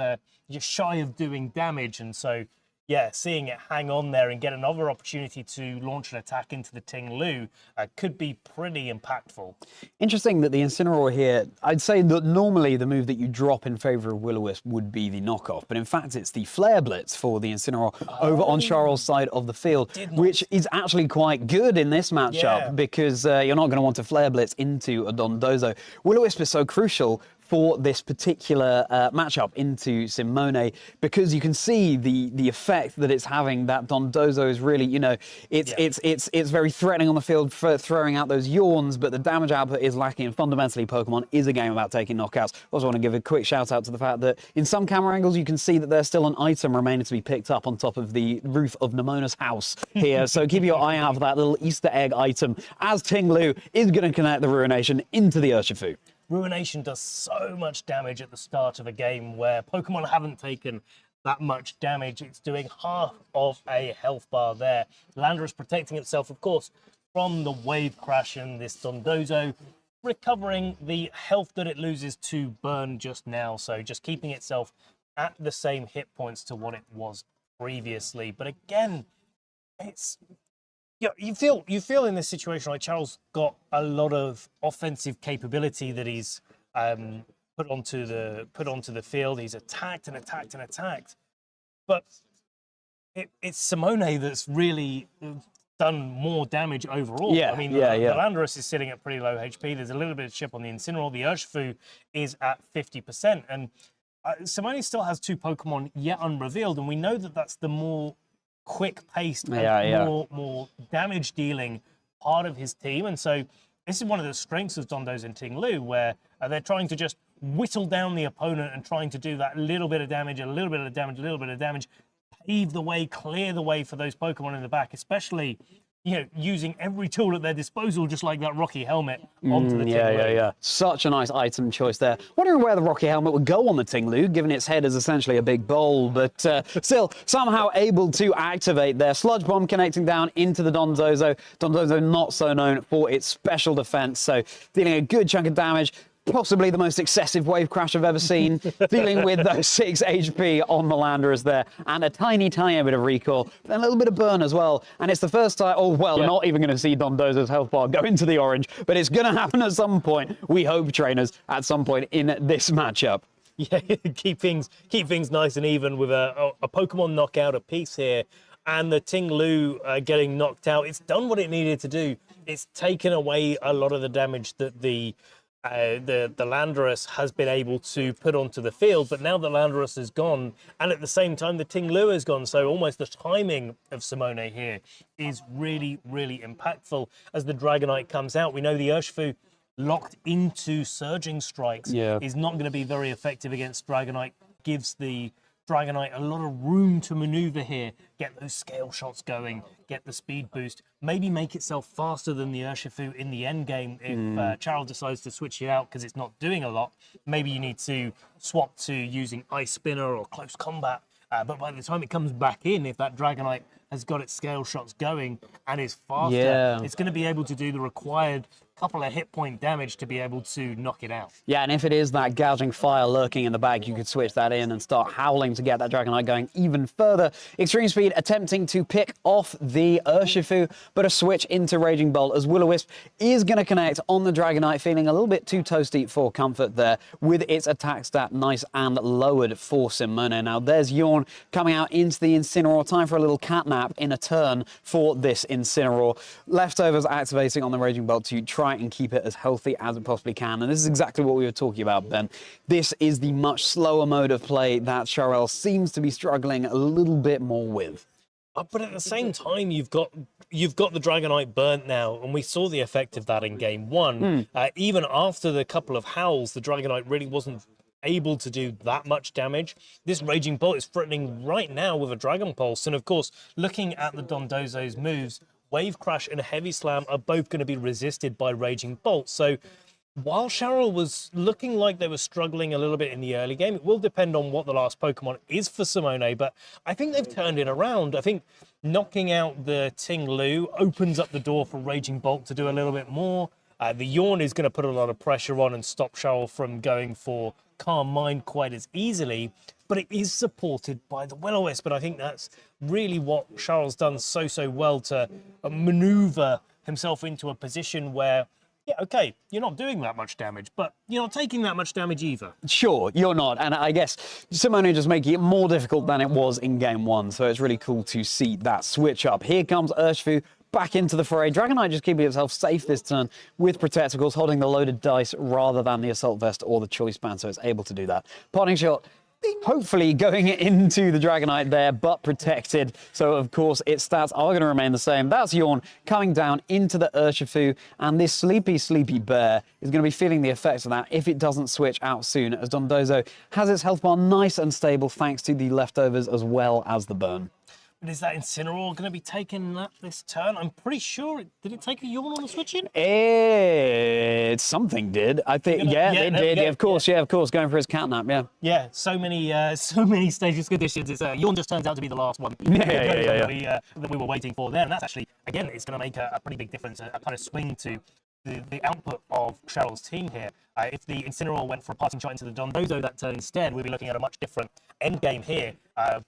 just shy of doing damage, and so, yeah, seeing it hang on there and get another opportunity to launch an attack into the Tinglu could be pretty impactful. Interesting that the Incineroar here, I'd say that normally the move that you drop in favor of Will-O-Wisp would be the knockoff, but in fact it's the Flare Blitz for the Incineroar over on Charl's side of the field, which is actually quite good in this matchup because you're not going to want to Flare Blitz into a Dondozo. Will-O-Wisp is so crucial for this particular matchup into Simone, because you can see the effect that it's having. That Dondozo is really, you know, it's very threatening on the field for throwing out those yawns, but the damage output is lacking, and fundamentally Pokemon is a game about taking knockouts. I also want to give a quick shout out to the fact that in some camera angles you can see that there's still an item remaining to be picked up on top of the roof of Nemona's house here, so keep your eye out for that little Easter egg item as Tinglu is going to connect the Ruination into the Urshifu. Ruination does so much damage at the start of a game where Pokemon haven't taken that much damage. It's doing half of a health bar there. Landorus protecting itself, of course, from the Wave Crash, and this Dondozo recovering the health that it loses to burn just now. So just keeping itself at the same hit points to what it was previously. But again, it's... Yeah, you feel in this situation like Charles got a lot of offensive capability that he's put onto the field. He's attacked and attacked and attacked, but it's Simone that's really done more damage overall. Yeah, I mean, yeah, the yeah. Landorus is sitting at pretty low HP. There's a little bit of chip on the Incineroar. The Urshifu is at 50%. And Simone still has 2 Pokemon yet unrevealed, and we know that that's the more quick-paced and more damage-dealing part of his team. And so this is one of the strengths of Dondozo and Ting Lu, where they're trying to just whittle down the opponent and trying to do that little bit of damage, a little bit of damage, a little bit of damage, pave the way, clear the way for those Pokemon in the back, especially, you know, using every tool at their disposal, just like that Rocky helmet onto the Ting Lu. Yeah. Such a nice item choice there. Wondering where the Rocky helmet would go on the Ting Lu, given its head is essentially a big bowl, but still somehow able to activate there. Sludge Bomb connecting down into the Dondozo. Dondozo not so known for its special defense, so dealing a good chunk of damage. Possibly the most excessive wave crash I've ever seen, dealing with those 6 HP on the Landorus there, and a tiny bit of recoil, and a little bit of burn as well. And it's the first time, we're not even going to see Dondozo's health bar go into the orange, but it's going to happen at some point, we hope, trainers, at some point in this matchup. Yeah, keep things nice and even with a Pokemon knockout apiece here, and the Ting Lu getting knocked out. It's done what it needed to do. It's taken away a lot of the damage that the Landorus has been able to put onto the field, but now the Landorus is gone, and at the same time the Ting Lu is gone, so almost the timing of Simone here is really, really impactful. As the Dragonite comes out, we know the Urshifu locked into Surging Strikes is not going to be very effective against Dragonite, gives the Dragonite a lot of room to maneuver here, get those scale shots going, get the speed boost, maybe make itself faster than the Urshifu in the end game if Charles decides to switch it out because it's not doing a lot. Maybe you need to swap to using Ice Spinner or Close Combat, but by the time it comes back in, if that Dragonite has got its scale shots going and is faster, it's going to be able to do the required couple of hit point damage to be able to knock it out. Yeah, and if it is that gouging fire lurking in the back, you could switch that in and start howling to get that Dragonite going even further. Extreme Speed attempting to pick off the Urshifu, but a switch into Raging Bolt as Will-O-Wisp is going to connect on the Dragonite, feeling a little bit too toasty for comfort there with its attack stat nice and lowered for Simone. Now there's Yawn coming out into the Incineroar. Time for a little catnap in a turn for this Incineroar. Leftovers activating on the Raging Bolt to try and keep it as healthy as it possibly can. And this is exactly what we were talking about, Ben. This is the much slower mode of play that Charel seems to be struggling a little bit more with. But at the same time, you've got the Dragonite burnt now, and we saw the effect of that in Game 1. Even after the couple of howls, the Dragonite really wasn't able to do that much damage. This Raging Bolt is threatening right now with a Dragon Pulse, and of course, looking at the Dondozo's moves, Wave Crash and Heavy Slam are both going to be resisted by Raging Bolt. So while Cheryl was looking like they were struggling a little bit in the early game, it will depend on what the last Pokemon is for Simone, but I think they've turned it around. I think knocking out the Ting Lu opens up the door for Raging Bolt to do a little bit more. The Yawn is going to put a lot of pressure on and stop Cheryl from going for Calm Mind quite as easily, but it is supported by the Will-O-Wisp, and I think that's really what Charles done so well to maneuver himself into a position where, yeah, okay, you're not doing that much damage, but you're not taking that much damage either. Sure, you're not, and I guess Simone just making it more difficult than it was in Game 1, so it's really cool to see that switch up. Here comes Urshifu back into the fray. Dragonite just keeping itself safe this turn with Protecticles, holding the loaded dice rather than the Assault Vest or the Choice Band, so it's able to do that. Parting Shot hopefully going into the Dragonite there, but protected. So, of course, its stats are going to remain the same. That's Yawn coming down into the Urshifu, and this sleepy bear is going to be feeling the effects of that if it doesn't switch out soon, as Dondozo has its health bar nice and stable thanks to the leftovers as well as the burn. But is that Incineroar going to be taking that this turn? I'm pretty sure did it take a Yawn on the switch in? Something did. I think, it did. Yeah, of course, going for his catnap, yeah. Yeah, so many stages conditions. It's Yawn just turns out to be the last one. Yeah. That we were waiting for there, and that's actually, again, it's going to make a pretty big difference, a kind of swing to the output of Cheryl's team here. If the Incineroar went for a parting shot into the Dondozo that turn instead, we'd be looking at a much different end game here.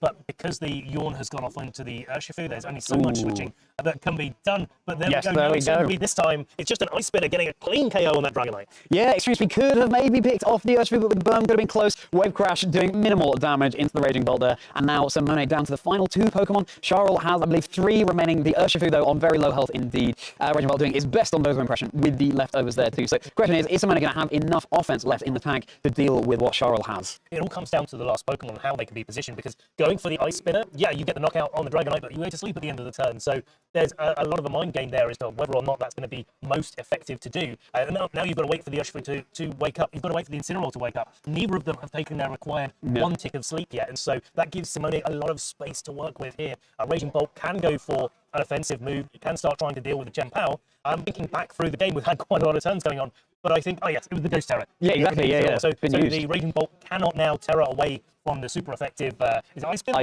But because the Yawn has gone off into the Urshifu, there's only so much switching that can be done. But there Yes, we go. there we So go. this time, it's just an Ice Spinner getting a clean KO on that Dragonite. Yeah, Extreme Speed could have maybe picked off the Urshifu, but the burn could have been close. Wave Crash doing minimal damage into the Raging Bolt there. And now Simone down to the final 2 Pokemon. Charl has, I believe, 3 remaining. The Urshifu, though, on very low health indeed. Raging Bolt doing its best on Dozo impression with the leftovers there too. So the question is Simone going to have enough offense left in the tank to deal with what Charl has? It all comes down to the last Pokemon and how they can be positioned, because going for the Ice Spinner, yeah, you get the knockout on the Dragonite, but you go to sleep at the end of the turn. So there's a lot of a mind game there as to whether or not that's going to be most effective to do. Now you've got to wait for the Urshifu to wake up. You've got to wait for the Incineroar to wake up. Neither of them have taken their required 1 tick of sleep yet, and so that gives Simone a lot of space to work with here. Raging Bolt can go for an offensive move. It can start trying to deal with the Chien-Pao. Thinking back through the game, we've had quite a lot of turns going on, but I think, oh yes, it was the Ghost Terror. Yeah, exactly, yeah. So the Raging Bolt cannot now Terror away from the super effective, is it Ice Spin?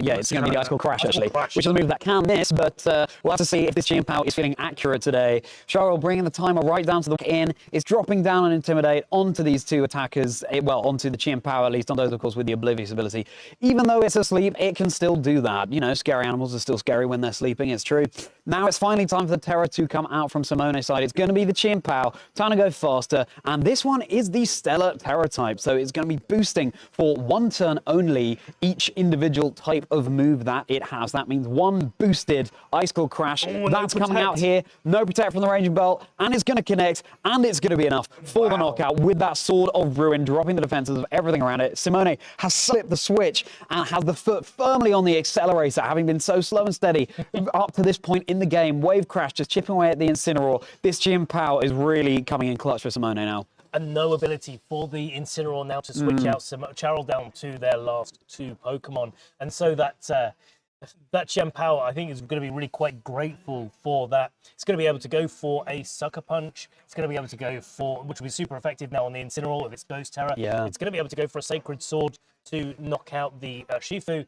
Yeah, it's going to be the Ice Cold Crash, actually, which is a move that can miss, but we'll have to see if this Chien-Pao is feeling accurate today. Charl bringing the timer right down to the in. It's dropping down and Intimidate onto these 2 attackers, onto the Chien-Pao at least, on those, of course, with the Oblivious ability. Even though it's asleep, it can still do that. You know, scary animals are still scary when they're sleeping, it's true. Now it's finally time for the Terror to come out from Simone's side. It's going to be the Chien-Pao, trying to go faster, and this one is the Stellar Terror type, so it's going to be boosting for 1 turn only each individual type of move that it has. That means 1 boosted Ice Cold Crash. That's coming out here. No Protect from the Raging Bolt, and it's going to connect, and it's going to be enough for the knockout with that Sword of Ruin, dropping the defenses of everything around it. Simone has slipped the switch and has the foot firmly on the accelerator, having been so slow and steady up to this point in the game. Wave Crash just chipping away at the Incineroar. This Chien-Pao is really coming in clutch for Simone now. And no ability for the Incineroar now to switch out Charl down to their last 2 Pokemon. And so that Chien-Pao, I think, is going to be really quite grateful for that. It's going to be able to go for a Sucker Punch. It's going to be able to go for, which will be super effective now on the Incineroar with its Ghost Terror. Yeah. It's going to be able to go for a Sacred Sword to knock out the Shifu,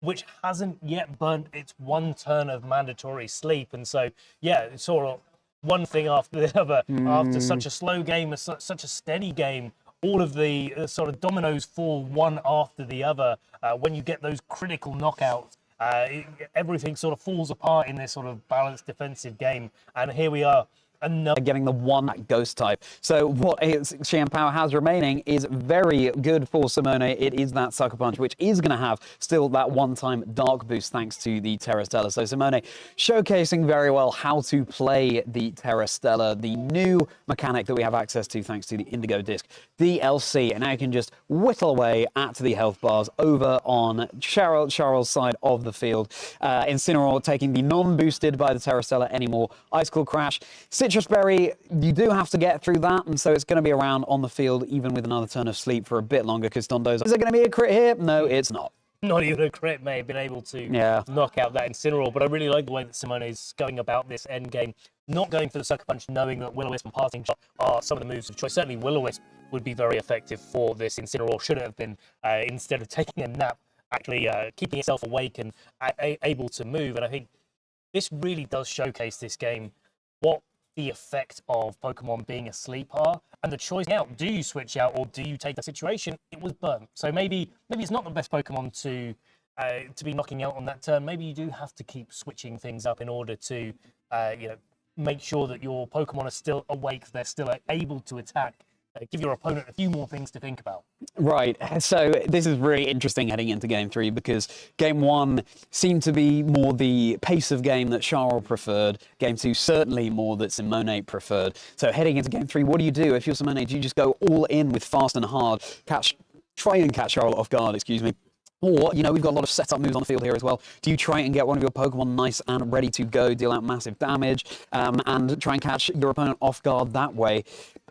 which hasn't yet burnt its 1 turn of mandatory sleep. And so, yeah, it's sort of one thing after the other. After such a slow game, such a steady game, all of the sort of dominoes fall one after the other. When you get those critical knockouts, everything sort of falls apart in this sort of balanced defensive game. And here we are. Getting the 1 ghost type. So what Chien-Pao has remaining is very good for Simone. It is that Sucker Punch, which is going to have still that 1-time Dark Boost thanks to the Terra Stella. So Simone showcasing very well how to play the Terra Stella, the new mechanic that we have access to thanks to the Indigo Disc DLC. And now you can just whittle away at the health bars over on Charl's side of the field. Incineroar taking the non-boosted by the Terra Stella anymore. Ice Cold Crash. Citrus Berry, you do have to get through that, and so it's going to be around on the field even with another turn of sleep for a bit longer because Dondozo. Is it going to be a crit here? No, it's not. Not even a crit may have been able to knock out that Incineroar, but I really like the way that Simone is going about this end game, not going for the Sucker Punch, knowing that Will-O-Wisp and Parting Shot are some of the moves of choice. Certainly Will-O-Wisp would be very effective for this Incineroar, should it have been, instead of taking a nap, actually keeping itself awake and able to move. And I think this really does showcase this game what the effect of Pokemon being asleep are, and the choice out. Do you switch out or do you take the situation? It was burnt. So maybe it's not the best Pokemon to be knocking out on that turn. Maybe you do have to keep switching things up in order to make sure that your Pokemon are still awake, they're still able to attack. Give your opponent a few more things to think about. Right, so this is really interesting heading into Game 3 because Game 1 seemed to be more the pace of game that Charl preferred. Game 2 certainly more that Simone preferred. So heading into Game 3, what do? If you're Simone, do you just go all in with fast and hard, try and catch Charl off guard, excuse me? Or, we've got a lot of setup moves on the field here as well. Do you try and get one of your Pokemon nice and ready to go, deal out massive damage, and try and catch your opponent off guard that way?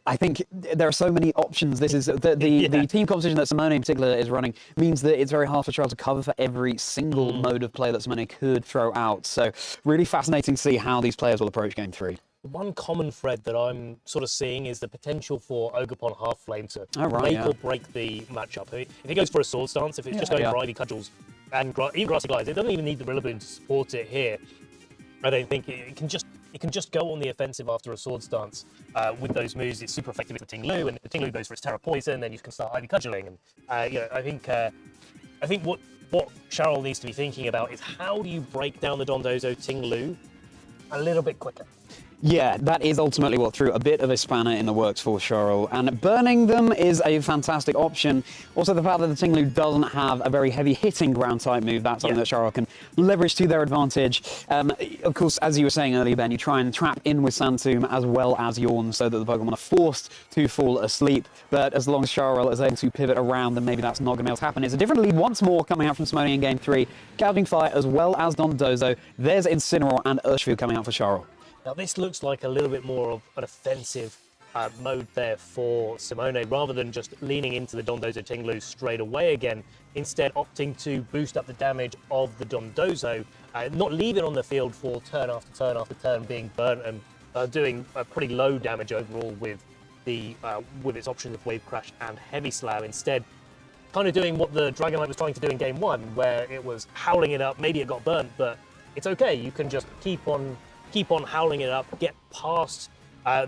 I think there are so many options. This is the team composition that Simone in particular is running means that it's very hard for Charl to cover for every single mode of play that Simone could throw out. So really fascinating to see how these players will approach Game 3. One common thread that I'm sort of seeing is the potential for Ogerpon Half Flame to make or break the matchup. If he goes for a Sword Stance, if it's just going for Ivy Cudgels and even Grassy Glides, it doesn't even need the Rillaboom to support it here. I don't think it can just it can just go on the offensive after a sword stance with those moves. It's super effective with the Ting Lu, and the Ting Lu goes for its Terra Poison, then you can start Ivy Cudgeling. And I think what Cheryl needs to be thinking about is how do you break down the Dondozo Ting Lu a little bit quicker. Yeah, that is ultimately what threw a bit of a spanner in the works for Charl, and burning them is a fantastic option. Also, the fact that the Ting Lu doesn't have a very heavy hitting ground type move, that's something that Charl can leverage to their advantage. Of course, as you were saying earlier, Ben, you try and trap in with Santum as well as Yawn so that the Pokemon are forced to fall asleep. But as long as Charl is able to pivot around, then maybe that's not going to be able to happen. It's a different lead once more coming out from Simone in Game 3. Gouging Fire as well as Dondozo. There's Incineroar and Urshifu coming out for Charl. Now this looks like a little bit more of an offensive mode there for Simone, rather than just leaning into the Dondozo Ting Lu straight away again, instead opting to boost up the damage of the Dondozo, not leave it on the field for turn after turn after turn being burnt and doing a pretty low damage overall with its options of Wave Crash and Heavy Slam. Instead, kind of doing what the Dragonite was trying to do in Game 1, where it was howling it up, maybe it got burnt, but it's okay, you can just keep on howling it up, get past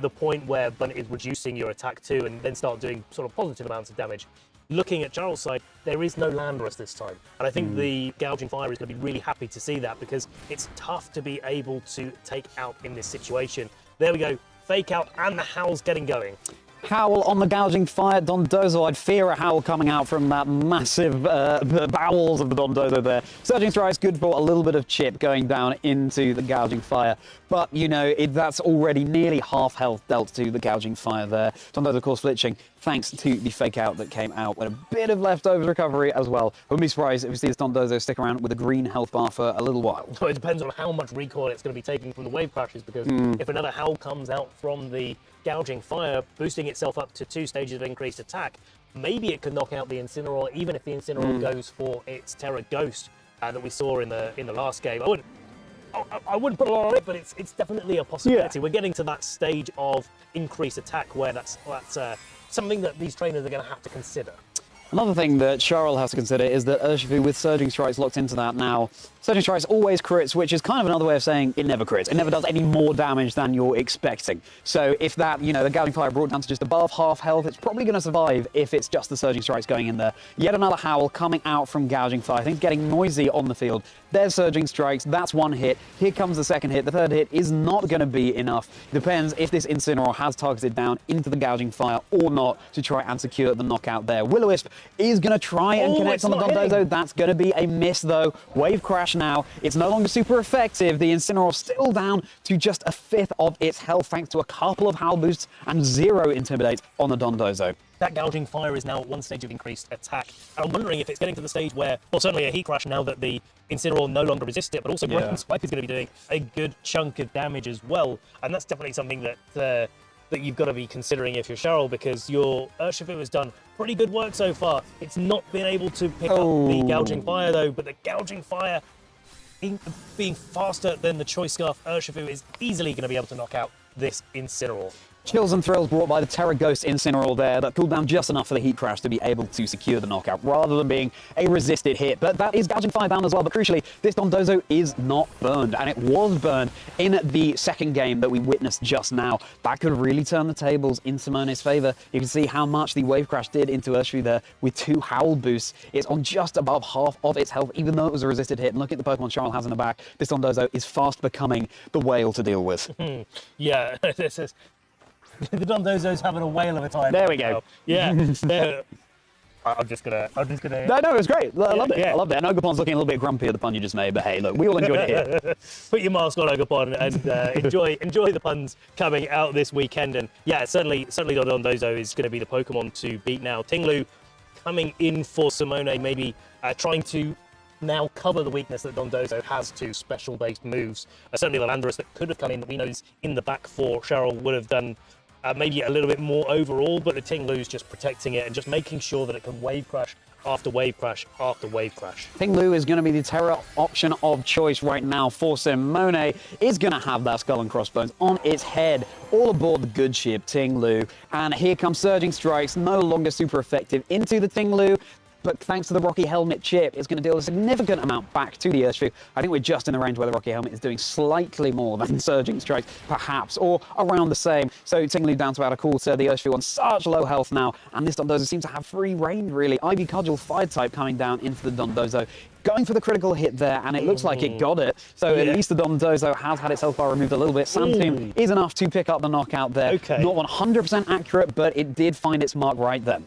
the point where Burn is reducing your attack to, and then start doing sort of positive amounts of damage. Looking at Charles' side, there is no Landorus this time. And I think the Gouging Fire is going to be really happy to see that, because it's tough to be able to take out in this situation. There we go, Fake Out, and the Howl's getting going. Howl on the Gouging Fire. Dondozo, I'd fear a Howl coming out from that massive bowels of the Dondozo there. Surging Strike's good for a little bit of chip going down into the Gouging Fire. But, you know, that's already nearly half health dealt to the Gouging Fire there. Dondozo, of course, flinching thanks to the Fake Out that came out with a bit of leftover recovery as well. Wouldn't be surprised if we see this Dondozo stick around with a green health bar for a little while. So it depends on how much recoil it's going to be taking from the Wave Crashes, because if another Howl comes out from the Gouging Fire, boosting itself up to 2 stages of increased attack, maybe it could knock out the Incineroar, even if the Incineroar goes for its Terra Ghost that we saw in the last game. I wouldn't put a lot on it, but it's definitely a possibility. Yeah. We're getting to that stage of increased attack where that's something that these trainers are going to have to consider. Another thing that Charl has to consider is that Urshifu with Surging Strikes locked into that now. Surging Strikes always crits, which is kind of another way of saying it never crits. It never does any more damage than you're expecting. So if that, you know, the Gouging Fire brought down to just above half health, it's probably going to survive if it's just the Surging Strikes going in there. Yet another Howl coming out from Gouging Fire. I think getting noisy on the field. There's Surging Strikes. That's one hit. Here comes the second hit. The third hit is not going to be enough. Depends if this Incineroar has targeted down into the Gouging Fire or not to try and secure the knockout there. Will-O-Wisp is going to try and connect on the Dondozo. That's going to be a miss, though. Wave Crash now. It's no longer super effective. The Incineroar still down to just a fifth of its health, thanks to a couple of Howl boosts and 0 Intimidate on the Dondozo. That Gouging Fire is now at 1 stage of increased attack. And I'm wondering if it's getting to the stage where, well, certainly a Heat Crash now that the Incineroar no longer resists it, but also Broken Swipe is going to be doing a good chunk of damage as well. And that's definitely something that you've got to be considering if you're Cheryl, because your Urshifu has done pretty good work so far. It's not been able to pick up the Gouging Fire, though, but the Gouging Fire, being faster than the Choice Scarf, Urshifu is easily going to be able to knock out this Incineroar. Chills and thrills brought by the Terra Ghost Incineroar there that cooled down just enough for the Heat Crash to be able to secure the knockout rather than being a resisted hit. But that is Gouging Fire bound as well. But crucially, this Dondozo is not burned, and it was burned in the second game that we witnessed just now. That could really turn the tables in Simone's favor. You can see how much the Wave Crash did into Urshifu there with 2 Howl boosts. It's on just above half of its health, even though it was a resisted hit. And look at the Pokemon Charl has in the back. This Dondozo is fast becoming the whale to deal with. Yeah, this is... The Dondozo's having a whale of a time. There we go. Yeah. I'm just gonna. No, it was great. I loved it. I loved it. And Ogerpon's looking a little bit grumpy at the pun you just made, but hey, look, we all enjoyed it here. Put your mask on, Ogerpon, and enjoy the puns coming out this weekend. And yeah, certainly the Dondozo is going to be the Pokemon to beat now. Ting Lu coming in for Simone, maybe trying to now cover the weakness that Dondozo has to special-based moves. Certainly the Landorus that could have come in, that we know is in the back four, Cheryl would have done maybe a little bit more overall, but the Ting Lu's just protecting it and just making sure that it can Wave Crash after Wave Crash after Wave Crash. Ting Lu is going to be the Terra option of choice right now for Simone. Is going to have that Skull and Crossbones on its head. All aboard the good ship, Ting Lu. And here comes Surging Strikes, no longer super effective into the Ting Lu. but thanks to the Rocky Helmet chip, it's going to deal a significant amount back to the Earthshoe. I think we're just in the range where the Rocky Helmet is doing slightly more than Surging Strikes, perhaps, or around the same. So Ting Lu down to about a quarter, the Earthshoe on such low health now, and this Dondozo seems to have free reign, really. Ivy Cudgel Fire type coming down into the Dondozo, going for the critical hit there, and it looks like it got it. So at least the Dondozo has had its health bar removed a little bit. Santoon is enough to pick up the knockout there. Okay. Not 100% accurate, but it did find its mark right then.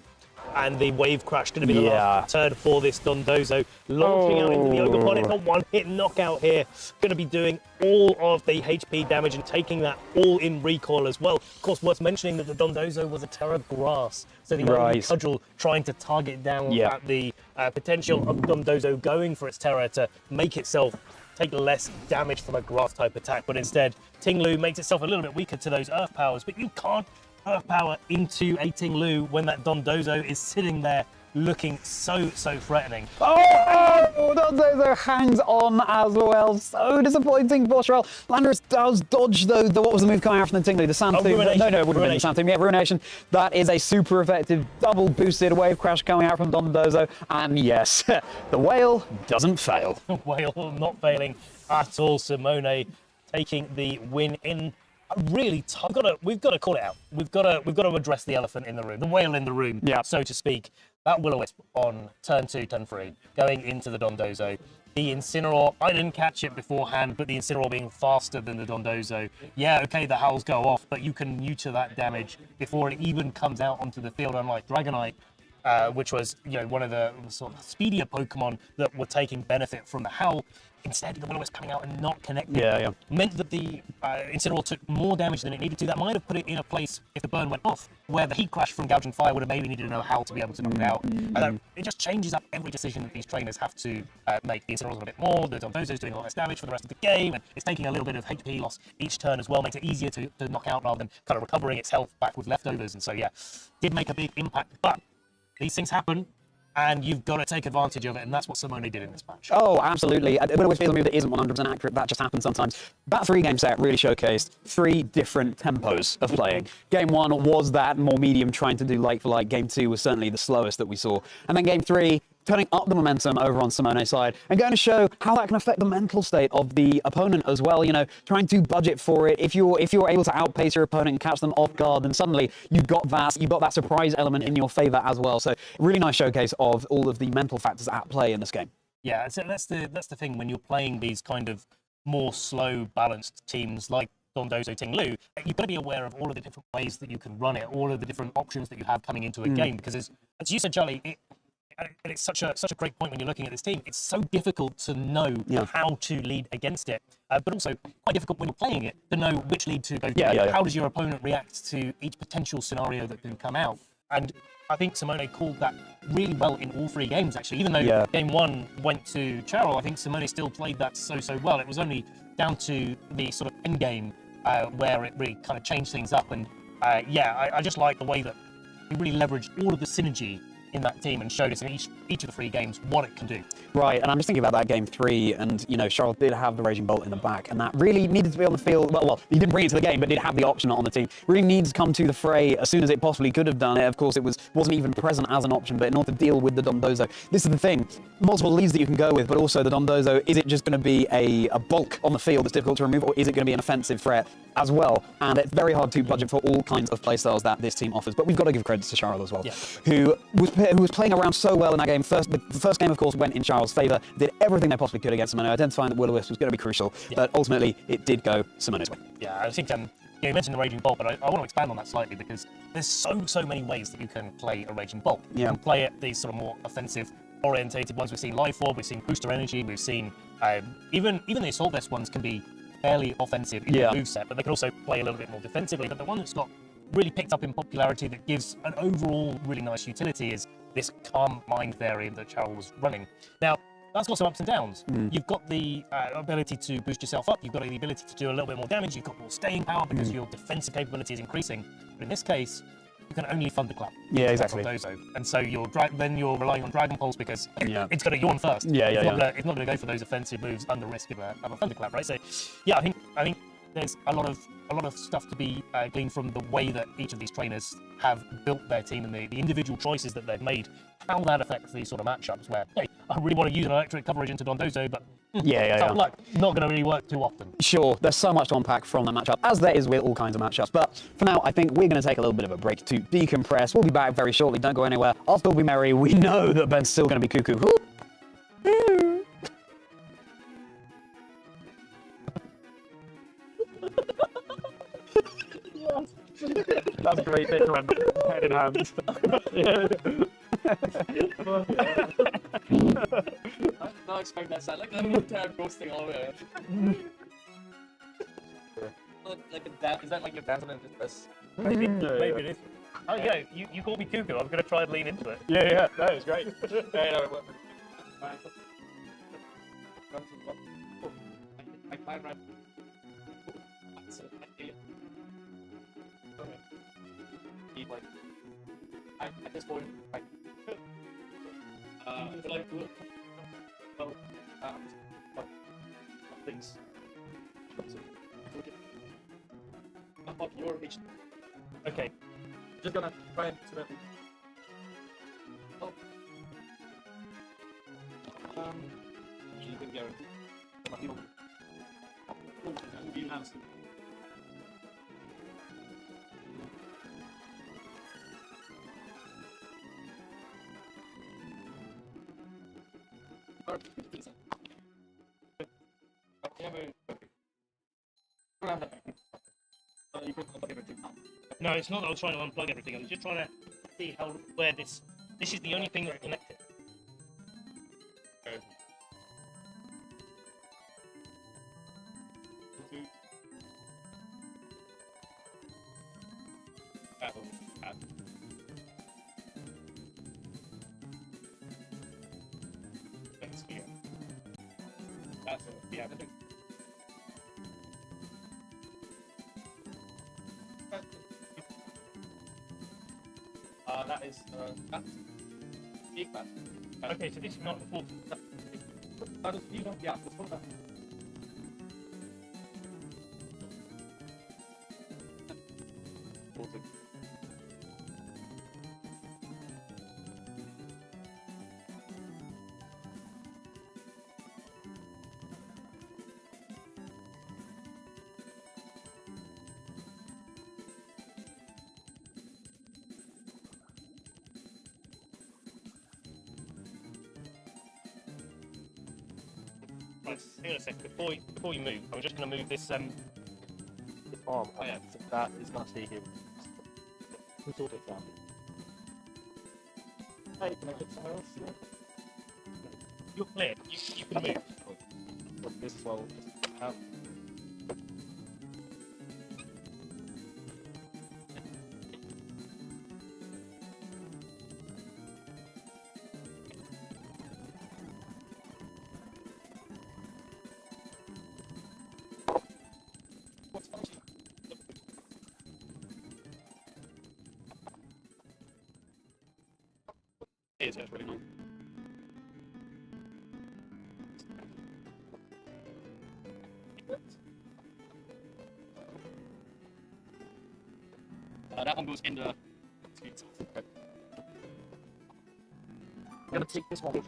And the wave crash going to be the last turn for this Dondozo, launching out into the Ogre. It's a one-hit knockout here. Going to be doing all of the HP damage and taking that all in recoil as well. Of course, worth mentioning that the Dondozo was a Terra Grass, so the Ivy Cudgel trying to target down at the potential of Dondozo going for its Terra to make itself take less damage from a grass type attack, but instead Ting Lu makes itself a little bit weaker to those earth powers, but you can't earth power into a Ting Lu when that Dondozo is sitting there looking so threatening. Oh, Dondozo hangs on as well. So disappointing for Sherelle. Landorus does dodge though. What was the move coming out from the Ting Lu? The Santoon. No, it would have been the Santoon. Yeah, Ruination. That is a super effective double boosted wave crash coming out from Dondozo. And yes, the whale doesn't fail. Whale not failing at all. Simone taking the win in really tough. We've got to call it out. We've got to address the elephant in the room, the whale in the room, so to speak. That Will-O-Wisp on turn 2, turn 3, going into the Dondozo. The Incineroar, I didn't catch it beforehand, but the Incineroar being faster than the Dondozo. Yeah, okay, the howls go off, but you can neuter that damage before it even comes out onto the field, unlike Dragonite, which was, one of the sort of speedier Pokemon that were taking benefit from the howl. Instead, the Will-O-Wisp coming out and not connecting meant that the Incineroar took more damage than it needed to. That might have put it in a place, if the burn went off, where the Heat Crash from Gouging Fire would have maybe needed to know how to be able to knock it out. It just changes up every decision that these trainers have to make. The Incineroar's a bit more, the Dondozo's doing a lot less damage for the rest of the game, and it's taking a little bit of HP loss each turn as well, makes it easier to knock out rather than kind of recovering its health back with leftovers. And so, did make a big impact, but these things happen. And you've got to take advantage of it, and that's what Simone did in this match. Oh, absolutely. Will-O-Wisp is a move that isn't 100% accurate. That just happens sometimes. That 3-game set really showcased 3 different tempos of playing. Game 1 was that more medium, trying to do like for like. Game 2 was certainly the slowest that we saw. And then Game 3, turning up the momentum over on Simone's side and going to show how that can affect the mental state of the opponent as well. Trying to budget for it. If you're able to outpace your opponent and catch them off guard, then suddenly you've got that surprise element in your favor as well. So really nice showcase of all of the mental factors at play in this game. Yeah, so that's the thing when you're playing these kind of more slow balanced teams like Dondozo, Ting Lu, you've got to be aware of all of the different ways that you can run it, all of the different options that you have coming into a game. Because as you said, Charlie, and it's such a great point when you're looking at this team. It's so difficult to know how to lead against it, but also quite difficult when you're playing it to know which lead to go to. How does your opponent react to each potential scenario that can come out? And I think Simone called that really well in all 3 games, actually. Even though Game 1 went to Cheryl, I think Simone still played that so well. It was only down to the sort of end game where it really kind of changed things up. And I just like the way that he really leveraged all of the synergy in that team and showed us in each of the 3 games what it can do. Right, and I'm just thinking about that Game 3, and, Charles did have the Raging Bolt in the back, and that really needed to be on the field. Well, he didn't bring it to the game, but did have the option on the team. Really needs to come to the fray as soon as it possibly could have done it. Of course, it wasn't even present as an option, but in order to deal with the Dondozo, this is the thing. Multiple leads that you can go with, but also the Dondozo, is it just going to be a bulk on the field that's difficult to remove, or is it going to be an offensive threat as well? And it's very hard to budget for all kinds of playstyles that this team offers, but we've got to give credit to Charles as well, who was playing around so well in that game. The first game, of course, went in Charles' favour, did everything they possibly could against Simone, identifying that Will-O-Wisp was going to be crucial, but ultimately it did go Simone's way. Yeah, I think you mentioned the Raging Bolt, but I want to expand on that slightly because there's so many ways that you can play a Raging Bolt. You can play it these sort of more offensive orientated ones. We've seen Life Orb, we've seen Booster Energy, we've seen even the Assault Vest ones can be fairly offensive in the moveset, but they can also play a little bit more defensively. But the one that's got really picked up in popularity that gives an overall really nice utility is this Calm Mind variant that Charles was running. Now, that's got some ups and downs. You've got the ability to boost yourself up, you've got the ability to do a little bit more damage, you've got more staying power because your defensive capability is increasing. But in this case, you can only Thunderclap. Yeah, exactly. And so you're relying on Dragon Pulse because it's got to yawn first. It's not going to go for those offensive moves under risk of a Thunderclap, right? So, yeah, I think there's a lot of stuff to be gleaned from the way that each of these trainers have built their team and the individual choices that they've made, how that affects these sort of matchups where, hey, I really want to use an electric coverage into Dondozo, but tough luck, not going to really work too often. Sure, there's so much to unpack from that matchup, as there is with all kinds of matchups. But for now, I think we're going to take a little bit of a break to decompress. We'll be back very shortly. Don't go anywhere. I'll still be merry. We know that Ben's still going to be cuckoo. That's a great bit when head in hand. I did not expect that sound. Like I'm tired ghosting all over. Like a dance. Is that like your dance on this? Maybe it is. Oh yeah, you called me cuckoo. I'm going to try and lean into it. Yeah, that was great. I climb right. Like, at this point, like, things. Up your reach. Okay. Just gonna try and accidentally. Oh. You can guarantee. You have. No, it's not that I was trying to unplug everything. I was just trying to see where this is the only thing that's connected. That is big bat. Okay, so this is not the full. That is yeah. Hang on a second. Before you move, I'm just going to move this arm. Oh yeah. So that is going to stay here. We'll sort it out. Hey, can I get somewhere else? Yeah. You're clear. You can move. This as well. Just That's really cool. that one goes in the. I'm gonna take this one.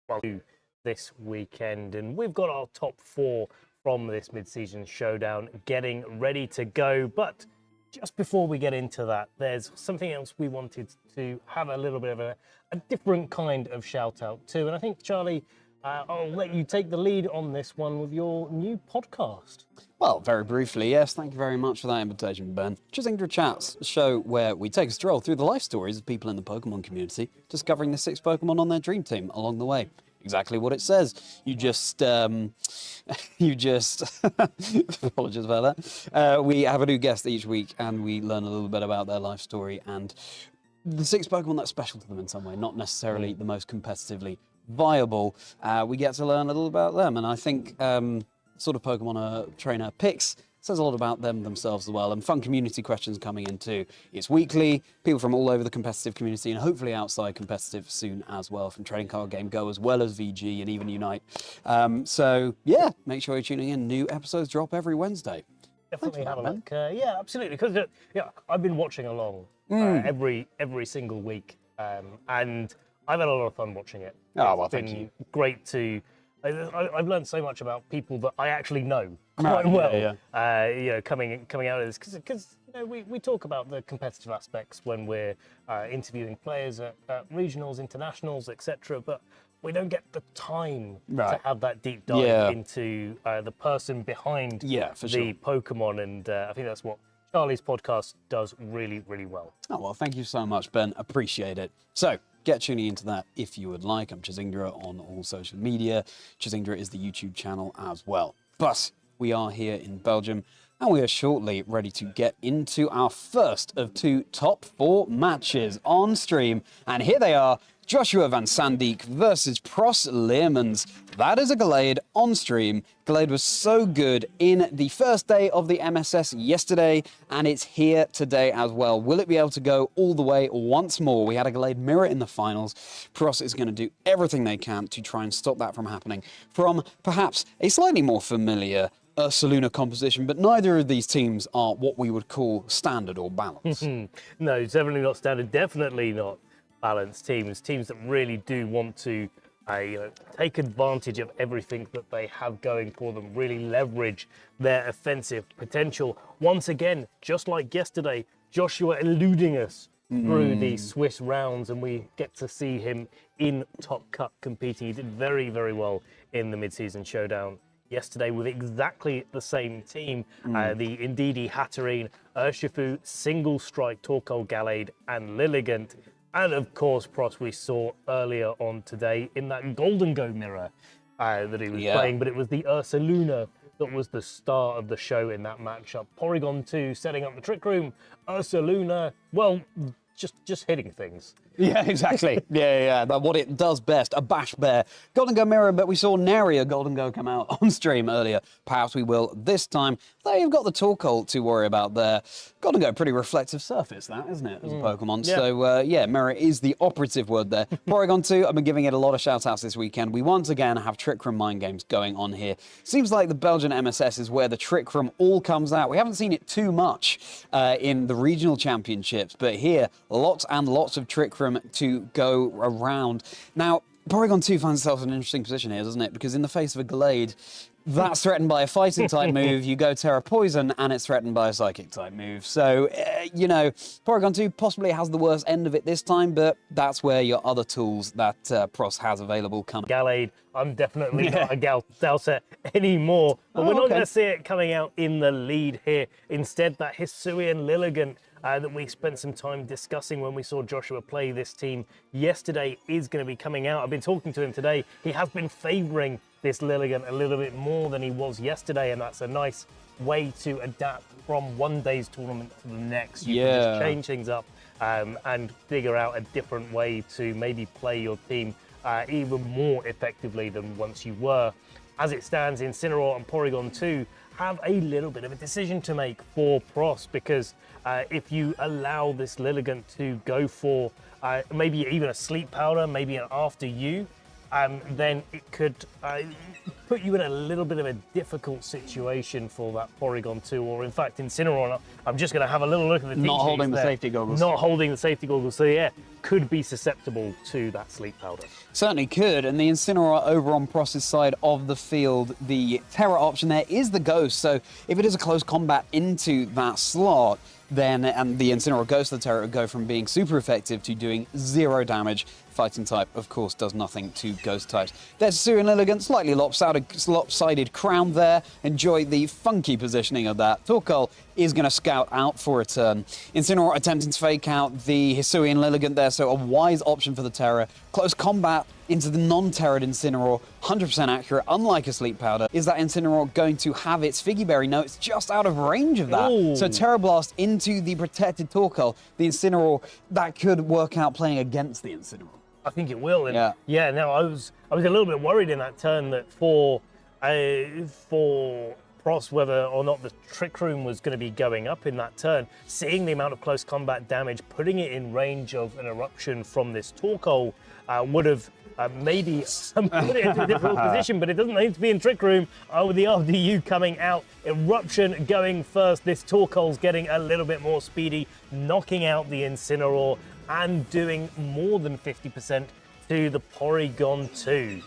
Well, this weekend, and we've got our top 4 from this mid-season showdown getting ready to go. But just before we get into that, there's something else we wanted to have a little bit of a different kind of shout out to, and I think, Charlie, I'll let you take the lead on this one with your new podcast. Well, very briefly, yes, thank you very much for that invitation, Ben. Chisingdra Chats, a show where we take a stroll through the life stories of people in the Pokemon community, discovering the 6 Pokemon on their dream team along the way. Exactly what it says. You just, apologies about that. We have a new guest each week, and we learn a little bit about their life story and the 6 Pokemon that's special to them in some way, not necessarily the most competitively viable. We get to learn a little about them, and I think sort of Pokemon a trainer picks says a lot about them themselves as well, and fun community questions coming in too. It's weekly, people from all over the competitive community, and hopefully outside competitive soon as well, from Trading Card Game Go as well as VG and even Unite. So yeah, make sure you're tuning in. New episodes drop every Wednesday. Definitely have a look. Yeah, absolutely. Because I've been watching along every single week, and I've had a lot of fun watching it. Oh, well, it's thank been you. great to. I've learned so much about people that I actually know quite well. Coming out of this, because we talk about the competitive aspects when we're interviewing players at regionals, internationals, etc. But we don't get the time to have that deep dive into the person behind the Pokemon, and I think that's what Charlie's podcast does really, really well. Oh, well, thank you so much, Ben. Appreciate it. So, get tuning into that if you would like. I'm Chisingdra on all social media. Chisingdra is the YouTube channel as well. But we are here in Belgium, and we are shortly ready to get into our first of 2 top 4 matches on stream. And here they are. Joshua van Sandyk versus Pros Leermans. That is a Gallade on stream. Gallade was so good in the first day of the MSS yesterday, and it's here today as well. Will it be able to go all the way once more? We had a Gallade mirror in the finals. Pros is going to do everything they can to try and stop that from happening from perhaps a slightly more familiar Ursaluna composition, but neither of these teams are what we would call standard or balanced. No, definitely not standard, definitely not balanced teams that really do want to take advantage of everything that they have going for them, really leverage their offensive potential. Once again, just like yesterday, Joshua eluding us through the Swiss rounds, and we get to see him in Top Cup competing. He did very, very well in the mid-season showdown yesterday with exactly the same team. The Indeedee, Hatterene, Urshifu, Single Strike, Torkoal, Gallade, and Lilligant. And of course, Pros we saw earlier on today in that Golden Go mirror that he was playing, but it was the Ursaluna that was the star of the show in that matchup. Porygon 2 setting up the Trick Room, Ursaluna, well, just hitting things. Yeah, exactly. But what it does best, a bash bear. Golden Go mirror, but we saw nary a Golden Go come out on stream earlier. Perhaps we will this time. Though you've got the Torkoal to worry about there. Golden Go, pretty reflective surface, that, isn't it, as a Pokemon? Yeah. So, mirror is the operative word there. Porygon 2, I've been giving it a lot of shout-outs this weekend. We once again have Trick Room mind games going on here. Seems like the Belgian MSS is where the Trick Room all comes out. We haven't seen it too much in the regional championships, but here, lots and lots of Trick Room to go around. Now, Porygon 2 finds itself in an interesting position here, doesn't it? Because in the face of a Gallade, that's threatened by a fighting type move. You go Terra Poison, and it's threatened by a psychic type move. So, Porygon 2 possibly has the worst end of it this time, but that's where your other tools that Pros has available come. Gallade, I'm definitely not a Galset anymore, but we're not going to see it coming out in the lead here. Instead, that Hisuian Lilligant that we spent some time discussing when we saw Joshua play this team yesterday is going to be coming out. I've been talking to him today. He has been favouring this Lilligant a little bit more than he was yesterday, and that's a nice way to adapt from one day's tournament to the next. You can just change things up and figure out a different way to maybe play your team even more effectively than once you were. As it stands, Incineroar and Porygon 2 have a little bit of a decision to make for Pros, because if you allow this Lilligant to go for maybe even a Sleep Powder, maybe an After You, then it could put you in a little bit of a difficult situation for that Porygon 2, or in fact Incineroar. I'm just going to have a little look at the team Not holding sheets the there. safety goggles. Not holding the safety goggles, so yeah, could be susceptible to that sleep powder. Certainly could, and the Incineroar over on Pross's side of the field, the Terra option there is the Ghost, so if it is a close combat into that slot, then and the Incineroar Ghost of the Terra would go from being super effective to doing 0 damage. Fighting type, of course, does nothing to Ghost types. There's Sue and Lilligant, slightly lopsided crown there. Enjoy the funky positioning of that. Torkoal is going to scout out for a turn. Incineroar attempting to fake out the Hisui and Lilligant there, so a wise option for the Terra. Close combat into the non-Terra'd Incineroar, 100% accurate, unlike a Sleep Powder. Is that Incineroar going to have its Figgy Berry? No, it's just out of range of that. Ooh. So Terra Blast into the protected Torkoal. The Incineroar, that could work out playing against the Incineroar. I think it will. And Yeah. no, I was a little bit worried in that turn that for Pross, whether or not the Trick Room was going to be going up in that turn. Seeing the amount of close combat damage, putting it in range of an eruption from this Torkoal would have maybe put it into a difficult position, but it doesn't need to be in Trick Room. With the RDU coming out, Eruption going first. This Torkoal's getting a little bit more speedy, knocking out the Incineroar and doing more than 50% to the Porygon 2.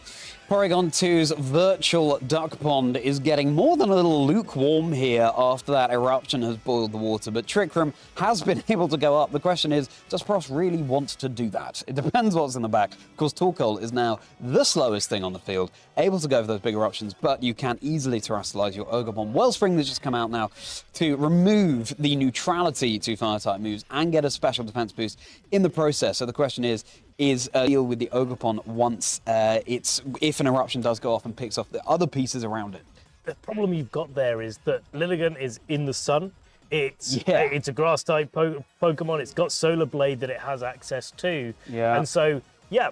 Porygon 2's virtual duck pond is getting more than a little lukewarm here after that eruption has boiled the water, but Trick Room has been able to go up. The question is, does Pross really want to do that? It depends what's in the back. Of course, Torkoal is now the slowest thing on the field, able to go for those big eruptions, but you can easily terrestrialize your Ogerpon. Wellspring that's just come out now to remove the neutrality to fire-type moves and get a special defense boost in the process. So the question is deal with the Ogerpon once if an eruption does go off and picks off the other pieces around it. The problem you've got there is that Lilligant is in the sun. It's a grass type Pokemon. It's got Solar Blade that it has access to. Yeah. And so, yeah,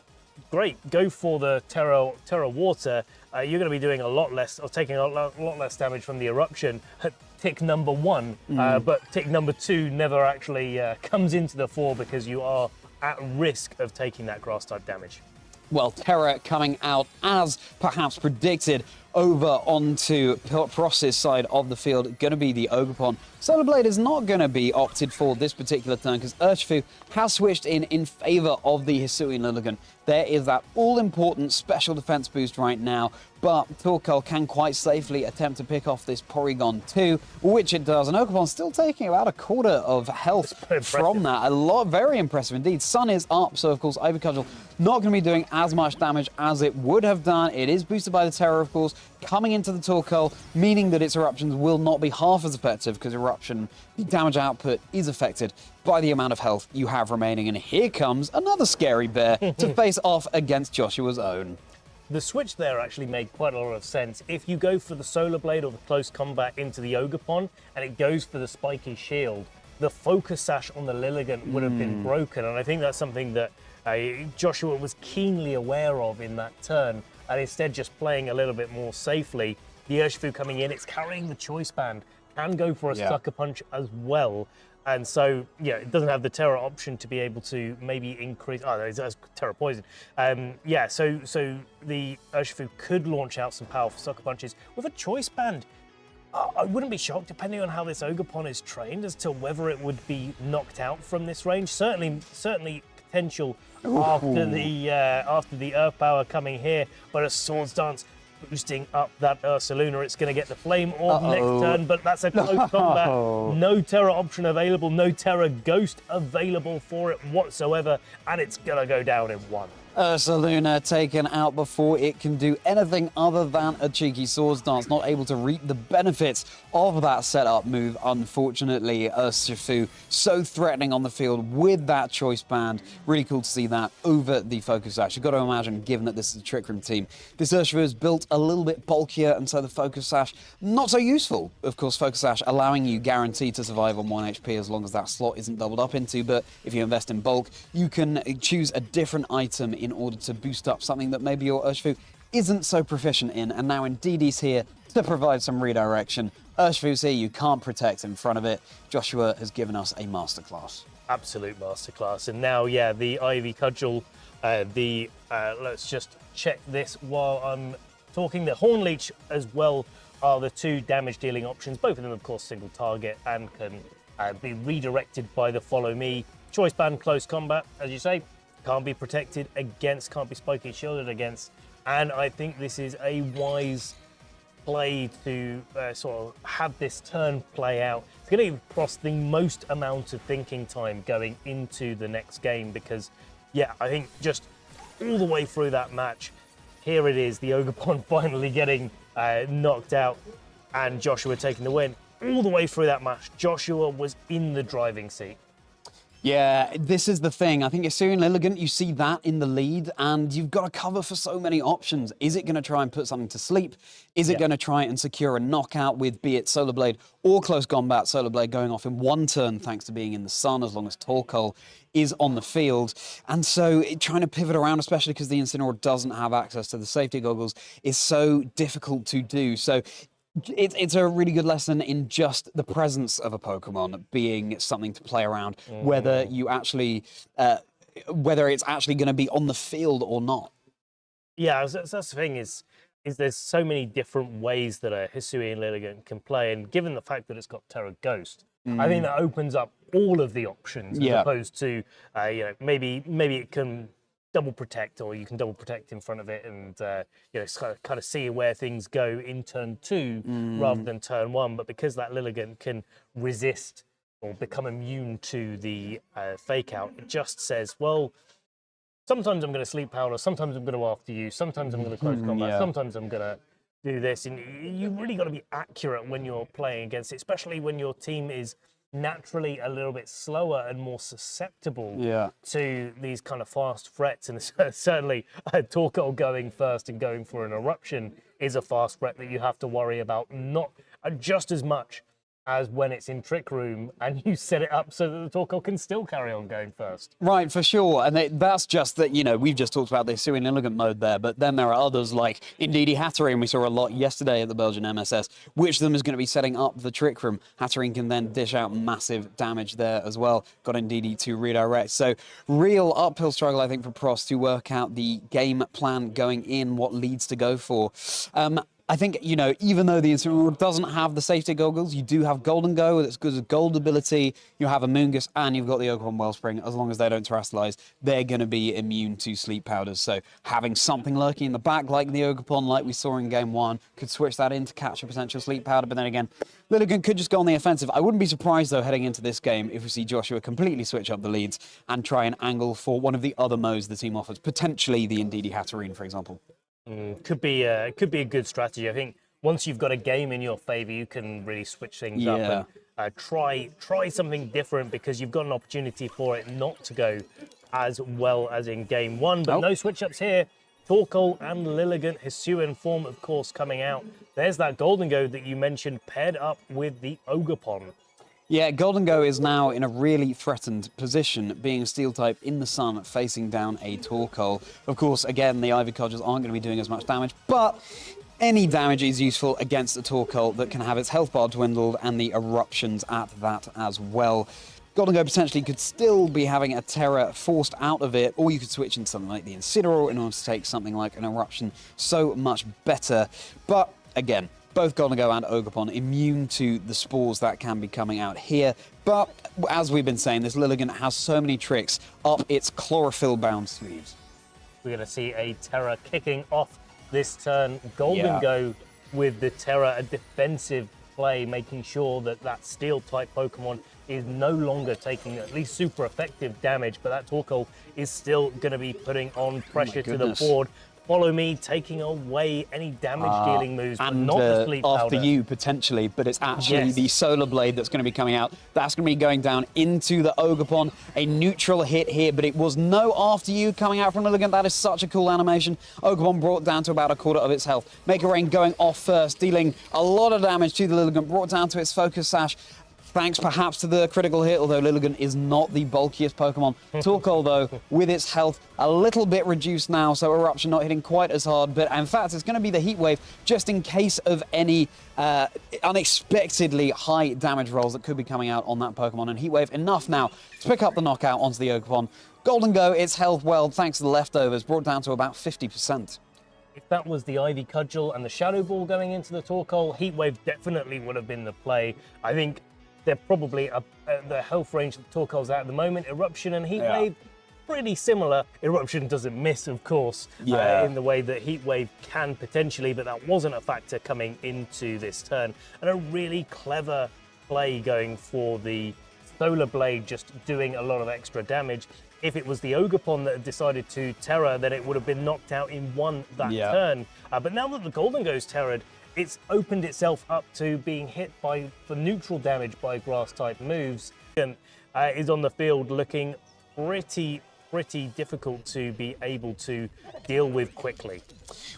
great. Go for the Terra Water. You're going to be doing a lot less, or taking a lot less damage from the eruption at tick number 1. But tick number 2 never actually comes into the fore because you are at risk of taking that grass type damage. Well, Terra coming out as perhaps predicted over onto Pross's side of the field, going to be the Ogerpon. Solar Blade is not going to be opted for this particular turn because Urshifu has switched in favor of the Hisui and Lilligant. There is that all-important special defense boost right now, but Torkoal can quite safely attempt to pick off this Porygon 2, which it does. And Ogerpon's still taking about a quarter of health from that. Very impressive indeed. Sun is up, so of course Ivy Cudgel not going to be doing as much damage as it would have done. It is boosted by the Terror, of course, coming into the Torkoal, meaning that its eruptions will not be half as effective because eruption, the damage output is affected by the amount of health you have remaining. And here comes another scary bear to face off against Joshua's own. The switch there actually made quite a lot of sense. If you go for the Solar Blade or the close combat into the Ogerpon and it goes for the Spiky Shield, the Focus Sash on the Lilligant would have been broken. And I think that's something that Joshua was keenly aware of in that turn, and instead just playing a little bit more safely. The Urshifu coming in, it's carrying the Choice Band, can go for a Sucker Punch as well. And so, yeah, it doesn't have the Terra option to be able to maybe increase. Oh, it has Terra Poison. So the Urshifu could launch out some powerful Sucker Punches with a Choice Band. I wouldn't be shocked, depending on how this Ogerpon is trained, as to whether it would be knocked out from this range. Certainly potential after the Earth Power coming here, but a Swords Dance boosting up that Ursaluna. It's going to get the Flame Orb next turn, but that's a close combat. No Terra option available, no Terra Ghost available for it whatsoever, and it's going to go down in 1. Ursaluna taken out before it can do anything other than a cheeky Swords Dance, not able to reap the benefits of that setup move. Unfortunately, Urshifu so threatening on the field with that Choice Band. Really cool to see that over the Focus Sash. You've got to imagine, given that this is a Trick Room team, this Urshifu is built a little bit bulkier, and so the Focus Sash not so useful. Of course, Focus Sash allowing you guaranteed to survive on 1 HP as long as that slot isn't doubled up into, but if you invest in bulk, you can choose a different item in order to boost up something that maybe your Urshifu isn't so proficient in. And now Indeed's here to provide some redirection. Urshifu's here, you can't protect in front of it. Joshua has given us a masterclass. Absolute masterclass. And now, yeah, the Ivy Cudgel Let's just check this while I'm talking. The Horn Leech as well are the 2 damage dealing options. Both of them, of course, single target and can be redirected by the Follow Me. Choice band, close combat, as you say, can't be protected against, can't be spiky shielded against. And I think this is a wise play to sort of have this turn play out. It's going to give Prost the most amount of thinking time going into the next game because, yeah, I think just all the way through that match, here it is, the Ogerpon finally getting knocked out and Joshua taking the win. All the way through that match, Joshua was in the driving seat. Yeah, this is the thing. I think Hisuian Lilligant, you see that in the lead, and you've got to cover for so many options. Is it going to try and put something to sleep? Is it going to try and secure a knockout with, be it Solar Blade or Close Combat, Solar Blade going off in 1 turn thanks to being in the sun, as long as Torkoal is on the field. And so trying to pivot around, especially because the Incineroar doesn't have access to the safety goggles, is so difficult to do. So it's a really good lesson in just the presence of a Pokemon being something to play around, whether you actually, whether it's actually going to be on the field or not. Yeah, that's the thing is there's so many different ways that a Hisuian Lilligant can play, and given the fact that it's got Terra Ghost, I think that opens up all of the options as opposed to, you know, maybe it can double protect, or you can double protect in front of it and you know, kind of see where things go in turn 2 rather than turn 1. But because that Lilligant can resist or become immune to the fake out, it just says, well, sometimes I'm going to sleep powder, sometimes I'm going to after you, sometimes I'm going to close combat, sometimes I'm going to do this. And you really got to be accurate when you're playing against it, especially when your team is naturally a little bit slower and more susceptible to these kind of fast threats. And certainly Torkoal going first and going for an eruption is a fast threat that you have to worry about, not just as much as when it's in Trick Room and you set it up so that the Torkoal can still carry on going first. Right, for sure. And that's just that, you know, we've just talked about the Hisuian Lilligant mode there, but then there are others like Indeedee Hatterene, we saw a lot yesterday at the Belgian MSS. Which of them is going to be setting up the Trick Room? Hatterene can then dish out massive damage there as well. Got Indeedee to redirect. So real uphill struggle, I think, for Prost to work out the game plan going in, what leads to go for. I think, you know, even though the Incineroar doesn't have the safety goggles, you do have Golden Go that's good as gold ability. You have a Moongus and you've got the Ogerpon Wellspring. As long as they don't terrestrialize, they're going to be immune to sleep powders. So having something lurking in the back like the Ogerpon, like we saw in game 1, could switch that in to catch a potential sleep powder. But then again, Lilligant could just go on the offensive. I wouldn't be surprised, though, heading into this game if we see Joshua completely switch up the leads and try and angle for one of the other modes the team offers, potentially the Indeedee Hatterene, for example. Could be a good strategy. I think once you've got a game in your favor, you can really switch things up and try something different, because you've got an opportunity for it not to go as well as in game 1. But no switch ups here. Torkoal and Lilligant, Hisuian form, of course, coming out. There's that Golden Go that you mentioned paired up with the Ogerpon. Yeah, Golden Go is now in a really threatened position, being a Steel type in the sun, facing down a Torkoal. Of course, again, the Ivy Codgers aren't going to be doing as much damage, but any damage is useful against a Torkoal that can have its health bar dwindled and the eruptions at that as well. Golden Go potentially could still be having a Terra forced out of it, or you could switch into something like the Incineroar in order to take something like an eruption so much better. But again, both Golden Go and Ogerpon immune to the spores that can be coming out here. But as we've been saying, this Lilligant has so many tricks up its chlorophyll-bound sleeves. We're going to see a Terra kicking off this turn. Golden Go with the Terra, a defensive play, making sure that that Steel-type Pokemon is no longer taking at least super effective damage, but that Torkoal is still going to be putting on pressure to the board. Follow Me taking away any damage-dealing moves, but not the sleep powder. After you, potentially, but it's actually the Solar Blade that's going to be coming out. That's going to be going down into the Ogerpon. A neutral hit here, but it was no After You coming out from Lilligant. That is such a cool animation. Ogerpon brought down to about a quarter of its health. Mega Rain going off first, dealing a lot of damage to the Lilligant, brought down to its Focus Sash. thanks perhaps to the critical hit, although Lilligant is not the bulkiest Pokemon. Torkoal, though, with its health a little bit reduced now, so Eruption not hitting quite as hard, but in fact, it's going to be the Heat Wave just in case of any unexpectedly high damage rolls that could be coming out on that Pokemon. And Heat Wave enough now to pick up the knockout onto the Ogerpon. Golden Go, its health, well, thanks to the leftovers, brought down to about 50%. If that was the Ivy Cudgel and the Shadow Ball going into the Torkoal, Heat Wave definitely would have been the play. I think they're probably the health range that the Torkoal's at the moment. Eruption and Heat Wave, pretty similar. Eruption doesn't miss, of course, in the way that Heat Wave can potentially, but that wasn't a factor coming into this turn. And a really clever play going for the Solar Blade, just doing a lot of extra damage. If it was the Ogerpon that had decided to Terra, then it would have been knocked out in that turn. But now that the Golden Go's Terra'd, it's opened itself up to being hit for neutral damage by Grass-type moves. And is on the field looking pretty difficult to be able to deal with quickly.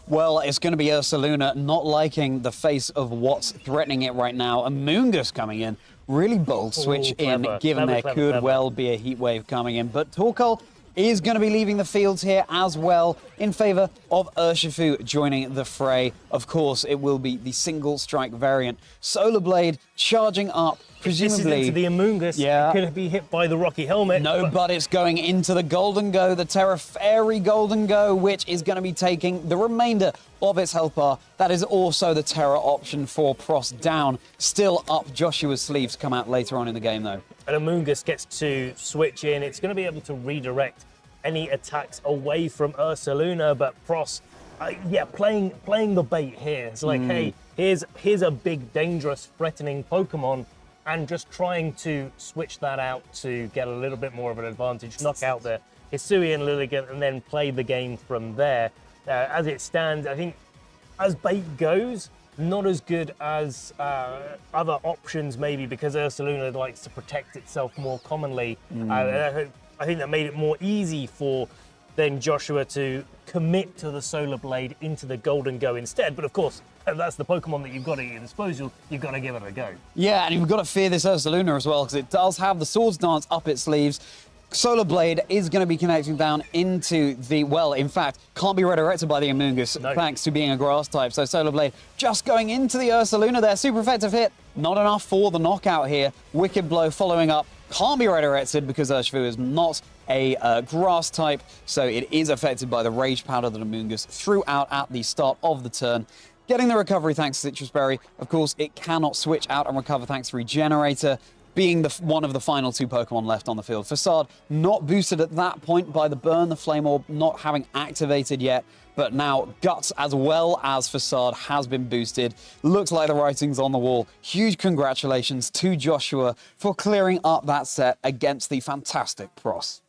Well, it's going to be Ursaluna not liking the face of what's threatening it right now. A Moongus coming in. Really bold switch given there could well be a Heat Wave coming in. But Torkoal is going to be leaving the field here as well in favor of Urshifu joining the fray. Of course, it will be the single strike variant. Solar Blade charging up, presumably. This is into the Amoongus. It could be hit by the Rocky Helmet. No, but it's going into the Golden Go, the Terra Fairy Golden Go, which is going to be taking the remainder of its health bar. That is also the Terra option for Pross down. Still up Joshua's sleeves, come out later on in the game, though. And Amoongus gets to switch in. It's going to be able to redirect any attacks away from Ursaluna, but Pross, playing the bait here. It's like, hey, here's a big, dangerous, threatening Pokemon, and just trying to switch that out to get a little bit more of an advantage, knock out the Hisuian Lilligant, and then play the game from there. As it stands, I think as bait goes, not as good as other options maybe, because Ursaluna likes to protect itself more commonly. I think that made it more easy for then Joshua to commit to the Solar Blade into the Golden Go instead. But of course, that's the Pokemon that you've got at your disposal. You've got to give it a go. Yeah, and you've got to fear this Ursaluna as well, because it does have the Swords Dance up its sleeves. Solar Blade is going to be connecting down into the, well, in fact, can't be redirected by the Amoongus, thanks to being a grass type. So Solar Blade just going into the Ursaluna there. Super effective hit. Not enough for the knockout here. Wicked Blow following up. Can't be redirected because Urshifu is not a grass type, so it is affected by the Rage Powder that Amoongus threw out at the start of the turn. Getting the recovery thanks to Citrus Berry. Of course, it cannot switch out and recover thanks to Regenerator, being one of the final two Pokemon left on the field. Facade not boosted at that point by the burn, the Flame Orb not having activated yet, but now Guts as well as Facade has been boosted. Looks like the writing's on the wall. Huge congratulations to Joshua for clearing up that set against the fantastic Pross.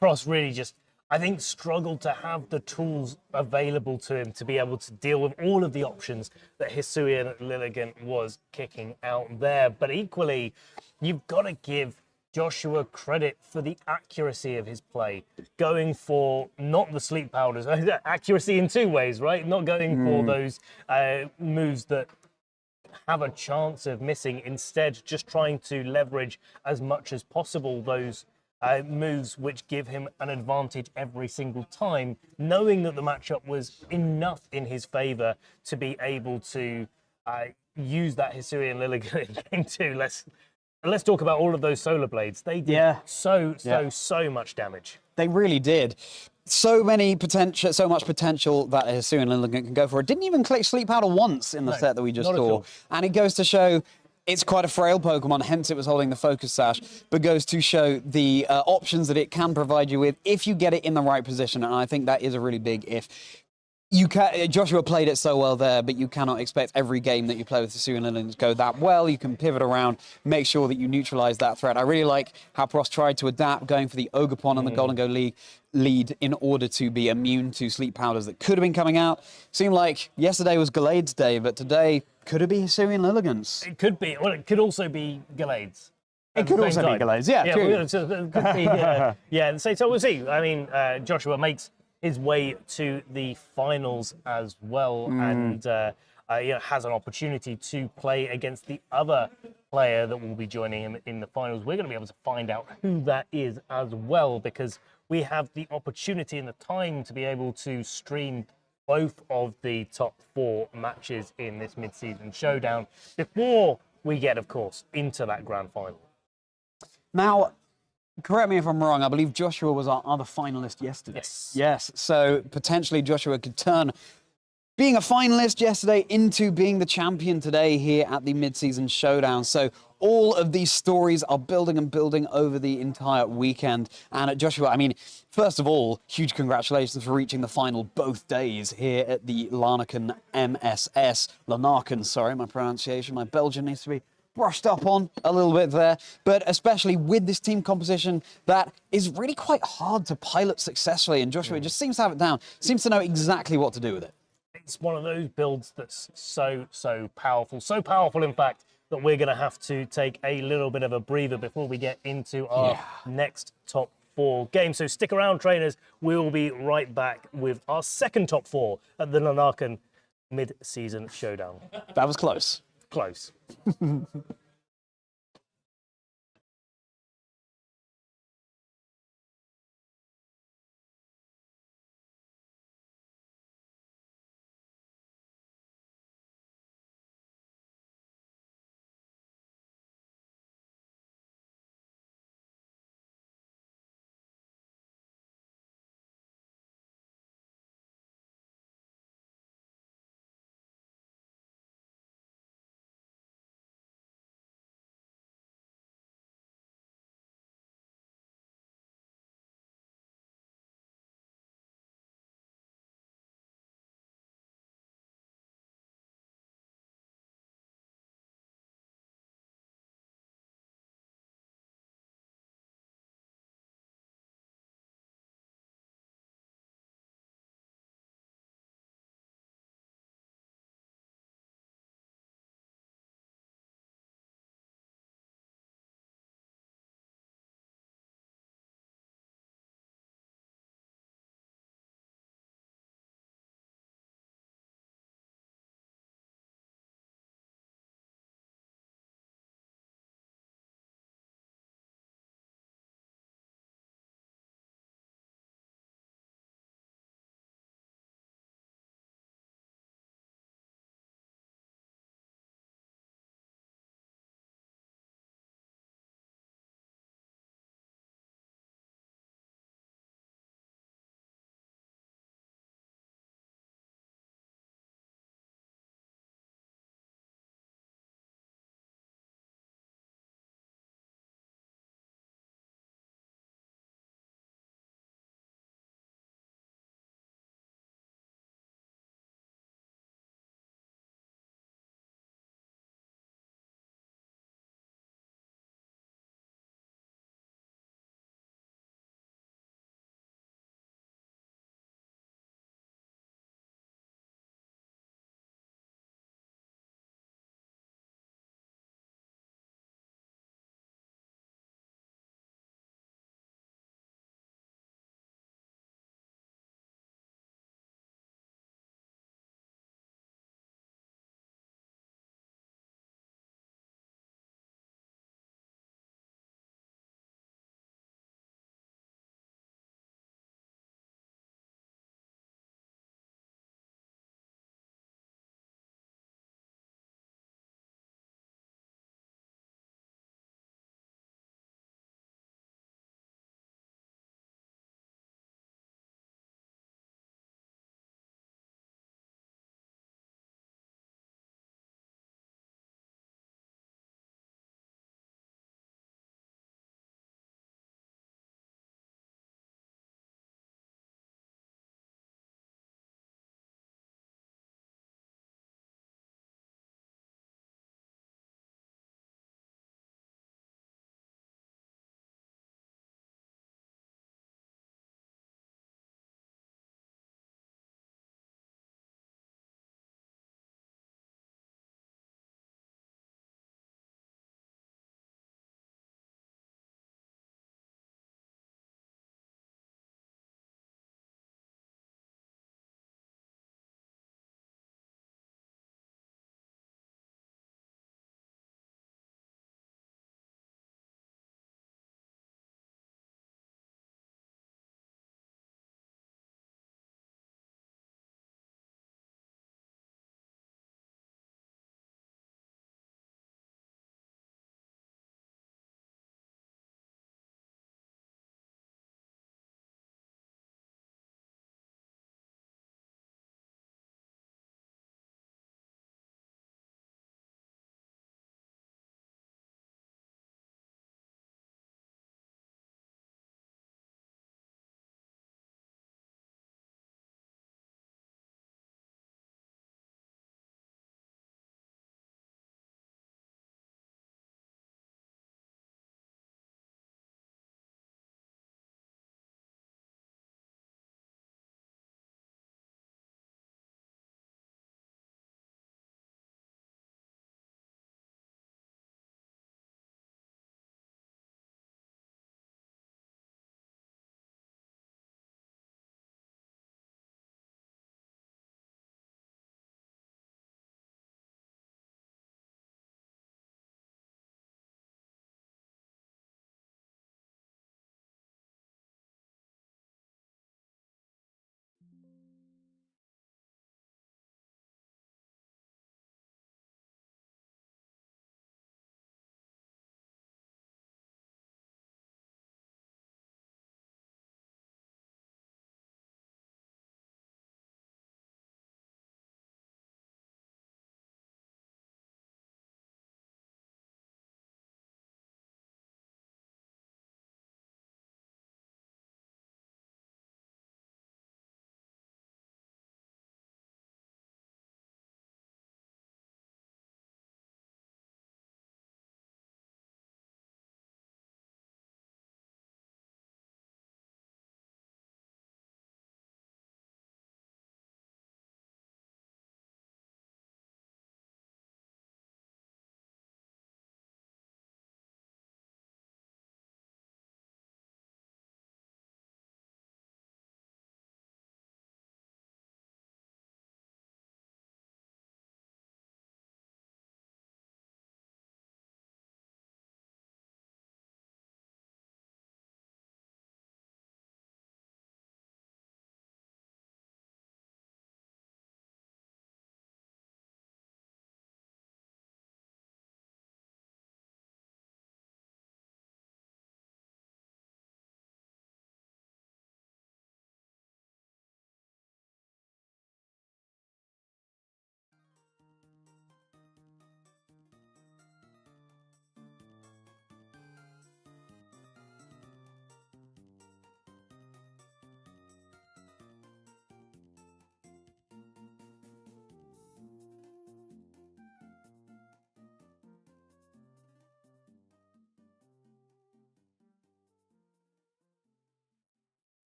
Pross really just, I think, struggled to have the tools available to him to be able to deal with all of the options that Hisuian Lilligant was kicking out there. But equally, you've got to give Joshua credit for the accuracy of his play, going for not the sleep powders, accuracy in two ways, right? Not going for those moves that have a chance of missing, instead just trying to leverage as much as possible those moves which give him an advantage every single time, knowing that the matchup was enough in his favor to be able to use that Hisuian Lilligant in game two. Let's talk about all of those Solar Blades. They did so much damage. They really did. So much potential that a Hisuian Lilligant can go for. It didn't even click Sleep Powder once in the set that we just saw. And it goes to show it's quite a frail Pokemon, hence it was holding the Focus Sash, but goes to show the options that it can provide you with if you get it in the right position. And I think that is a really big if. Joshua played it so well there, but you cannot expect every game that you play with Hisuian Lilligant to go that well. You can pivot around, make sure that you neutralize that threat. I really like how Pross tried to adapt, going for the Ogerpon and the Golden Go lead in order to be immune to sleep powders that could have been coming out. Seemed like yesterday was Gallade's day, but today could it be Hisuian Lilligant's? It could be. Well, it could also be Gallade's. It could also be Gallade's, true. So it could be, so we'll see. I mean, Joshua makes his way to the finals as well, and has an opportunity to play against the other player that will be joining him in the finals. We're going to be able to find out who that is as well, because we have the opportunity and the time to be able to stream both of the top 4 matches in this mid-season showdown before we get, of course, into that grand final. Now, correct me if I'm wrong, I believe Joshua was our other finalist yesterday. Yes. Yes, so potentially Joshua could turn being a finalist yesterday into being the champion today here at the mid-season showdown. So all of these stories are building and building over the entire weekend. And Joshua, I mean, first of all, huge congratulations for reaching the final both days here at the Lanaken MSS. Lanaken, sorry, my pronunciation, my Belgian needs to be brushed up on a little bit there, but especially with this team composition that is really quite hard to pilot successfully. And Joshua just seems to have it down, seems to know exactly what to do with it. It's one of those builds that's so powerful, in fact, that we're going to have to take a little bit of a breather before we get into our next top 4 games. So stick around, trainers. We'll be right back with our second top 4 at the Lanaken mid-season showdown. That was close. Close.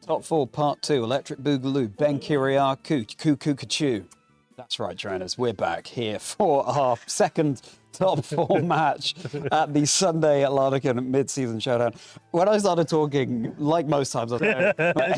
Top 4, Part 2, Electric Boogaloo, Ben Kyriakou, Kyriakou. That's right, trainers. We're back here for our second top 4 match at the Sunday at Lanaken mid-season showdown. When I started talking, like most times, I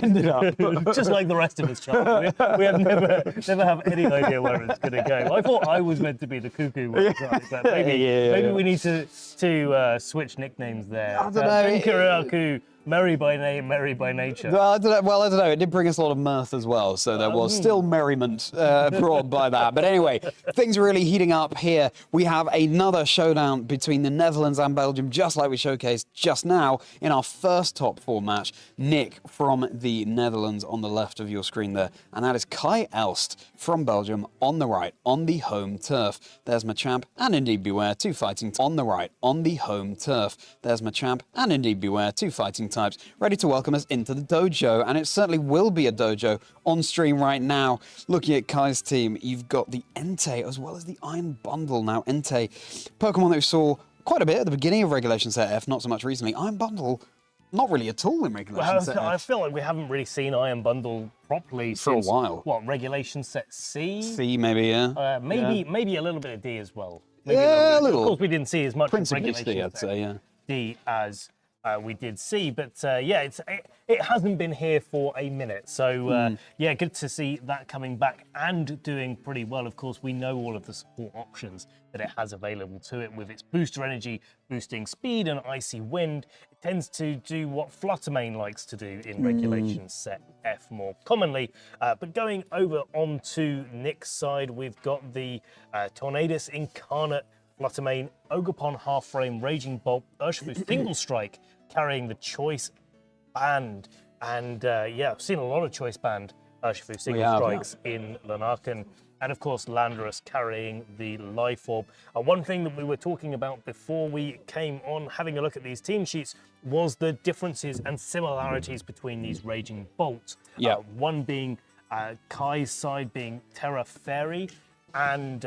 ended up Just like the rest of us, Charles. We have never have any idea where it's going to go. I thought I was meant to be the cuckoo one, right? But maybe we need to switch nicknames there. I don't know. Ben Kyriakou, merry by name, merry by nature. I don't know. It did bring us a lot of mirth as well, so there was still merriment brought by that. But anyway, things are really heating up here. We have another showdown between the Netherlands and Belgium, just like we showcased just now in our first top 4 match. Nick from the Netherlands on the left of your screen there, and that is Kai Elst from Belgium on the right, on the home turf. There's Machamp and Indeed Beware, 2 fighting on the right, on the home turf. There's Machamp and Indeed Beware, 2 fighting types, ready to welcome us into the dojo, and it certainly will be a dojo on stream right now. Looking at Kai's team, you've got the Entei as well as the Iron Bundle. Now, Entei, Pokemon that we saw quite a bit at the beginning of Regulation Set F, not so much recently. Iron Bundle, not really at all in Regulation Set F. I feel like we haven't really seen Iron Bundle properly for since, a while. What, Regulation Set C? C, maybe, yeah. Maybe a little bit of D as well. Maybe Yeah, a little. Of course, we didn't see as much Principally Regulation C, I'd Set say, yeah. D as we did see, but it hasn't been here for a minute. So good to see that coming back and doing pretty well. Of course, we know all of the support options that it has available to it with its booster energy, boosting speed and icy wind. It tends to do what Fluttermane likes to do in Regulation Set F more commonly. But going over onto Nick's side, we've got the Tornadus Incarnate, Fluttermane, Ogerpon Half Frame, Raging Bolt, Urshifu Single Strike, carrying the Choice Band. And I've seen a lot of Choice Band Urshifu Single Strikes in Lanaken. And of course, Landorus carrying the Life Orb. One thing that we were talking about before we came on, having a look at these team sheets, was the differences and similarities between these Raging Bolts. One being Kai's side being Terra Fairy, and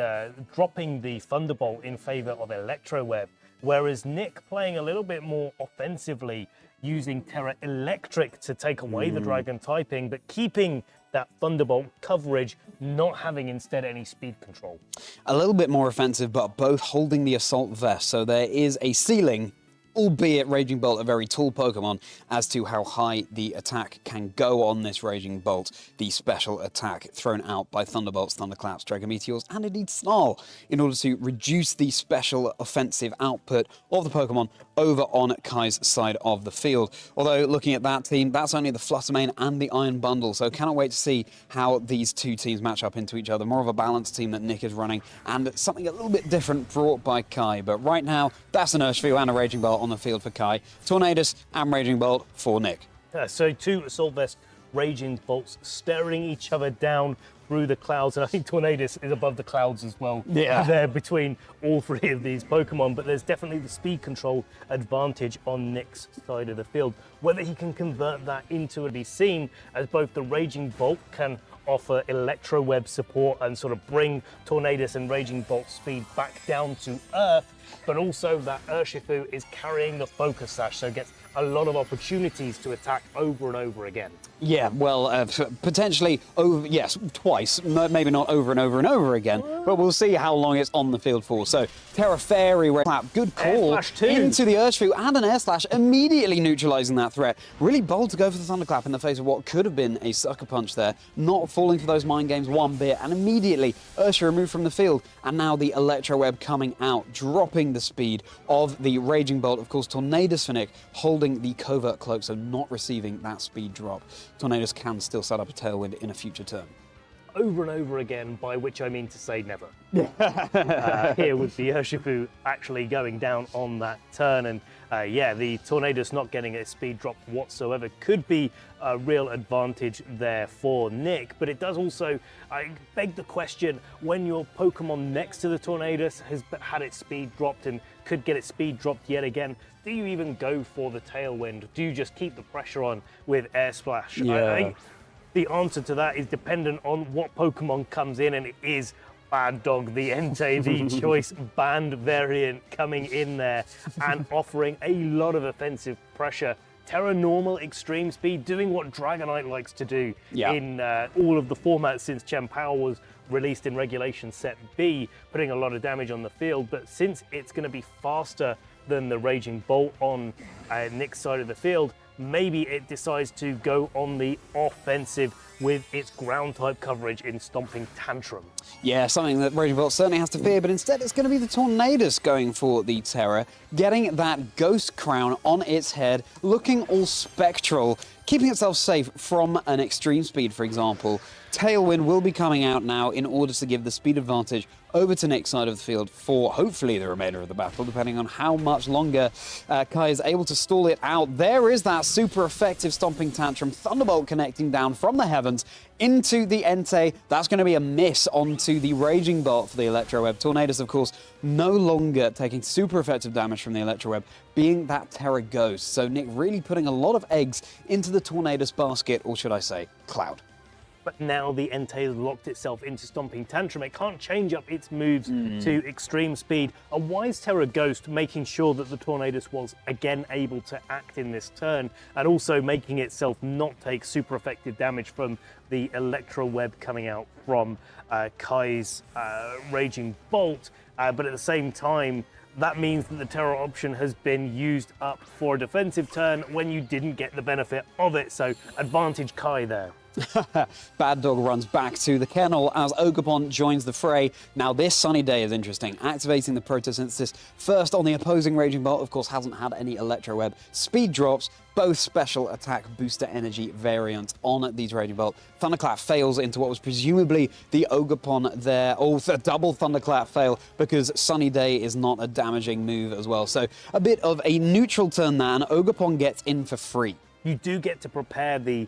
dropping the Thunderbolt in favor of Electro Web, whereas Nick playing a little bit more offensively, using Terra Electric to take away the Dragon typing, but keeping that Thunderbolt coverage, not having instead any speed control. A little bit more offensive, but both holding the Assault Vest, so there is a ceiling, albeit Raging Bolt a very tall Pokemon, as to how high the attack can go on this Raging Bolt, the special attack thrown out by Thunderbolts, Thunderclaps, Dragon Meteors, and indeed Snarl, in order to reduce the special offensive output of the Pokemon over on Kai's side of the field. Although, looking at that team, that's only the Fluttermane and the Iron Bundle, so cannot wait to see how these two teams match up into each other. More of a balanced team that Nick is running, and something a little bit different brought by Kai. But right now, that's an Urshifu and a Raging Bolt on the field for Kai, Tornadus and Raging Bolt for Nick. So 2 Assault Vest Raging Bolts staring each other down through the clouds, and I think Tornadus is above the clouds as well. There between all 3 of these Pokemon, but there's definitely the speed control advantage on Nick's side of the field. Whether he can convert that into be seen, as both the Raging Bolt can offer Electro Web support and sort of bring Tornadus and Raging Bolt speed back down to Earth, but also that Urshifu is carrying the Focus Sash, so gets a lot of opportunities to attack over and over again. Yeah, well, potentially, yes, twice, maybe not over and over and over again, but we'll see how long it's on the field for. So, Terra Fairy, Clap, good call into the Urshifu, and an Air Slash, immediately neutralizing that threat. Really bold to go for the Thunderclap in the face of what could have been a Sucker Punch there, not falling for those mind games one bit, and immediately Urshifu removed from the field, and now the Electro Web coming out, dropping the speed of the Raging Bolt. Of course, Tornadus for Nick, holding the Covert Cloak, so not receiving that speed drop. Tornadus can still set up a Tailwind in a future turn. Over and over again, by which I mean to say never. Here with the Urshifu actually going down on that turn, and the Tornadus not getting a speed drop whatsoever could be a real advantage there for Nick, but it does also beg the question, when your Pokemon next to the Tornadus has had its speed dropped and could get its speed dropped yet again, do you even go for the Tailwind? Do you just keep the pressure on with Air Splash? I think the answer to that is dependent on what Pokemon comes in, and it is Bad Dog, the Entei, the Choice Band variant coming in there and offering a lot of offensive pressure Terra normal extreme speed, doing what Dragonite likes to do Yeah. in all of the formats since Chien-Pao was released in Regulation Set B, putting a lot of damage on the field. But since it's going to be faster than the Raging Bolt on Nick's side of the field, maybe it decides to go on the offensive with its ground type coverage in Stomping Tantrum. Yeah, something that Raging Bolt certainly has to fear, but instead it's going to be the Tornadus going for the Terra, getting that Ghost Crown on its head, looking all spectral, keeping itself safe from an extreme speed, for example. Tailwind will be coming out now in order to give the speed advantage over to Nick's side of the field for hopefully the remainder of the battle, depending on how much longer Kai is able to stall it out. There is that super effective Stomping Tantrum, Thunderbolt connecting down from the heavens into the Entei. That's going to be a miss onto the Raging Bolt for the Electro Web. Tornadus, of course, no longer taking super effective damage from the Electro Web, being that Terra Ghost. So Nick really putting a lot of eggs into the Tornadus basket, or should I say, cloud. But now the Entei has locked itself into Stomping Tantrum. It can't change up its moves to extreme speed. A wise Terra Ghost making sure that the Tornadus was again able to act in this turn, and also making itself not take super effective damage from the Electro Web coming out from Kai's Raging Bolt. But at the same time, that means that the Terra option has been used up for a defensive turn when you didn't get the benefit of it. So advantage Kai there. Bad Dog runs back to the kennel as Ogerpon joins the fray. Now this Sunny Day is interesting. Activating the Photosynthesis first on the opposing Raging Bolt, of course, hasn't had any Electro Web. Speed drops, both special attack booster energy variants on these Raging Bolt. Thunderclap fails into what was presumably the Ogerpon there. Oh, a double Thunderclap fail because Sunny Day is not a damaging move as well. So a bit of a neutral turn there, and Ogerpon gets in for free. You do get to prepare the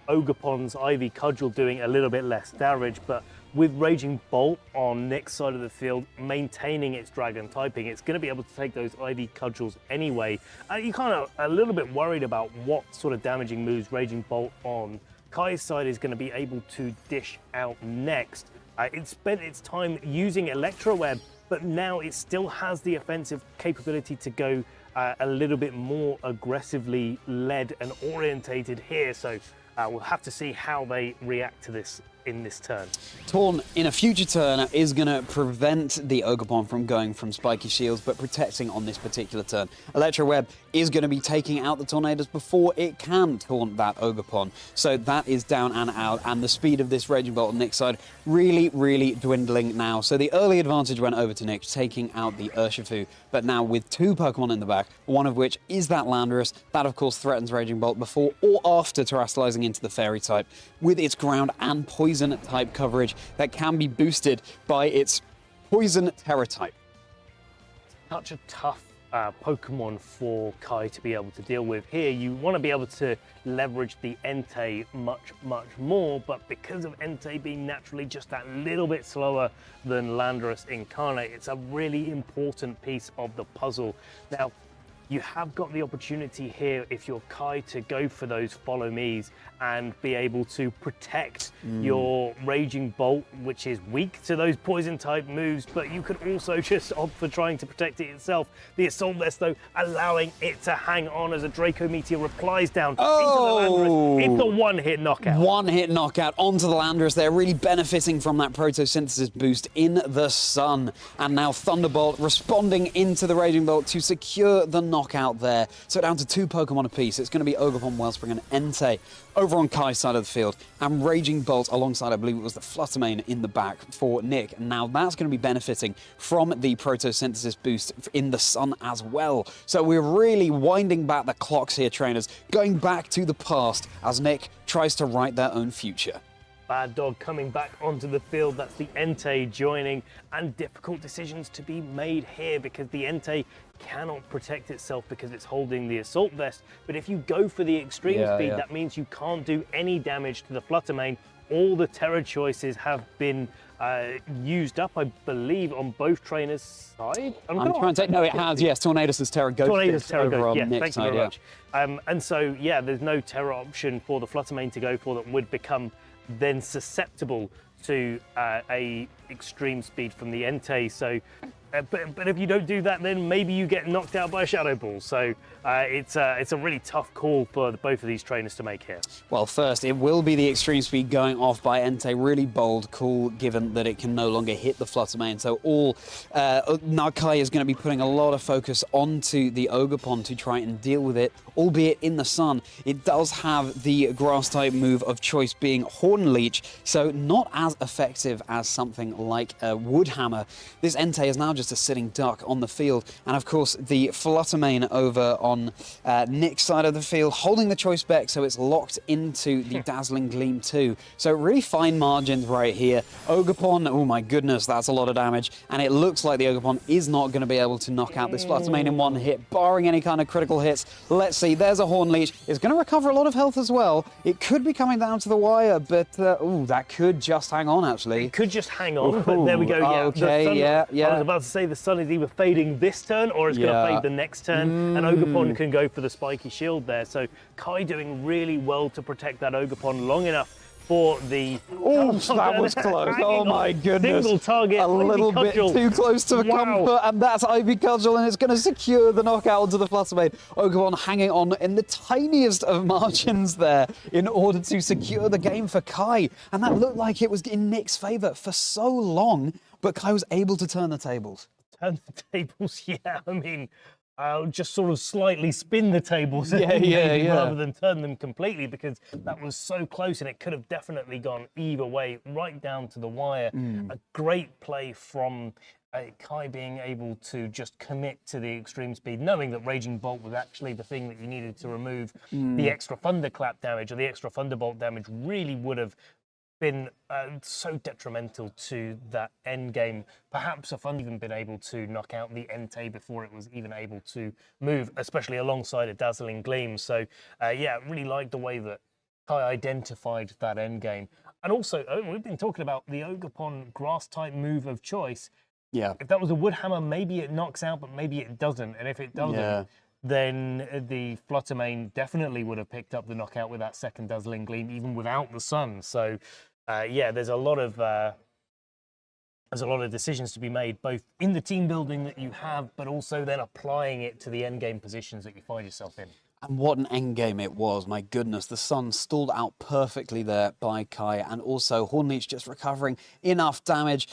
Ogerpon's Ivy Cudgel doing a little bit less damage, but with Raging Bolt on Nick's side of the field, maintaining its Dragon typing, it's going to be able to take those Ivy Cudgels anyway. You're kind of a little bit worried about what sort of damaging moves Raging Bolt on Kai's side is going to be able to dish out next. It spent its time using Electro Web, but now it still has the offensive capability to go a little bit more aggressively led and orientated here. So we'll have to see how they react to this in this turn. Taunt in a future turn is going to prevent the Ogerpon from going from spiky shields, but protecting on this particular turn. Electro Web is going to be taking out the Tornadus before it can taunt that Ogerpon. So that is down and out, and the speed of this Raging Bolt on Nick's side really, really dwindling now. So the early advantage went over to Nick, taking out the Urshifu, but now with two Pokemon in the back, one of which is that Landorus. That, of course, threatens Raging Bolt before or after terrestrializing into the Fairy type with its ground and poison type coverage that can be boosted by its Poison Terra type. Such a tough Pokemon for Kai to be able to deal with. Here, you want to be able to leverage the Entei much, much more, but because of Entei being naturally just that little bit slower than Landorus Incarnate, it's a really important piece of the puzzle. Now, you have got the opportunity here, if you're Kai, to go for those follow me's and be able to protect your Raging Bolt, which is weak to those poison type moves, but you could also just opt for trying to protect it itself. The Assault Vest, though, allowing it to hang on as a Draco Meteor replies down into the Landorus. It's a one-hit knockout. One-hit knockout onto the Landorus. They're really benefiting from that Photosynthesis boost in the sun. And now Thunderbolt responding into the Raging Bolt to secure the knockout there. So down to two Pokemon apiece. It's going to be Ogerpon, Wellspring, and Entei over on Kai's side of the field, and Raging Bolt alongside, I believe it was the Fluttermane in the back for Nick. Now that's going to be benefiting from the Photosynthesis boost in the sun as well. So we're really winding back the clocks here, trainers, going back to the past as Nick tries to write their own future. Bad Dog coming back onto the field. That's the Entei joining, and difficult decisions to be made here because the Entei cannot protect itself because it's holding the Assault Vest. But if you go for the extreme speed, that means you can't do any damage to the Fluttermane. All the Terra choices have been used up, I believe, on both trainers' side. I'm trying to say, no, it has, yes. Tornadus' Terra Ghost. Tornadus' Terra Ghost, yeah, Nick's thank you very much. And so, yeah, there's no Terra option for the Fluttermane to go for that would become then susceptible to a extreme speed from the Entei. So but if you don't do that, then maybe you get knocked out by a Shadow Ball. So it's a really tough call for both of these trainers to make here. Well, first, it will be the extreme speed going off by Entei. Really bold call, given that it can no longer hit the Flutter Mane. So Kai is going to be putting a lot of focus onto the Ogerpon to try and deal with it, albeit in the sun. It does have the grass-type move of choice being Horn Leech, so not as effective as something like a Wood Hammer. This Entei is now just a sitting duck on the field, and of course the Flutter Mane over on Nick's side of the field, holding the choice back, so it's locked into the Dazzling Gleam too. So really fine margins right here. Ogerpon, oh my goodness, that's a lot of damage, and it looks like the Ogerpon is not going to be able to knock out this Flutter Mane in one hit, barring any kind of critical hits. Let's see, there's a Horn Leech. It's going to recover a lot of health as well. It could be coming down to the wire, but that could just hang on, actually. It could just hang on, but there we go. Yeah, okay, sun, yeah. I was about to say the sun is either fading this turn or it's going to fade the next turn, and Ogerpon can go for the spiky shield there. So Kai doing really well to protect that Ogerpon long enough for the... Oh, that was close. Oh my goodness. Single target. A little bit too close to the comfort, and that's Ivy Cudgel, and it's going to secure the knockout onto the Flutter Mane. Ogerpon hanging on in the tiniest of margins there in order to secure the game for Kai. And that looked like it was in Nick's favour for so long, but Kai was able to turn the tables. Turn the tables, yeah. I mean, I'll just sort of slightly spin the tables rather than turn them completely, because that was so close and it could have definitely gone either way, right down to the wire. A great play from Kai being able to just commit to the extreme speed, knowing that Raging Bolt was actually the thing that you needed to remove the extra Thunderclap damage, or the extra Thunderbolt damage really would have been so detrimental to that end game. Perhaps if I'd even been able to knock out the Entei before it was even able to move, especially alongside a Dazzling Gleam. So yeah, really liked the way that Kai identified that end game. And also, we've been talking about the Ogerpon grass type move of choice. Yeah. If that was a Wood Hammer, maybe it knocks out, but maybe it doesn't. And if it doesn't, then the Flutter Mane definitely would have picked up the knockout with that second Dazzling Gleam, even without the sun. So yeah, there's a lot of decisions to be made, both in the team building that you have, but also then applying it to the end game positions that you find yourself in. And what an end game it was, my goodness. The sun stalled out perfectly there by Kai, and also Horn Leech just recovering enough damage.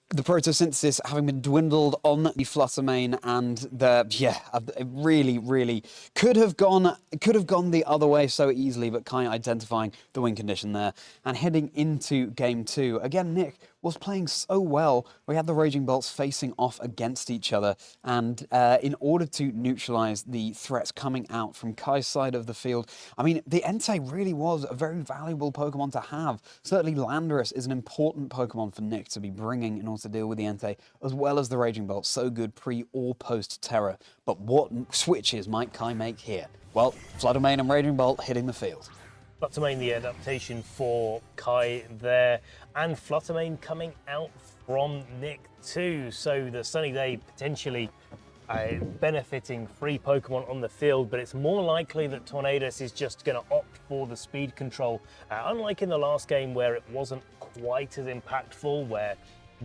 The photosynthesis having been dwindled on the Flutter Mane, and it really could have gone the other way so easily, but Kai identifying the win condition there. And heading into game two, again, Nick was playing so well. We had the Raging Bolts facing off against each other, and in order to neutralize the threats coming out from Kai's side of the field, I mean, the Entei really was a very valuable Pokemon to have. Certainly Landorus is an important Pokemon for Nick to be bringing in order to deal with the Entei, as well as the Raging Bolt, so good pre or post Terra. But what switches might Kai make here? Well, Flutter Mane and Raging Bolt hitting the field. Flutter Mane, the adaptation for Kai there, and Flutter Mane coming out from Nick too. So the Sunny Day potentially benefiting 3 Pokemon on the field, but it's more likely that Tornadus is just going to opt for the speed control. Unlike in the last game where it wasn't quite as impactful, where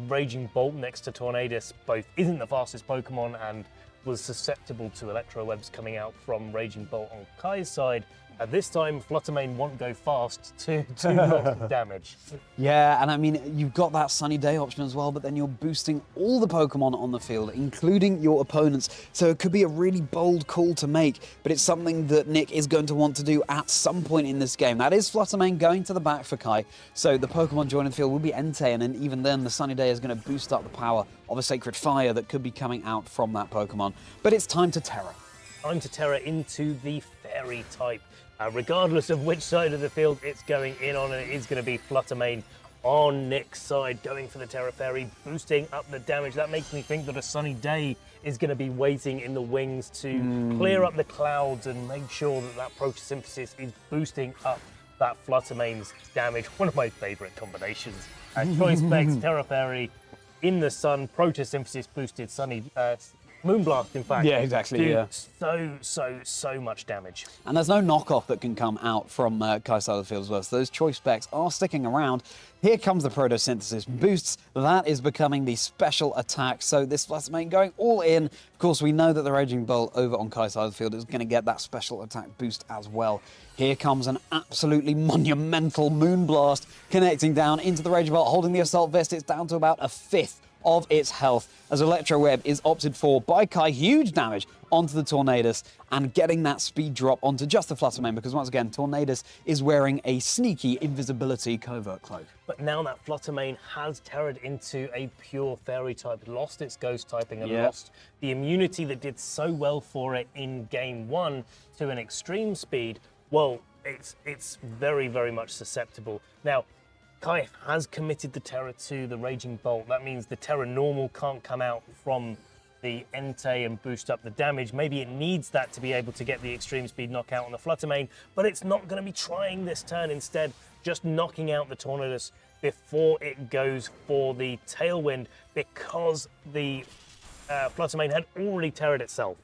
Raging Bolt next to Tornadus both isn't the fastest Pokemon and was susceptible to Electro Webs coming out from Raging Bolt on Kai's side. At this time, Flutter Mane won't go fast to lots of damage. Yeah, and I mean, you've got that Sunny Day option as well, but then you're boosting all the Pokemon on the field, including your opponents. So it could be a really bold call to make, but it's something that Nick is going to want to do at some point in this game. That is Flutter Mane going to the back for Kai. So the Pokemon joining the field will be Entei, and then even then, the Sunny Day is going to boost up the power of a Sacred Fire that could be coming out from that Pokemon. But it's time to Terra. Time to Terra into the Fairy type. Regardless of which side of the field it's going in on, and it is going to be Flutter Mane on Nick's side, going for the Terra Fairy, boosting up the damage. That makes me think that a Sunny Day is going to be waiting in the wings to clear up the clouds and make sure that that Photosynthesis is boosting up that Flutter Mane's damage. One of my favourite combinations. Choice Specs, Terra Fairy in the sun, Photosynthesis boosted Sunny Moonblast, in fact. Yeah, exactly, do yeah. so much damage. And there's no knockoff that can come out from Kai's side of the field as well. So those choice specs are sticking around. Here comes the photosynthesis boosts. That is becoming the special attack. So this Flutter going all in. Of course, we know that the Raging Bolt over on Kai's side of the field is going to get that special attack boost as well. Here comes an absolutely monumental Moonblast connecting down into the Raging Bolt, holding the Assault Vest. It's down to about a fifth of its health as Electro Web is opted for by Kai. Huge damage onto the Tornadus and getting that speed drop onto just the Fluttermane, because once again, Tornadus is wearing a sneaky invisibility covert cloak. But now that Fluttermane has terrored into a pure fairy type, lost its ghost typing and lost the immunity that did so well for it in game 1 to an extreme speed, well, it's very, very much susceptible. Now, Kai has committed the Terror to the Raging Bolt. That means the Terror normal can't come out from the Entei and boost up the damage. Maybe it needs that to be able to get the extreme speed knockout on the Fluttermane, but it's not going to be trying this turn. Instead, just knocking out the Tornadus before it goes for the Tailwind, because the Fluttermane had already terrored itself.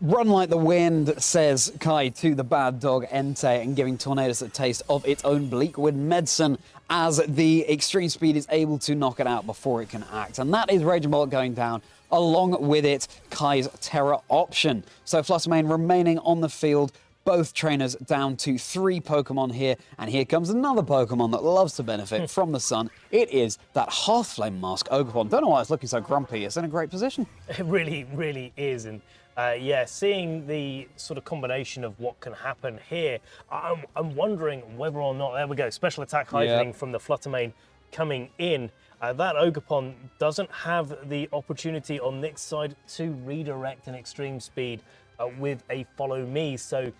Run like the wind, says Kai to the bad dog Entei, and giving Tornadus a taste of its own bleak wind medicine as the extreme speed is able to knock it out before it can act. And that is Raging Bolt going down, along with it Kai's Terror option. So Fluttermane remaining on the field, both trainers down to 3 Pokemon here. And here comes another Pokemon that loves to benefit from the sun. It is that Hearthflame Mask Ogerpon. Don't know why it's looking so grumpy. It's in a great position. It really, really is. And yeah, seeing the sort of combination of what can happen here, I'm wondering whether or not, there we go, special attack heightening from the Fluttermane coming in. That Ogerpon doesn't have the opportunity on Nick's side to redirect an extreme speed with a follow me. So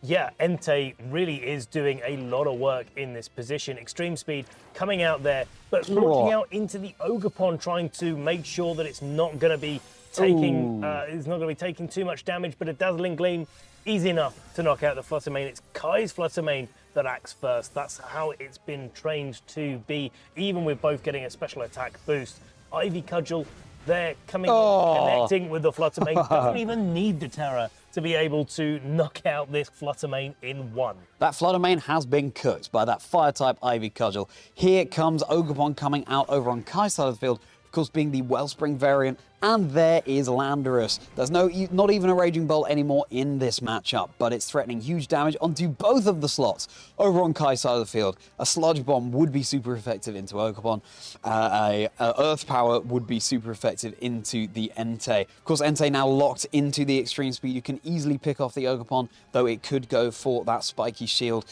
yeah, Entei really is doing a lot of work in this position. Extreme speed coming out there, but launching out into the Ogerpon, trying to make sure that it's not going to be taking too much damage, but a Dazzling Gleam, easy enough to knock out the Fluttermane. It's Kai's Fluttermane that acts first. That's how it's been trained to be, even with both getting a special attack boost. Ivy Cudgel, they're coming, connecting with the Fluttermane. Doesn't even need the Terror to be able to knock out this Fluttermane in one. That Fluttermane has been cooked by that Fire-type Ivy Cudgel. Here comes Ogerpon coming out over on Kai's side of the field, of course being the Wellspring variant, and there is Landorus. There's not even a Raging Bolt anymore in this matchup, but it's threatening huge damage onto both of the slots. Over on Kai's side of the field, a Sludge Bomb would be super effective into Ogerpon. A Earth Power would be super effective into the Entei. Of course, Entei now locked into the extreme speed. You can easily pick off the Ogerpon, though it could go for that spiky shield.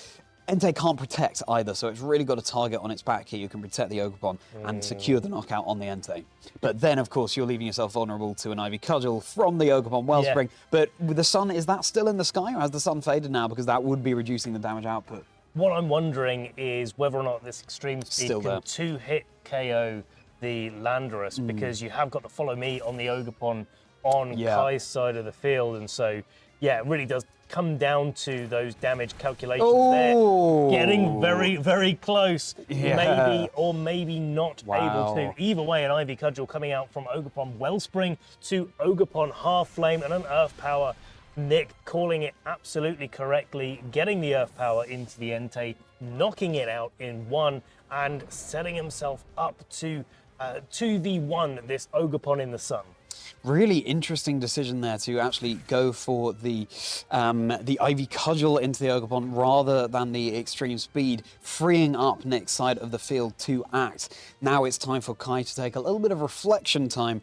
Entei can't protect either, so it's really got a target on its back here. You can protect the Ogerpon and secure the knockout on the Entei. But then, of course, you're leaving yourself vulnerable to an Ivy Cudgel from the Ogerpon Wellspring. Yeah. But with the sun, is that still in the sky, or has the sun faded now? Because that would be reducing the damage output. What I'm wondering is whether or not this extreme speed can two-hit KO the Landorus, because you have got to follow me on the Ogerpon on Kai's side of the field, and so, yeah, it really does come down to those damage calculations there. Getting very, very close. Maybe or maybe not able to. Either way, an Ivy Cudgel coming out from Ogerpon Wellspring to Ogerpon Hearthflame and an Earth Power. Nick calling it absolutely correctly, getting the Earth Power into the Entei, knocking it out in one, and setting himself up to 2v1 this Ogerpon in the sun. Really interesting decision there to actually go for the Ivy Cudgel into the Ogerpon rather than the extreme speed, freeing up Nick's side of the field to act. Now it's time for Kai to take a little bit of reflection time,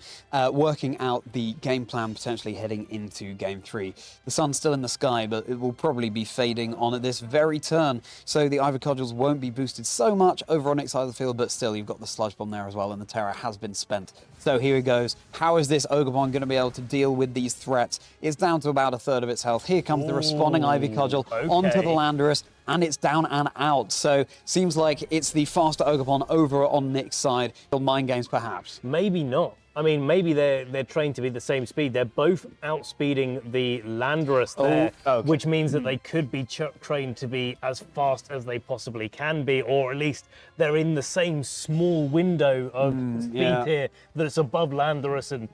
working out the game plan potentially heading into game 3. The sun's still in the sky, but it will probably be fading on at this very turn, so the Ivy Cudgels won't be boosted so much over on Nick's side of the field, but still you've got the Sludge Bomb there as well, and the Terror has been spent. So here he goes. How is this Ogerpon going to be able to deal with these threats? It's down to about a third of its health. Here comes the responding Ivy Cudgel onto the Landorus, and it's down and out. So seems like it's the faster Ogerpon over on Nick's side. Mind games, perhaps. Maybe not. I mean, maybe they're trained to be the same speed. They're both outspeeding the Landorus there, which means that they could be trained to be as fast as they possibly can be, or at least they're in the same small window of speed here that it's above Landorus, and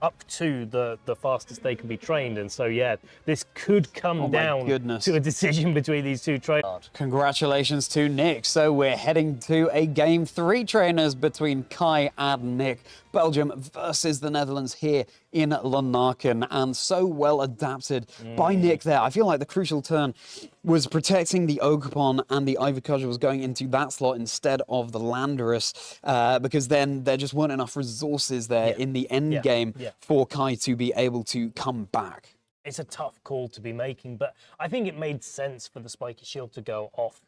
up to the fastest they can be trained. And so, yeah, this could come down to a decision between these two trainers. Congratulations to Nick. So we're heading to a game 3, trainers, between Kai and Nick. Belgium versus the Netherlands here in Lanaken, and so well adapted by Nick there. I feel like the crucial turn was protecting the Ogerpon, and the Ivy Cudgel was going into that slot instead of the Landorus, because then there just weren't enough resources there in the end game for Kai to be able to come back. It's a tough call to be making, but I think it made sense for the spiky shield to go off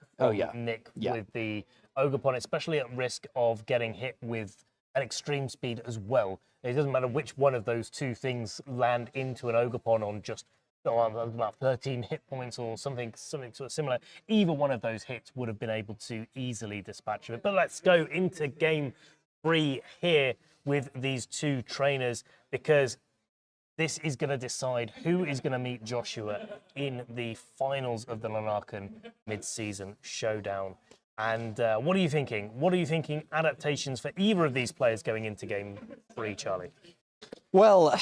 Nick with the Ogerpon, especially at risk of getting hit with an extreme speed as well. It doesn't matter which one of those two things land into an Ogerpon on just about 13 hit points or something sort of similar. Either one of those hits would have been able to easily dispatch of it. But let's go into game 3 here with these two trainers, because this is going to decide who is going to meet Joshua in the finals of the Lanaken mid-season showdown. And what are you thinking? What are you thinking adaptations for either of these players going into game 3, Charlie? Well,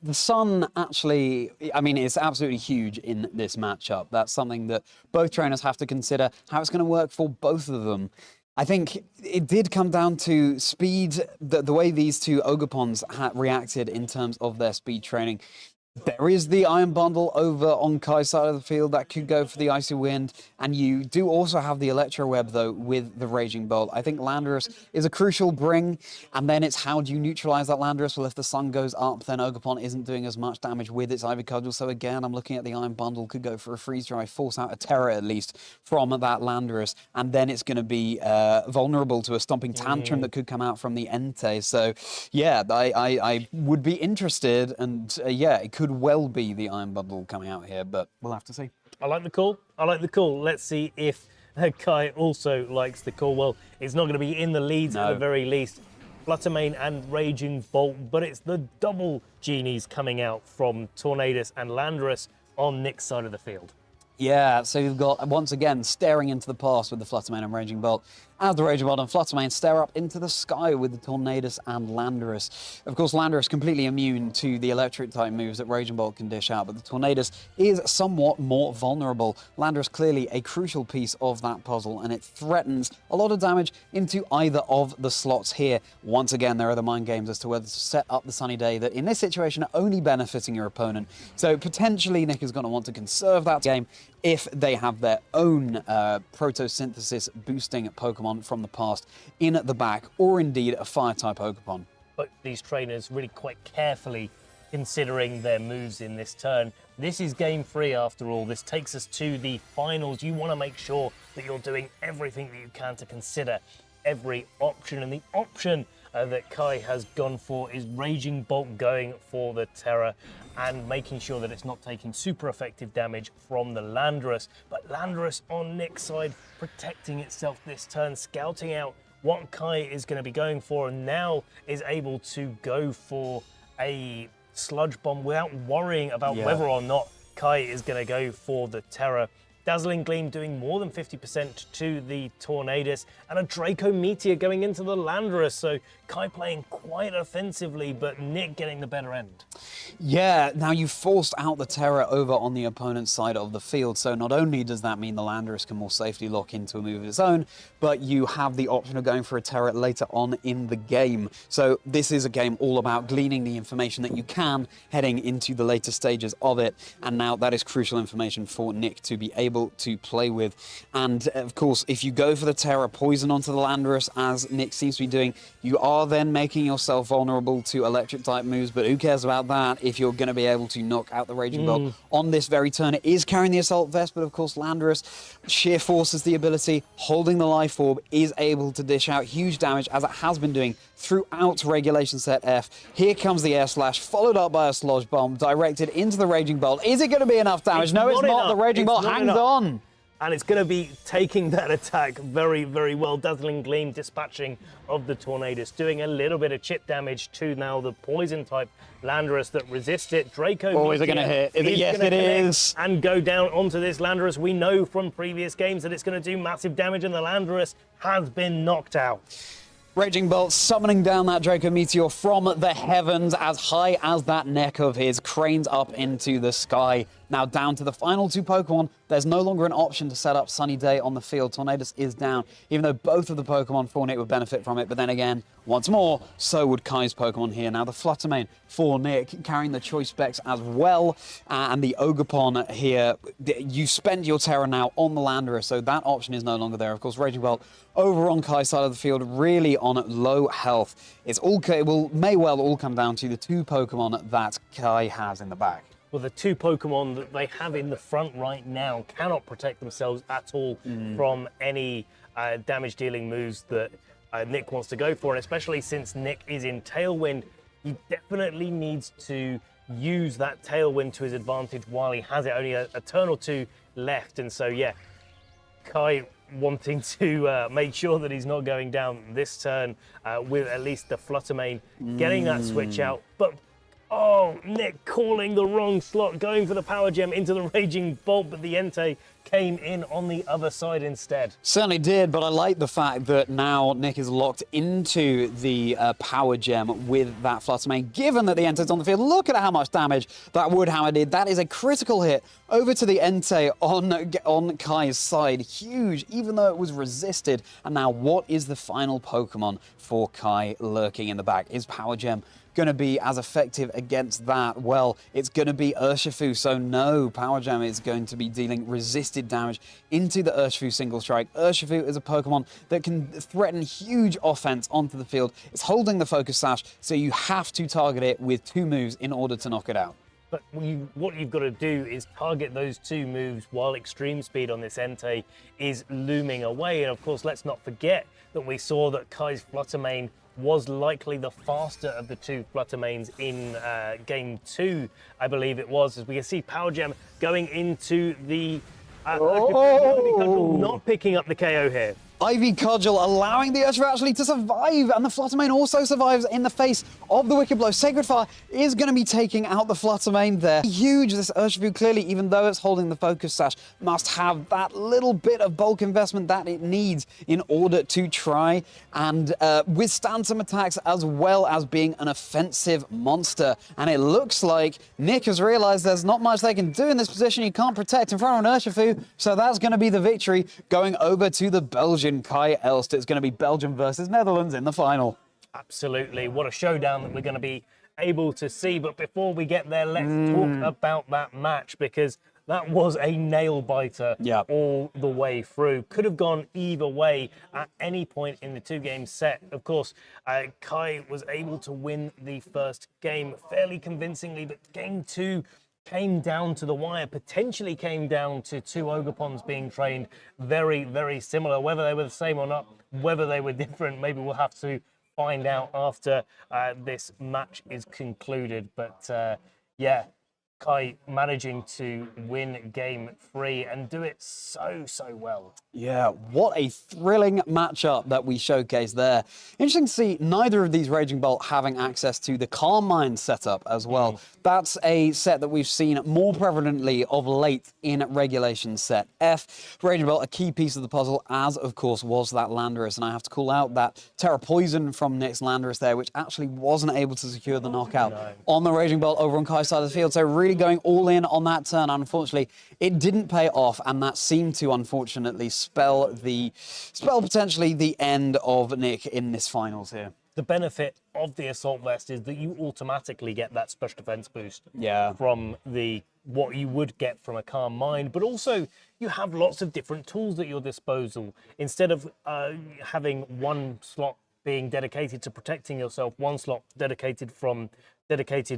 the sun actually, I mean, it's absolutely huge in this matchup. That's something that both trainers have to consider, how it's going to work for both of them. I think it did come down to speed, the way these two Ogerpons reacted in terms of their speed training. There is the Iron Bundle over on Kai's side of the field that could go for the Icy Wind, and you do also have the Electro Web, though, with the Raging Bolt. I think Landorus is a crucial bring, and then it's how do you neutralize that Landorus? Well, if the sun goes up, then Ogerpon isn't doing as much damage with its Ivy Cudgel, so again, I'm looking at the Iron Bundle, could go for a Freeze Drive, force out a Terror at least from that Landorus, and then it's going to be vulnerable to a Stomping Tantrum that could come out from the Entei. So, yeah, I would be interested, and yeah, it could well be the Iron Bundle coming out here, but we'll have to see. I like the call. I like the call. Let's see if Kai also likes the call. Well, it's not going to be in the leads at the very least. Fluttermane and Raging Bolt, but it's the double genies coming out from Tornadus and Landorus on Nick's side of the field. Yeah, so you've got, once again, staring into the past with the Fluttermane and Raging Bolt. As the Raging Bolt and Fluttermane stare up into the sky with the Tornadus and Landorus. Of course, Landorus completely immune to the electric-type moves that Raging Bolt can dish out, but the Tornadus is somewhat more vulnerable. Landorus clearly a crucial piece of that puzzle, and it threatens a lot of damage into either of the slots here. Once again, there are the mind games as to whether to set up the Sunny Day that, in this situation, are only benefiting your opponent. So potentially, Nick is going to want to conserve that game if they have their own photosynthesis boosting Pokemon from the past in the back, or indeed a fire-type Ogerpon. But these trainers really quite carefully considering their moves in this turn. This is game 3 after all. This takes us to the finals. You want to make sure that you're doing everything that you can to consider every option, and the option that Kai has gone for is Raging Bolt going for the Terror and making sure that it's not taking super effective damage from the Landorus. But Landorus on Nick's side protecting itself this turn, scouting out what Kai is going to be going for, and now is able to go for a Sludge Bomb without worrying about whether or not Kai is going to go for the Terror. Dazzling Gleam doing more than 50% to the Tornadus, and a Draco Meteor going into the Landorus. So Kai playing quite offensively, but Nick getting the better end. Yeah, now you forced out the Terror over on the opponent's side of the field, so not only does that mean the Landorus can more safely lock into a move of its own, but you have the option of going for a Terror later on in the game. So this is a game all about gleaning the information that you can heading into the later stages of it, and now that is crucial information for Nick to be able to play with. And of course, if you go for the Terror poison onto the Landorus, as Nick seems to be doing, you are then making yourself vulnerable to electric type moves, but who cares about that if you're going to be able to knock out the Raging Bolt on this very turn. It is carrying the Assault Vest, but of course Landorus, sheer force is the ability, holding the Life Orb, is able to dish out huge damage as it has been doing throughout Regulation Set F. Here comes the Air Slash, followed up by a Sludge Bomb, directed into the Raging Bolt. Is it going to be enough damage? No, it's not. The Raging Bolt hangs on. And it's going to be taking that attack very, very well. Dazzling Gleam dispatching of the Tornadus, doing a little bit of chip damage to now the Poison-type Landorus that resists it. Draco Oh, is it going to hit? Yes, it is. And go down onto this Landorus. We know from previous games that it's going to do massive damage, and the Landorus has been knocked out. Raging Bolt summoning down that Draco Meteor from the heavens as high as that neck of his cranes up into the sky. Now down to the final two Pokemon. There's no longer an option to set up Sunny Day on the field. Tornadus is down, even though both of the Pokemon for Nick would benefit from it. But then again, once more, so would Kai's Pokemon here. Now the Fluttermane for Nick, carrying the Choice Specs as well. And the Ogerpon here, you spend your Terra now on the Landorus, so that option is no longer there. Of course, Raging Bolt over on Kai's side of the field, really on low health. It may well all come down to the two Pokemon that Kai has in the back. Well, the two Pokemon that they have in the front right now cannot protect themselves at all from any damage-dealing moves that Nick wants to go for, and especially since Nick is in Tailwind, he definitely needs to use that Tailwind to his advantage while he has it. Only a turn or two left, and so yeah, Kai wanting to make sure that he's not going down this turn with at least the Fluttermane getting that switch out, but oh, Nick calling the wrong slot, going for the Power Gem into the Raging Bolt, but the Entei came in on the other side instead. Certainly did, but I like the fact that now Nick is locked into the Power Gem with that Fluttermane, given that the Entei's on the field. Look at how much damage that Woodhammer did. That is a critical hit over to the Entei on Kai's side. Huge, even though it was resisted. And now what is the final Pokemon for Kai lurking in the back? Is Power Gem going to be as effective against that? Well, it's going to be Urshifu, so no, Power Gem is going to be dealing resisted damage into the Urshifu single strike. Urshifu is a Pokemon that can threaten huge offense onto the field. It's holding the Focus Sash, so you have to target it with two moves in order to knock it out. But what you've got to do is target those two moves while Extreme Speed on this Entei is looming away. And of course, let's not forget that we saw that Kai's Fluttermane was likely the faster of the two Fluttermanes in Game 2, I believe it was, as we can see Power Gem going into the... not picking up the KO here. Ivy Cudgel allowing the Urshifu actually to survive, and the Fluttermane also survives in the face of the Wicked Blow. Sacred Fire is going to be taking out the Fluttermane there. Huge, this Urshifu clearly, even though it's holding the Focus Sash, must have that little bit of bulk investment that it needs in order to try and withstand some attacks, as well as being an offensive monster. And it looks like Nick has realized there's not much they can do in this position. You can't protect in front of an Urshifu, so that's going to be the victory going over to the Belgian Kai Elst. It's going to be Belgium versus Netherlands in the final. Absolutely. What a showdown that we're going to be able to see. But before we get there, let's talk about that match, because that was a nail biter all the way through. Could have gone either way at any point in the two-game set. Of course, Kai was able to win the first game fairly convincingly, but game two came down to the wire, potentially came down to two Ogerpons being trained very, very similar. Whether they were the same or not, whether they were different, maybe we'll have to find out after this match is concluded. But yeah, Kai managing to win game 3 and do it so well. Yeah, what a thrilling matchup that we showcased there. Interesting to see neither of these Raging Bolt having access to the Calm Mind setup as well. That's a set that we've seen more prevalently of late in Regulation Set F. Raging Bolt, a key piece of the puzzle, as of course was that Landorus, and I have to call out that Terra Poison from Nick's Landorus there, which actually wasn't able to secure the knockout on the Raging Bolt over on Kai's side of the field. So really going all in on that turn. Unfortunately, it didn't pay off, and that seemed to unfortunately spell potentially the end of Nick in this finals here. The benefit of the Assault Vest is that you automatically get that special defense boost from what you would get from a Calm Mind, but also you have lots of different tools at your disposal. Instead of having one slot being dedicated to protecting yourself, one slot dedicated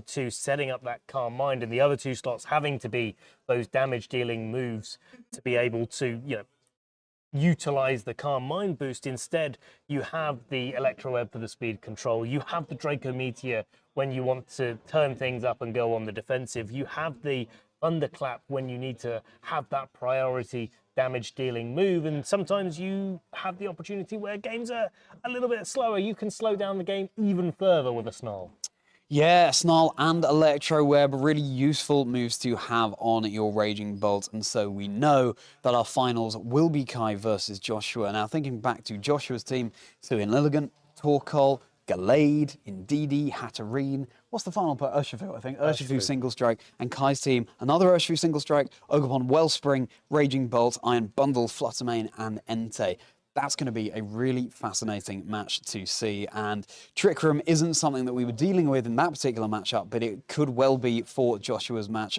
to setting up that Calm Mind, and the other two slots having to be those damage dealing moves to be able to, utilize the Calm Mind boost. Instead, you have the Electro Web for the speed control. You have the Draco Meteor when you want to turn things up and go on the defensive. You have the Thunderclap when you need to have that priority damage dealing move. And sometimes you have the opportunity where games are a little bit slower. You can slow down the game even further with a Snarl. Yeah, Snarl and Electro Web, really useful moves to have on your Raging Bolt. And so we know that our finals will be Kai versus Joshua. Now, thinking back to Joshua's team, Sue and Lilligant, Torkoal, Gallade, Indeedee, Hatterene. What's the final part? Urshifu, I think. Urshifu single strike. And Kai's team, another Urshifu single strike, Ogerpon, Wellspring, Raging Bolt, Iron Bundle, Fluttermane, and Entei. That's going to be a really fascinating match to see. And Trick Room isn't something that we were dealing with in that particular matchup, but it could well be for Joshua's match,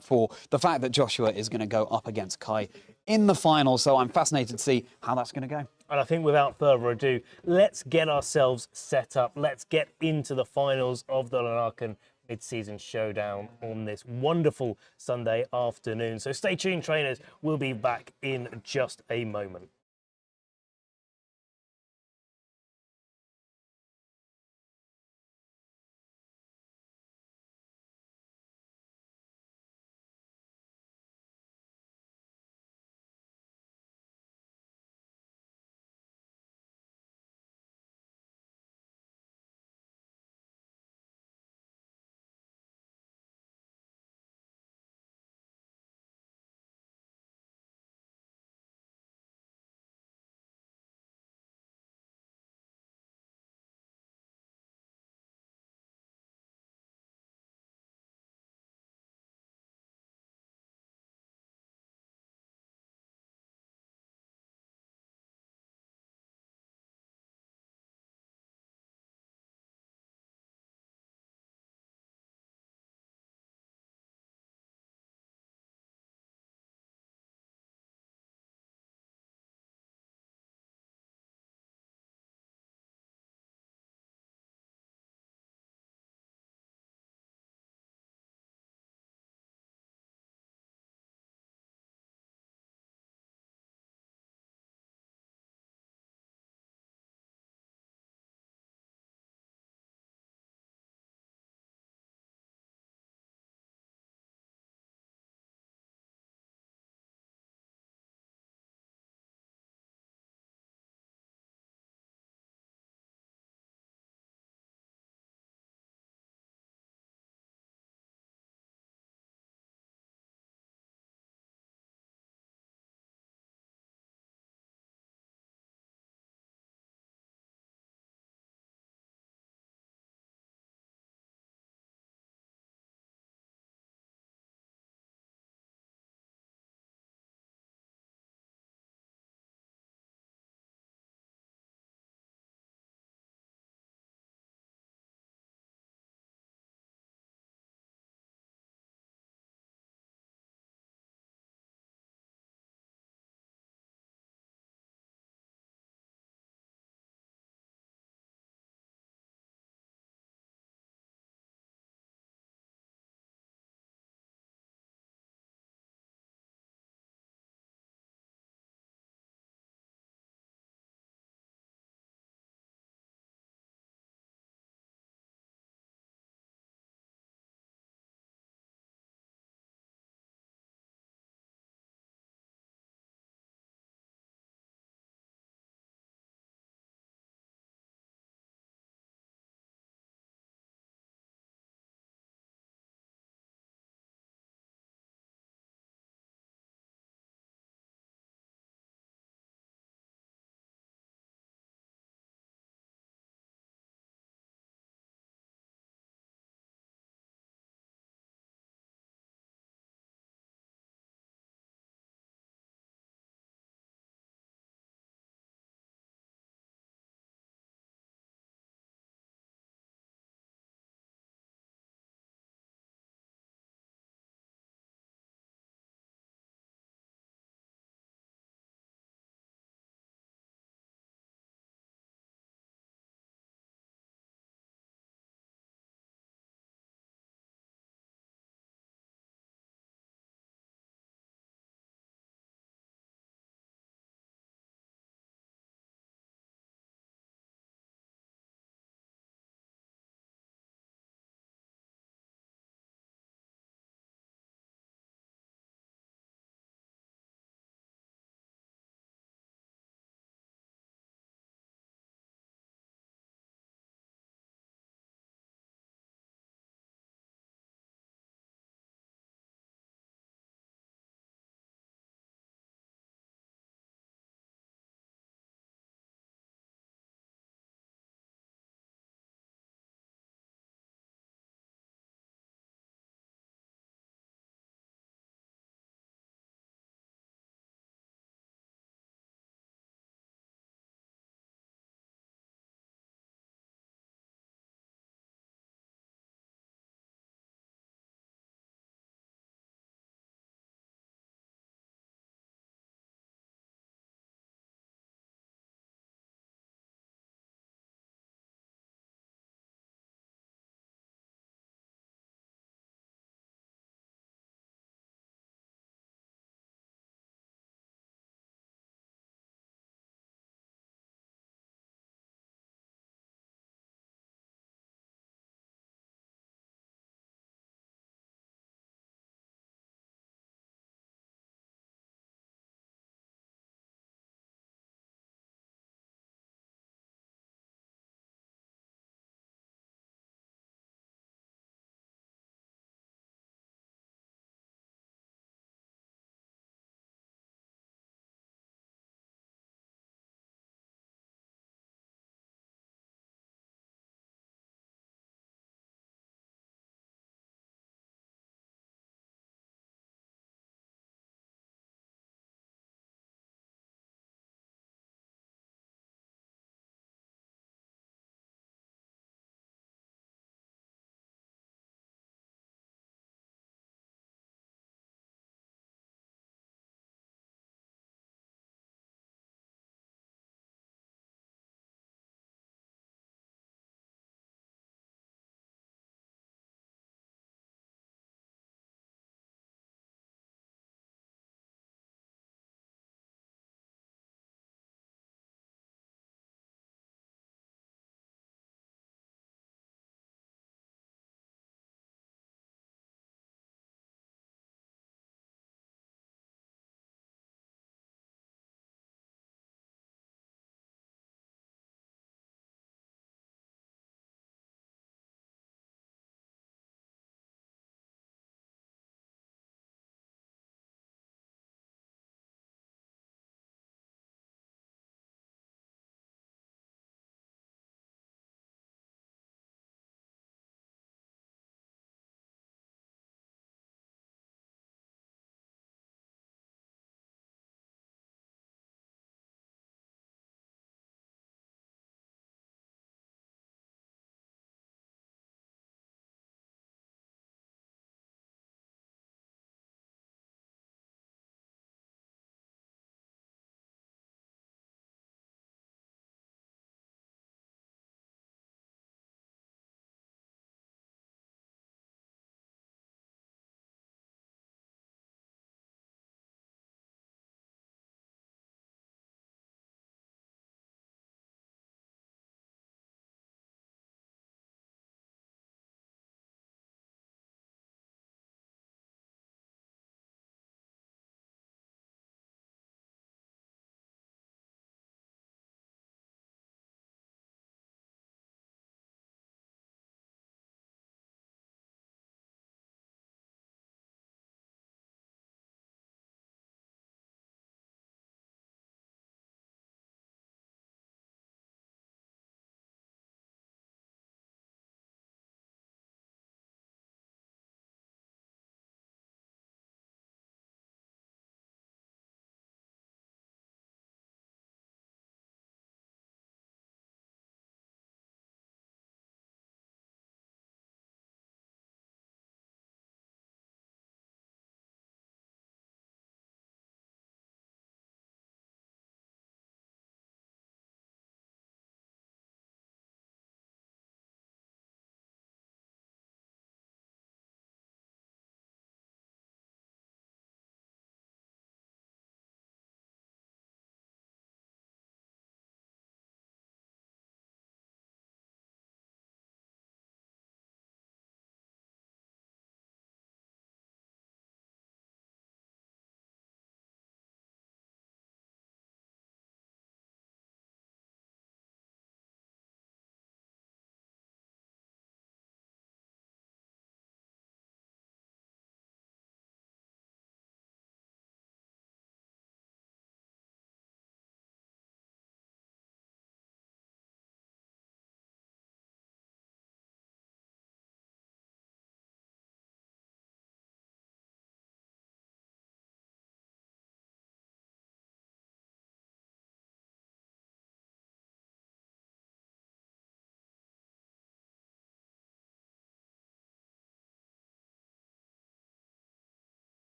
for the fact that Joshua is going to go up against Kai in the final. So I'm fascinated to see how that's going to go. And I think without further ado, let's get ourselves set up. Let's get into the finals of the Lanaken Mid-Season Showdown on this wonderful Sunday afternoon. So stay tuned, trainers. We'll be back in just a moment.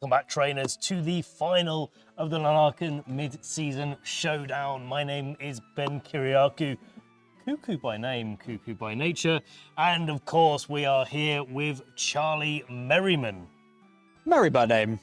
Welcome back, trainers, to the final of the Lanaken mid-season showdown. My name is Ben Kyriakou, Cuckoo by name, Cuckoo by nature, and of course we are here with Charlie Merriman. Merry by name,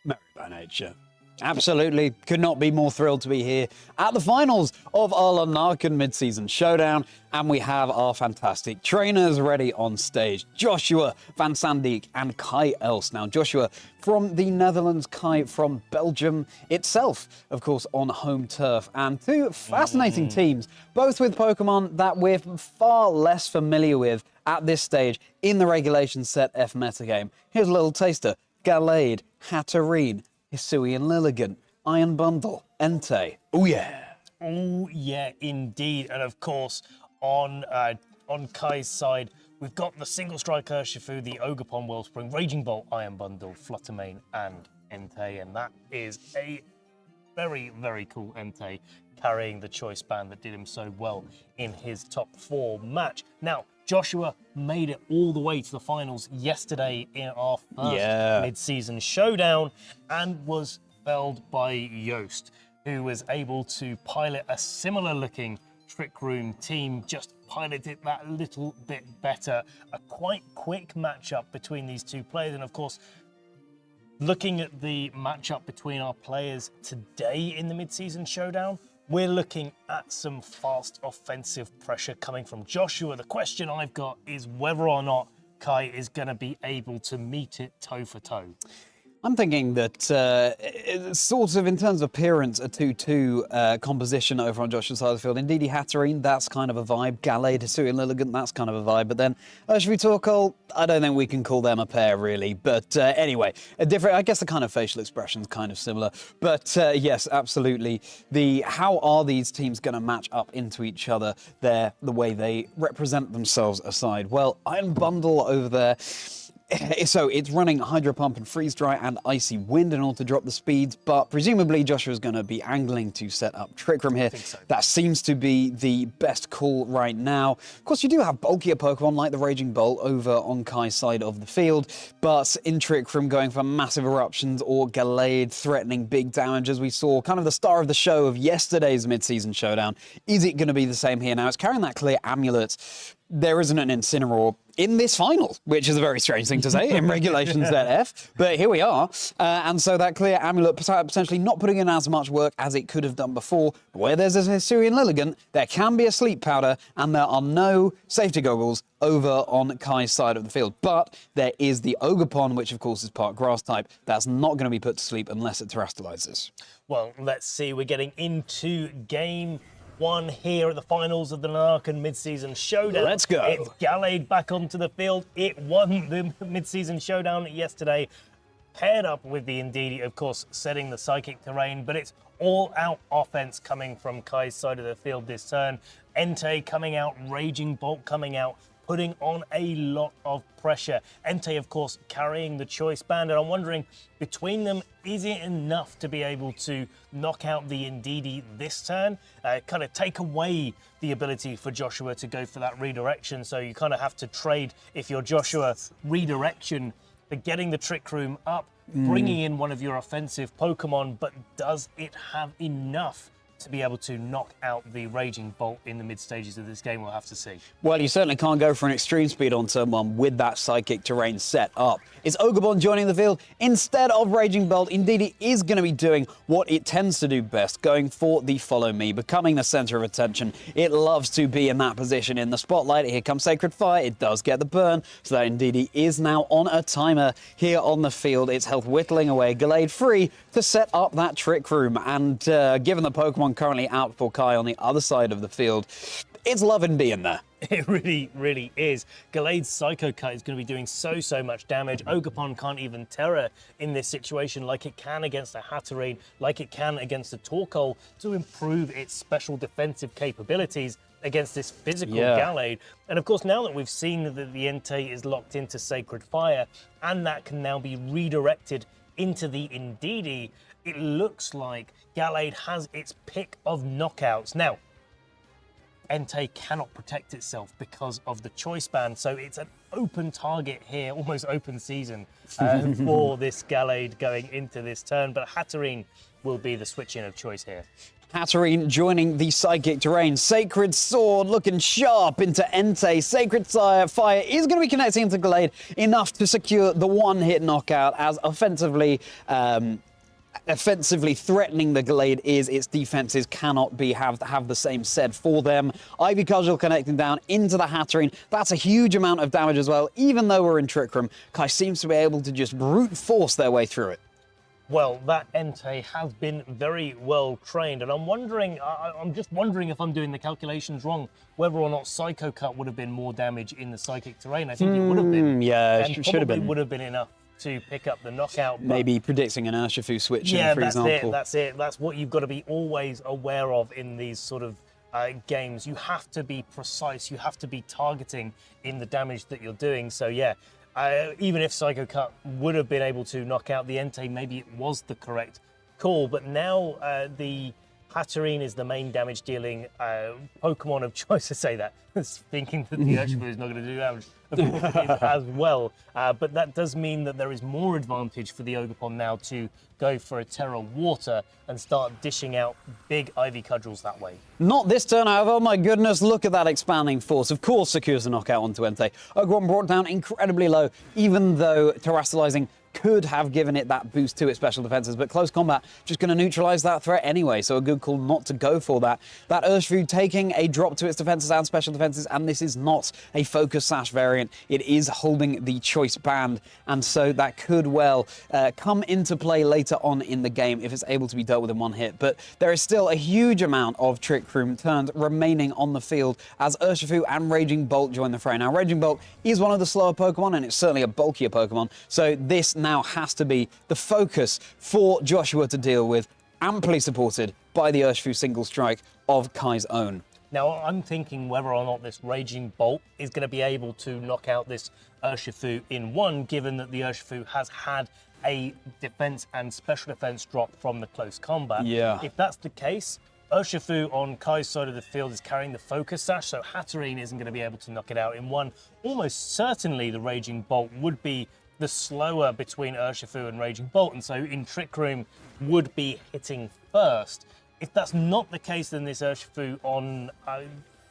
merry by nature. Absolutely, could not be more thrilled to be here at the finals of our Lanaken mid-season showdown, and we have our fantastic trainers ready on stage. Joshua van Sandiek and Kai Els. Now, Joshua from the Netherlands, Kai from Belgium itself, of course, on home turf. And two fascinating teams, both with Pokemon that we're far less familiar with at this stage in the regulation set F metagame. Here's a little taster. Gallade, Hatterene, Hisuian Lilligant, Iron Bundle, Entei. Oh yeah. Oh yeah, indeed. And of course, on Kai's side, we've got the single strike Urshifu, the Ogerpon Wellspring, Raging Bolt, Iron Bundle, Fluttermane, and Entei. And that is a very, very cool Entei carrying the choice band that did him so well in his top 4 match. Now, Joshua made it all the way to the finals yesterday in our first mid-season showdown and was felled by Yost, who was able to pilot a similar-looking Trick Room team, just piloted it that little bit better. A quite quick matchup between these two players, and of course, looking at the matchup between our players today in the mid-season showdown, we're looking at some fast offensive pressure coming from Joshua. The question I've got is whether or not Kai is going to be able to meet it toe for toe. I'm thinking that sort of in terms of appearance, a 2-2 composition over on Joshua's side of the field. Indeed, Hatterene, that's kind of a vibe. Gallade, Hisuian Lilligant, that's kind of a vibe. But then Urshifu Torkoal, I don't think we can call them a pair, really. But anyway, a different, I guess the kind of facial expression's kind of similar. But yes, absolutely. How are these teams going to match up into each other there, the way they represent themselves aside? Well, Iron Bundle over there. So it's running Hydro Pump and Freeze Dry and Icy Wind in order to drop the speeds, but presumably Joshua's going to be angling to set up Trick Room here. I think so. That seems to be the best call right now. Of course, you do have bulkier Pokemon like the Raging Bolt over on Kai's side of the field, but in Trick Room going for massive eruptions or Gallade threatening big damage as we saw kind of the star of the show of yesterday's mid-season showdown. Is it going to be the same here now? It's carrying that clear Amulet. There isn't an Incineroar in this final, which is a very strange thing to say in Regulations ZF, but here we are. And so that clear Amulet potentially not putting in as much work as it could have done before. Where there's a Hisuian Lilligant, there can be a Sleep Powder, and there are no safety goggles over on Kai's side of the field. But there is the Ogerpon, which of course is part Grass type. That's not going to be put to sleep unless it terastallizes. Well, let's see. We're getting into game 1 here at the finals of the Lanaken mid-season showdown. Let's go. It's Gallade back onto the field. It won the mid-season showdown yesterday, paired up with the Indeedee, of course, setting the Psychic terrain, but it's all-out offense coming from Kai's side of the field this turn. Entei coming out, Raging Bolt coming out, putting on a lot of pressure. Entei, of course, carrying the choice band, and I'm wondering, between them, is it enough to be able to knock out the Indeedee this turn? Kind of take away the ability for Joshua to go for that redirection, so you kind of have to trade, if you're Joshua, redirection for getting the Trick Room up, bringing in one of your offensive Pokemon, but does it have enough to be able to knock out the Raging Bolt in the mid stages of this game? We'll have to see. Well, you certainly can't go for an extreme speed on turn 1 with that Psychic terrain set up. Is Ogerpon joining the field instead of Raging Bolt? Indeed, it is going to be doing what it tends to do best, going for the follow me, becoming the center of attention. It loves to be in that position in the spotlight. Here comes Sacred Fire. It does get the burn, so that Indeedee is now on a timer here on the field. Its health whittling away. Gallade free to set up that Trick Room, and given the Pokemon currently out for Kai on the other side of the field, it's loving being there. It really, really is. Gallade's Psycho Cut is going to be doing so much damage. Ogerpon can't even Terror in this situation like it can against a Hatterene, like it can against a Torkoal, to improve its special defensive capabilities against this physical Gallade. And of course, now that we've seen that the Entei is locked into Sacred Fire, and that can now be redirected into the Indeedee, it looks like Gallade has its pick of knockouts. Now, Entei cannot protect itself because of the choice band. So it's an open target here, almost open season for this Gallade going into this turn. But Hatterene will be the switch-in of choice here. Hatterene joining the Psychic Terrain. Sacred Sword looking sharp into Entei. Sacred Fire is going to be connecting into Gallade enough to secure the one-hit knockout, as offensively threatening the Gallade is, its defenses cannot have the same said for them. Ivy Cudgel connecting down into the Hatterene. That's a huge amount of damage as well. Even though we're in Trick Room, Kai seems to be able to just brute force their way through it. Well, that Entei has been very well trained, and I'm just wondering if I'm doing the calculations wrong, whether or not Psycho Cut would have been more damage in the Psychic Terrain. I think it would have been. Yeah, and should have been. Would have been enough to pick up the knockout. Maybe predicting an Urshifu switch in, for example. That's it. That's what you've got to be always aware of in these sort of games. You have to be precise. You have to be targeting in the damage that you're doing. So yeah. Even if Psycho Cut would have been able to knock out the Entei, maybe it was the correct call. But now the Hatterene is the main damage-dealing Pokemon of choice. I say that, thinking that the Urshifu is not going to do damage as well. But that does mean that there is more advantage for the Ogerpon now to go for a Terra Water and start dishing out big Ivy Cudgels that way. Not this turn, however. Oh my goodness, look at that expanding force. Of course, secures the knockout onto Entei. Ogerpon brought down incredibly low, even though terrestrializing could have given it that boost to its special defenses, but close combat just going to neutralize that threat anyway, so a good call not to go for that. That Urshifu taking a drop to its defenses and special defenses, and this is not a focus sash variant. It is holding the choice band, and so that could well come into play later on in the game if it's able to be dealt with in one hit. But there is still a huge amount of Trick Room turns remaining on the field as Urshifu and Raging Bolt join the fray. Now, Raging Bolt is one of the slower Pokemon, and it's certainly a bulkier Pokemon, so this now has to be the focus for Joshua to deal with, amply supported by the Urshifu single strike of Kai's own. Now, I'm thinking whether or not this Raging Bolt is going to be able to knock out this Urshifu in one, given that the Urshifu has had a defense and special defense drop from the close combat. Yeah. If that's the case, Urshifu on Kai's side of the field is carrying the focus sash, so Hatterene isn't going to be able to knock it out in one. Almost certainly the Raging Bolt would be the slower between Urshifu and Raging Bolt, and so in Trick Room would be hitting first. If that's not the case, then this Urshifu on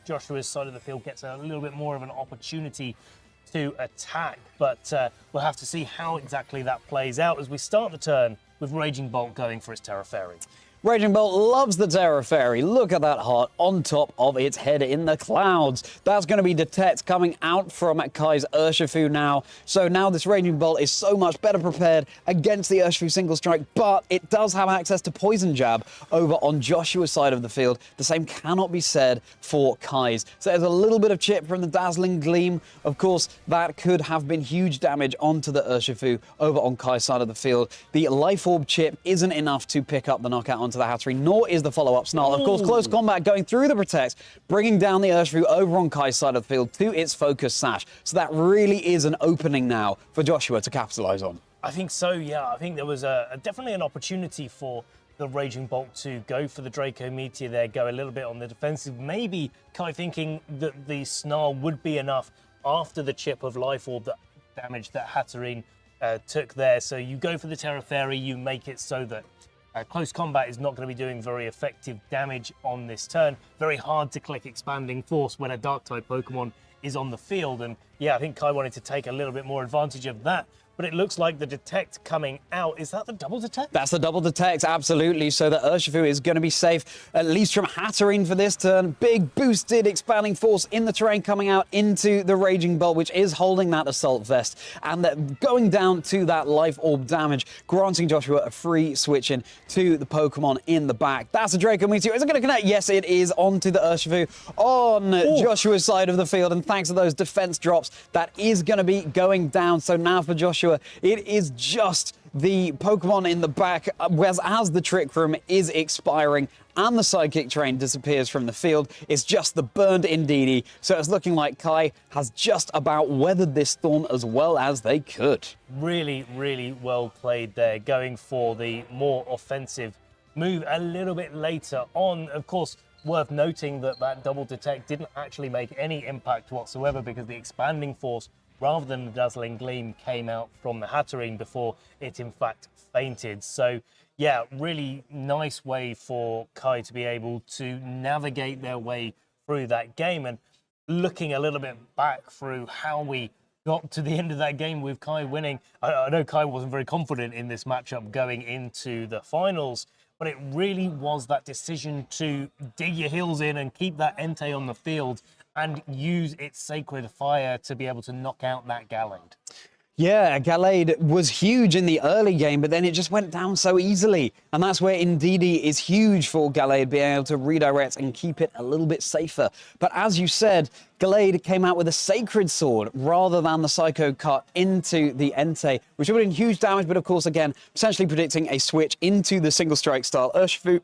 Joshua's side of the field gets a little bit more of an opportunity to attack, but we'll have to see how exactly that plays out as we start the turn with Raging Bolt going for its Terra Fairy. Raging Bolt loves the Terra Fairy. Look at that heart on top of its head in the clouds. That's going to be Detect coming out from Kai's Urshifu now. So now this Raging Bolt is so much better prepared against the Urshifu single strike, but it does have access to Poison Jab over on Joshua's side of the field. The same cannot be said for Kai's. So there's a little bit of chip from the Dazzling Gleam. Of course, that could have been huge damage onto the Urshifu over on Kai's side of the field. The Life Orb chip isn't enough to pick up the knockout onto the Hatterene, nor is the follow-up Snarl. Of course, close combat going through the Protect, bringing down the Urshifu over on Kai's side of the field to its focus sash. So that really is an opening now for Joshua to capitalize on. I think so, yeah. I think there was definitely an opportunity for the Raging Bolt to go for the Draco Meteor there, go a little bit on the defensive. Maybe Kai thinking that the Snarl would be enough after the chip of Life Orb, that damage that Hatterene took there. So you go for the Terra Fairy, you make it so that close combat is not going to be doing very effective damage on this turn. Very hard to click Expanding Force when a Dark-type Pokemon is on the field. And yeah, I think Kai wanted to take a little bit more advantage of that. But it looks like the Detect coming out. Is that the double Detect? That's the double Detect, absolutely. So the Urshifu is going to be safe, at least from Hatterene for this turn. Big boosted Expanding Force in the terrain coming out into the Raging Bolt, which is holding that Assault Vest. And going down to that Life Orb damage, granting Joshua a free switch in to the Pokemon in the back. That's a Draco Meteor. Is it going to connect? Yes, it is, onto the Urshifu on Joshua's side of the field. And thanks to those defense drops, that is going to be going down. So now for Joshua, it is just the Pokemon in the back, whereas as the Trick Room is expiring and the Psychic Terrain disappears from the field, it's just the burned Indeedee. So it's looking like Kai has just about weathered this storm as well as they could. Really, really well played there, going for the more offensive move a little bit later on. Of course, worth noting that that double detect didn't actually make any impact whatsoever because the expanding force, rather than the dazzling gleam, came out from the Hatterene before it in fact fainted. So yeah, really nice way for Kai to be able to navigate their way through that game. And looking a little bit back through how we got to the end of that game with Kai winning, I know Kai wasn't very confident in this matchup going into the finals, but it really was that decision to dig your heels in and keep that Entei on the field and use its Sacred Fire to be able to knock out that Gallade. Yeah, Gallade was huge in the early game, but then it just went down so easily. And that's where Indeedee is huge for Gallade, being able to redirect and keep it a little bit safer. But as you said, Gallade came out with a Sacred Sword rather than the Psycho Cut into the Entei, which would have been huge damage, but of course, again, potentially predicting a switch into the single strike style Urshifu,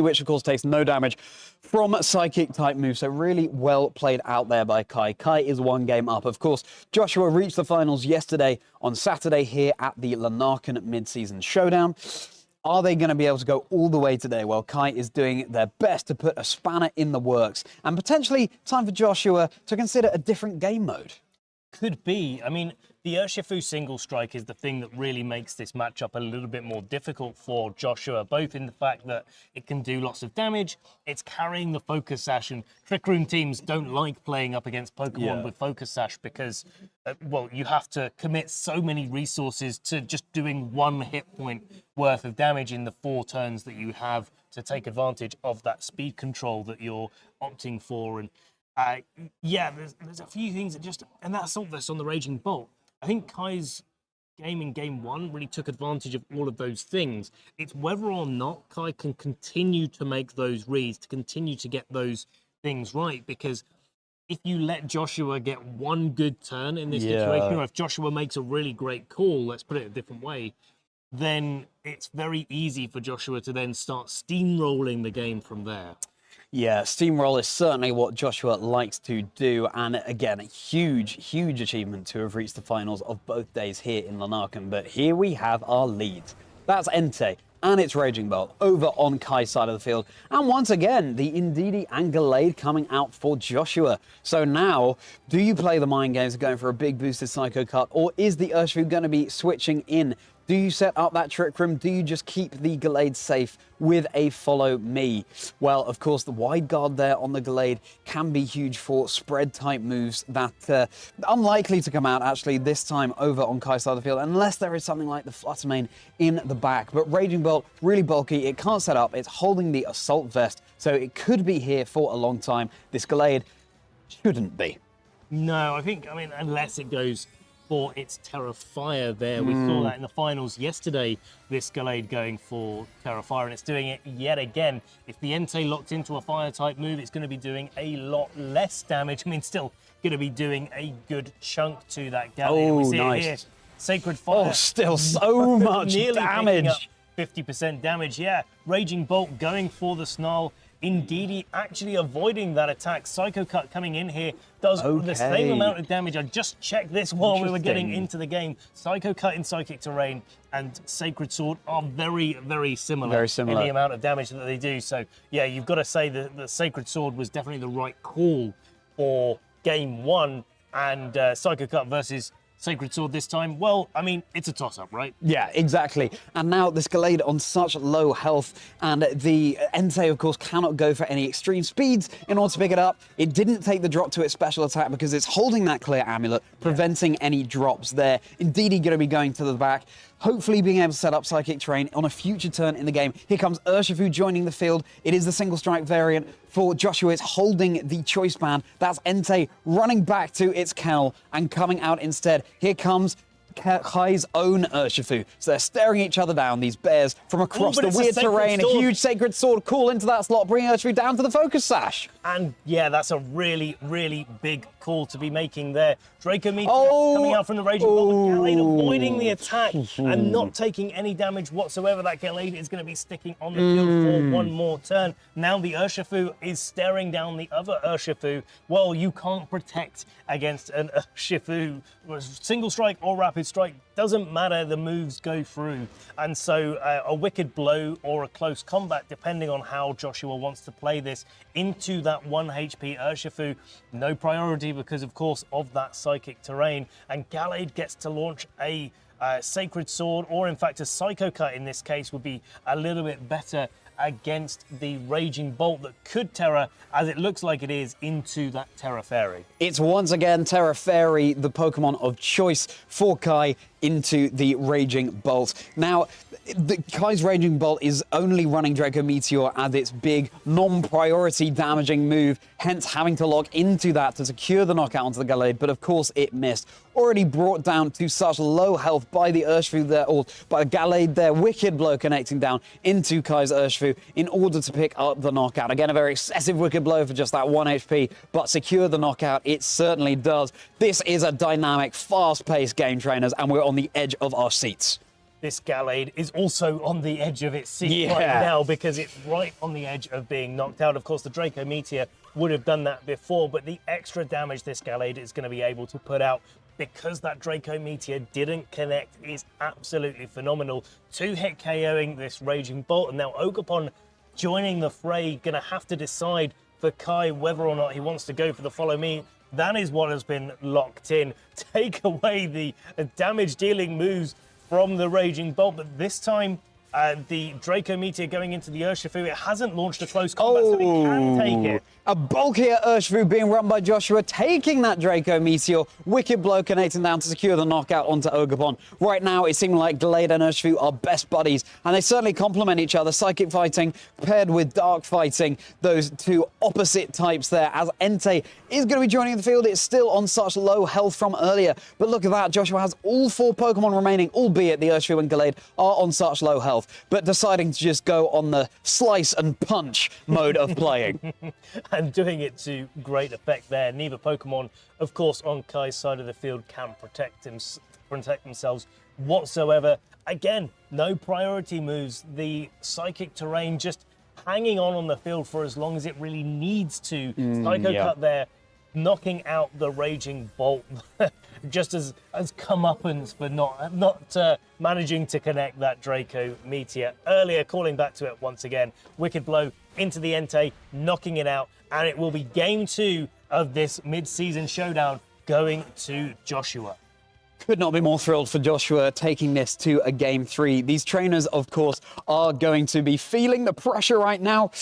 which of course takes no damage from Psychic type moves. So really well played out there by Kai. Kai is one game up. Of course, Joshua reached the finals yesterday on Saturday here at the Lanaken mid-season showdown. Are they going to be able to go all the way today? Well, Kai is doing their best to put a spanner in the works, and potentially time for Joshua to consider a different game mode. Could be. I mean, the Urshifu single strike is the thing that really makes this matchup a little bit more difficult for Joshua, both in the fact that it can do lots of damage, it's carrying the Focus Sash, and Trick Room teams don't like playing up against Pokemon with Focus Sash because, well, you have to commit so many resources to just doing one hit point worth of damage in the 4 turns that you have to take advantage of that speed control that you're opting for. And yeah, there's a few things that just, and that Assault Vest on the Raging Bolt, I think Kai's game in Game 1 really took advantage of all of those things. It's whether or not Kai can continue to make those reads, to continue to get those things right, because if you let Joshua get one good turn in this situation, or if Joshua makes a really great call, let's put it a different way, then it's very easy for Joshua to then start steamrolling the game from there. Yeah, Steamroll is certainly what Joshua likes to do, and again, a huge achievement to have reached the finals of both days here in Lanaken. But here we have our leads. That's Entei and its Raging Bolt over on Kai's side of the field. And once again, the Indeedee and Gallade coming out for Joshua. So now, do you play the mind games of going for a big boosted Psycho Cut, or is the Urshifu going to be switching in? Do you set up that Trick Room? Do you just keep the Gallade safe with a Follow Me? Well, of course, the wide guard there on the Gallade can be huge for spread type moves that unlikely to come out actually this time over on Kai's side of the field, unless there is something like the Flutter Mane in the back. But Raging Bolt, really bulky, it can't set up, it's holding the Assault Vest, so it could be here for a long time. This Gallade shouldn't be. No, I mean, unless it goes for its Terra Fire there. We saw that in the finals yesterday, this Gallade going for Terra Fire, and it's doing it yet again. If the Entei locked into a fire type move, it's going to be doing a lot less damage. I mean, still going to be doing a good chunk to that Gallade. Oh, we see nice. it here. Sacred Fire. Oh, still so much nearly picking up damage. 50% damage, yeah. Raging Bolt going for the Snarl. Indeedee actually avoiding that attack. Psycho Cut coming in here does the same amount of damage. I just checked this while we were getting into the game. Psycho Cut in Psychic Terrain and Sacred Sword are very similar in the amount of damage that they do. So yeah, you've got to say that the Sacred Sword was definitely the right call for Game 1, and Psycho Cut versus Sacred Sword this time, well, I mean, it's a toss-up, right? Yeah, exactly. And now this Gallade on such low health, and the Entei, of course, cannot go for any extreme speeds in order to pick it up. It didn't take the drop to its special attack because it's holding that clear amulet, preventing any drops there. Indeedee going to be going to the back, hopefully being able to set up Psychic Terrain on a future turn in the game. Here comes Urshifu joining the field. It is the single strike variant for Joshua. It's holding the choice band. That's Entei running back to its kennel and coming out instead. Here comes Kai's own Urshifu. So they're staring each other down, these bears, from across the weird terrain. A huge Sacred Sword call into that slot, bringing Urshifu down to the Focus Sash. And yeah, that's a really big call to be making there. Draco Meteor coming out from the Raging Bolt. Gallade avoiding the attack and not taking any damage whatsoever. That Gallade is going to be sticking on the field for one more turn. Now the Urshifu is staring down the other Urshifu. Well, you can't protect against an Urshifu. Single strike or rapid strike, doesn't matter, the moves go through. And so a Wicked Blow or a close combat, depending on how Joshua wants to play this, into that 1 HP Urshifu. No priority because, of course, of that psychic terrain. And Gallade gets to launch a Sacred Sword, or in fact a Psycho Cut in this case would be a little bit better against the Raging Bolt that could Terra, as it looks like it is, into that Terra Fairy. It's once again Terra Fairy, the Pokemon of choice for Kai, into the Raging Bolt. Now, Kai's Raging Bolt is only running Draco Meteor as its big non-priority damaging move, hence having to lock into that to secure the knockout onto the Gallade, but of course it missed. Already brought down to such low health by the Urshifu there, or by Gallade there, Wicked Blow connecting down into Kai's Urshifu in order to pick up the knockout. Again, a very excessive Wicked Blow for just that 1 HP, but secure the knockout, it certainly does. This is a dynamic, fast-paced game, trainers, and we're on the edge of our seats. This Gallade is also on the edge of its seat right now because it's right on the edge of being knocked out. Of course, the Draco Meteor would have done that before, but the extra damage this Gallade is going to be able to put out because that Draco Meteor didn't connect is absolutely phenomenal. 2-hit KOing this Raging Bolt, and now Ogerpon joining the fray, going to have to decide for Kai whether or not he wants to go for the Follow Me. That is what has been locked in. Take away the damage-dealing moves from the Raging Bolt, but this time the Draco Meteor going into the Urshifu, it hasn't launched a close combat, so it can take it. A bulkier Urshifu being run by Joshua, taking that Draco Meteor. Wicked Blow connecting down to secure the knockout onto Ogerpon. Right now, it seems like Gallade and Urshifu are best buddies, and they certainly complement each other. Psychic fighting paired with dark fighting, those two opposite types there, as Entei is going to be joining the field. It's still on such low health from earlier, but look at that. Joshua has all 4 Pokemon remaining, albeit the Urshifu and Gallade are on such low health, but deciding to just go on the slice and punch mode of playing. And doing it to great effect there. Neither Pokemon, of course, on Kai's side of the field can protect themselves whatsoever. Again, no priority moves. The Psychic terrain just hanging on the field for as long as it really needs to. Psycho Cut there, knocking out the Raging Bolt, just as comeuppance for not managing to connect that Draco Meteor earlier. Calling back to it once again. Wicked Blow into the Entei, knocking it out, and it will be game 2 of this mid-season showdown going to Joshua. Could not be more thrilled for Joshua taking this to a game 3. These trainers, of course, are going to be feeling the pressure right now.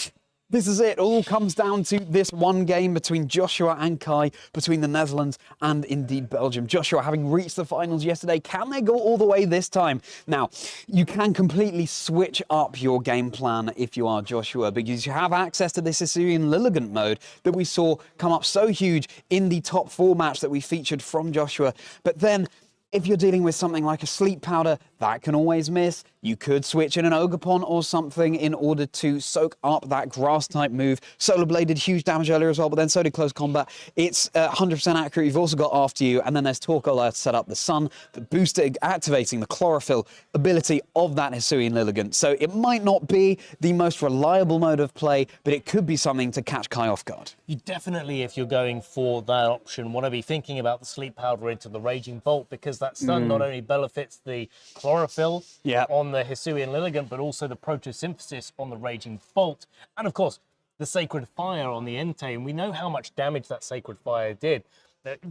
This is it. All comes down to this one game between Joshua and Kai, between the Netherlands and indeed Belgium. Joshua having reached the finals yesterday, can they go all the way this time? Now, you can completely switch up your game plan if you are Joshua, because you have access to this Hisuian Lilligant mode that we saw come up so huge in the top 4 match that we featured from Joshua. But then, if you're dealing with something like a Sleep Powder, that can always miss. You could switch in an Ogerpon or something in order to soak up that Grass-type move. Solar Blade did huge damage earlier as well, but then so did Close Combat. It's 100% accurate. You've also got After You, and then there's Torkola to set up the Sun, that boosted, activating the Chlorophyll ability of that Hisuian Lilligant. So it might not be the most reliable mode of play, but it could be something to catch Kai off guard. You definitely, if you're going for that option, want to be thinking about the Sleep Powder into the Raging Bolt, because that Sun not only benefits the Chlorophyll on the Hisuian Lilligant, but also the Photosynthesis on the Raging Bolt. And of course, the Sacred Fire on the Entei. And we know how much damage that Sacred Fire did.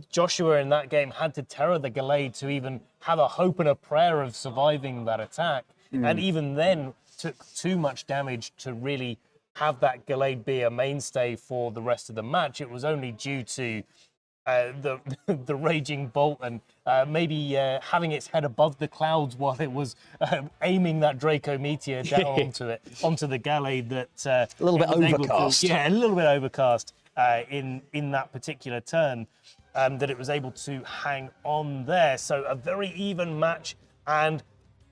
Joshua in that game had to Terra the Gallade to even have a hope and a prayer of surviving that attack. And even then took too much damage to really have that Gallade be a mainstay for the rest of the match. It was only due to the Raging Bolt and maybe having its head above the clouds while it was aiming that Draco Meteor down onto the Gallade that a little bit overcast. A little bit overcast in that particular turn, that it was able to hang on there. So a very even match and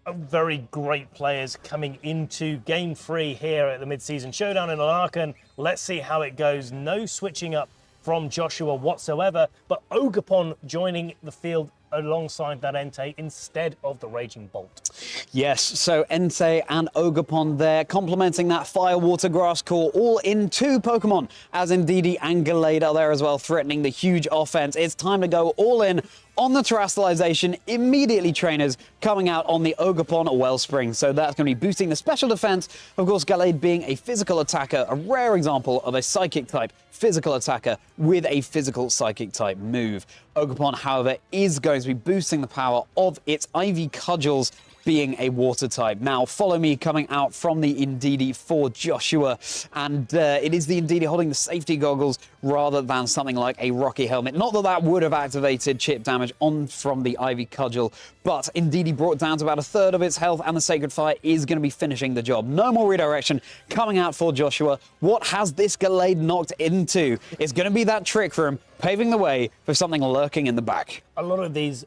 very great players coming into game 3 here at the mid-season showdown in Lanaken. Let's see how it goes. No switching up from Joshua whatsoever, but Ogerpon joining the field alongside that Entei instead of the Raging Bolt. Yes, so Entei and Ogerpon there, complementing that Fire Water Grass core, all in 2 Pokemon, as Indeedee and Gallade are there as well, threatening the huge offense. It's time to go all in on the Terastallization. Immediately, trainers coming out on the Ogerpon Wellspring, so that's going to be boosting the special defense. Of course, Gallade being a physical attacker, a rare example of a Psychic type physical attacker with a physical Psychic type move. Ogerpon, however, is going to be boosting the power of its Ivy Cudgels, being a water type. Now, follow me coming out from the Indeedee for Joshua, and it is the Indeedee holding the safety goggles rather than something like a Rocky Helmet. Not that that would have activated chip damage on from the Ivy Cudgel, but Indeedee brought down to about 1/3 of its health, and the Sacred Fire is going to be finishing the job. No more redirection coming out for Joshua. What has this Gallade knocked into? It's going to be that Trick Room, paving the way for something lurking in the back. A lot of these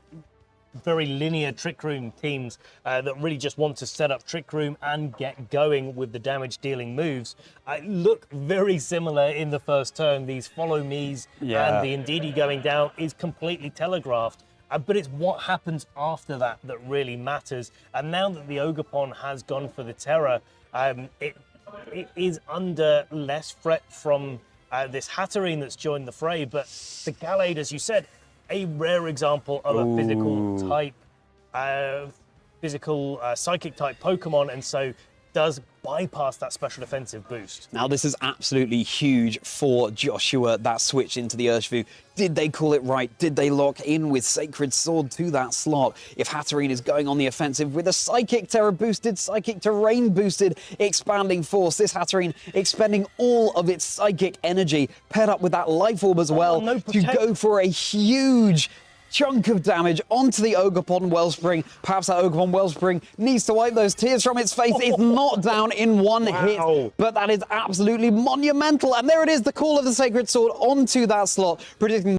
very linear Trick Room teams that really just want to set up Trick Room and get going with the damage dealing moves look very similar in the first turn. These follow me's and the Indeedee going down is completely telegraphed. But it's what happens after that that really matters. And now that the Ogerpon has gone for the Terror, it is under less threat from this Hatterene that's joined the fray. But the Gallade, as you said, a rare example of a physical type, Psychic type Pokemon, and so does bypass that special defensive boost. Now, this is absolutely huge for Joshua, that switch into the Urshifu. Did they call it right? Did they lock in with Sacred Sword to that slot? If Hatterene is going on the offensive with a Psychic Terror boosted, Psychic Terrain boosted, Expanding Force, this Hatterene expending all of its Psychic energy, paired up with that Life Orb as well, to go for a huge chunk of damage onto the Ogerpon Wellspring. Perhaps that Ogerpon Wellspring needs to wipe those tears from its face. It's not down in one hit, but that is absolutely monumental. And there it is, the call of the Sacred Sword onto that slot, predicting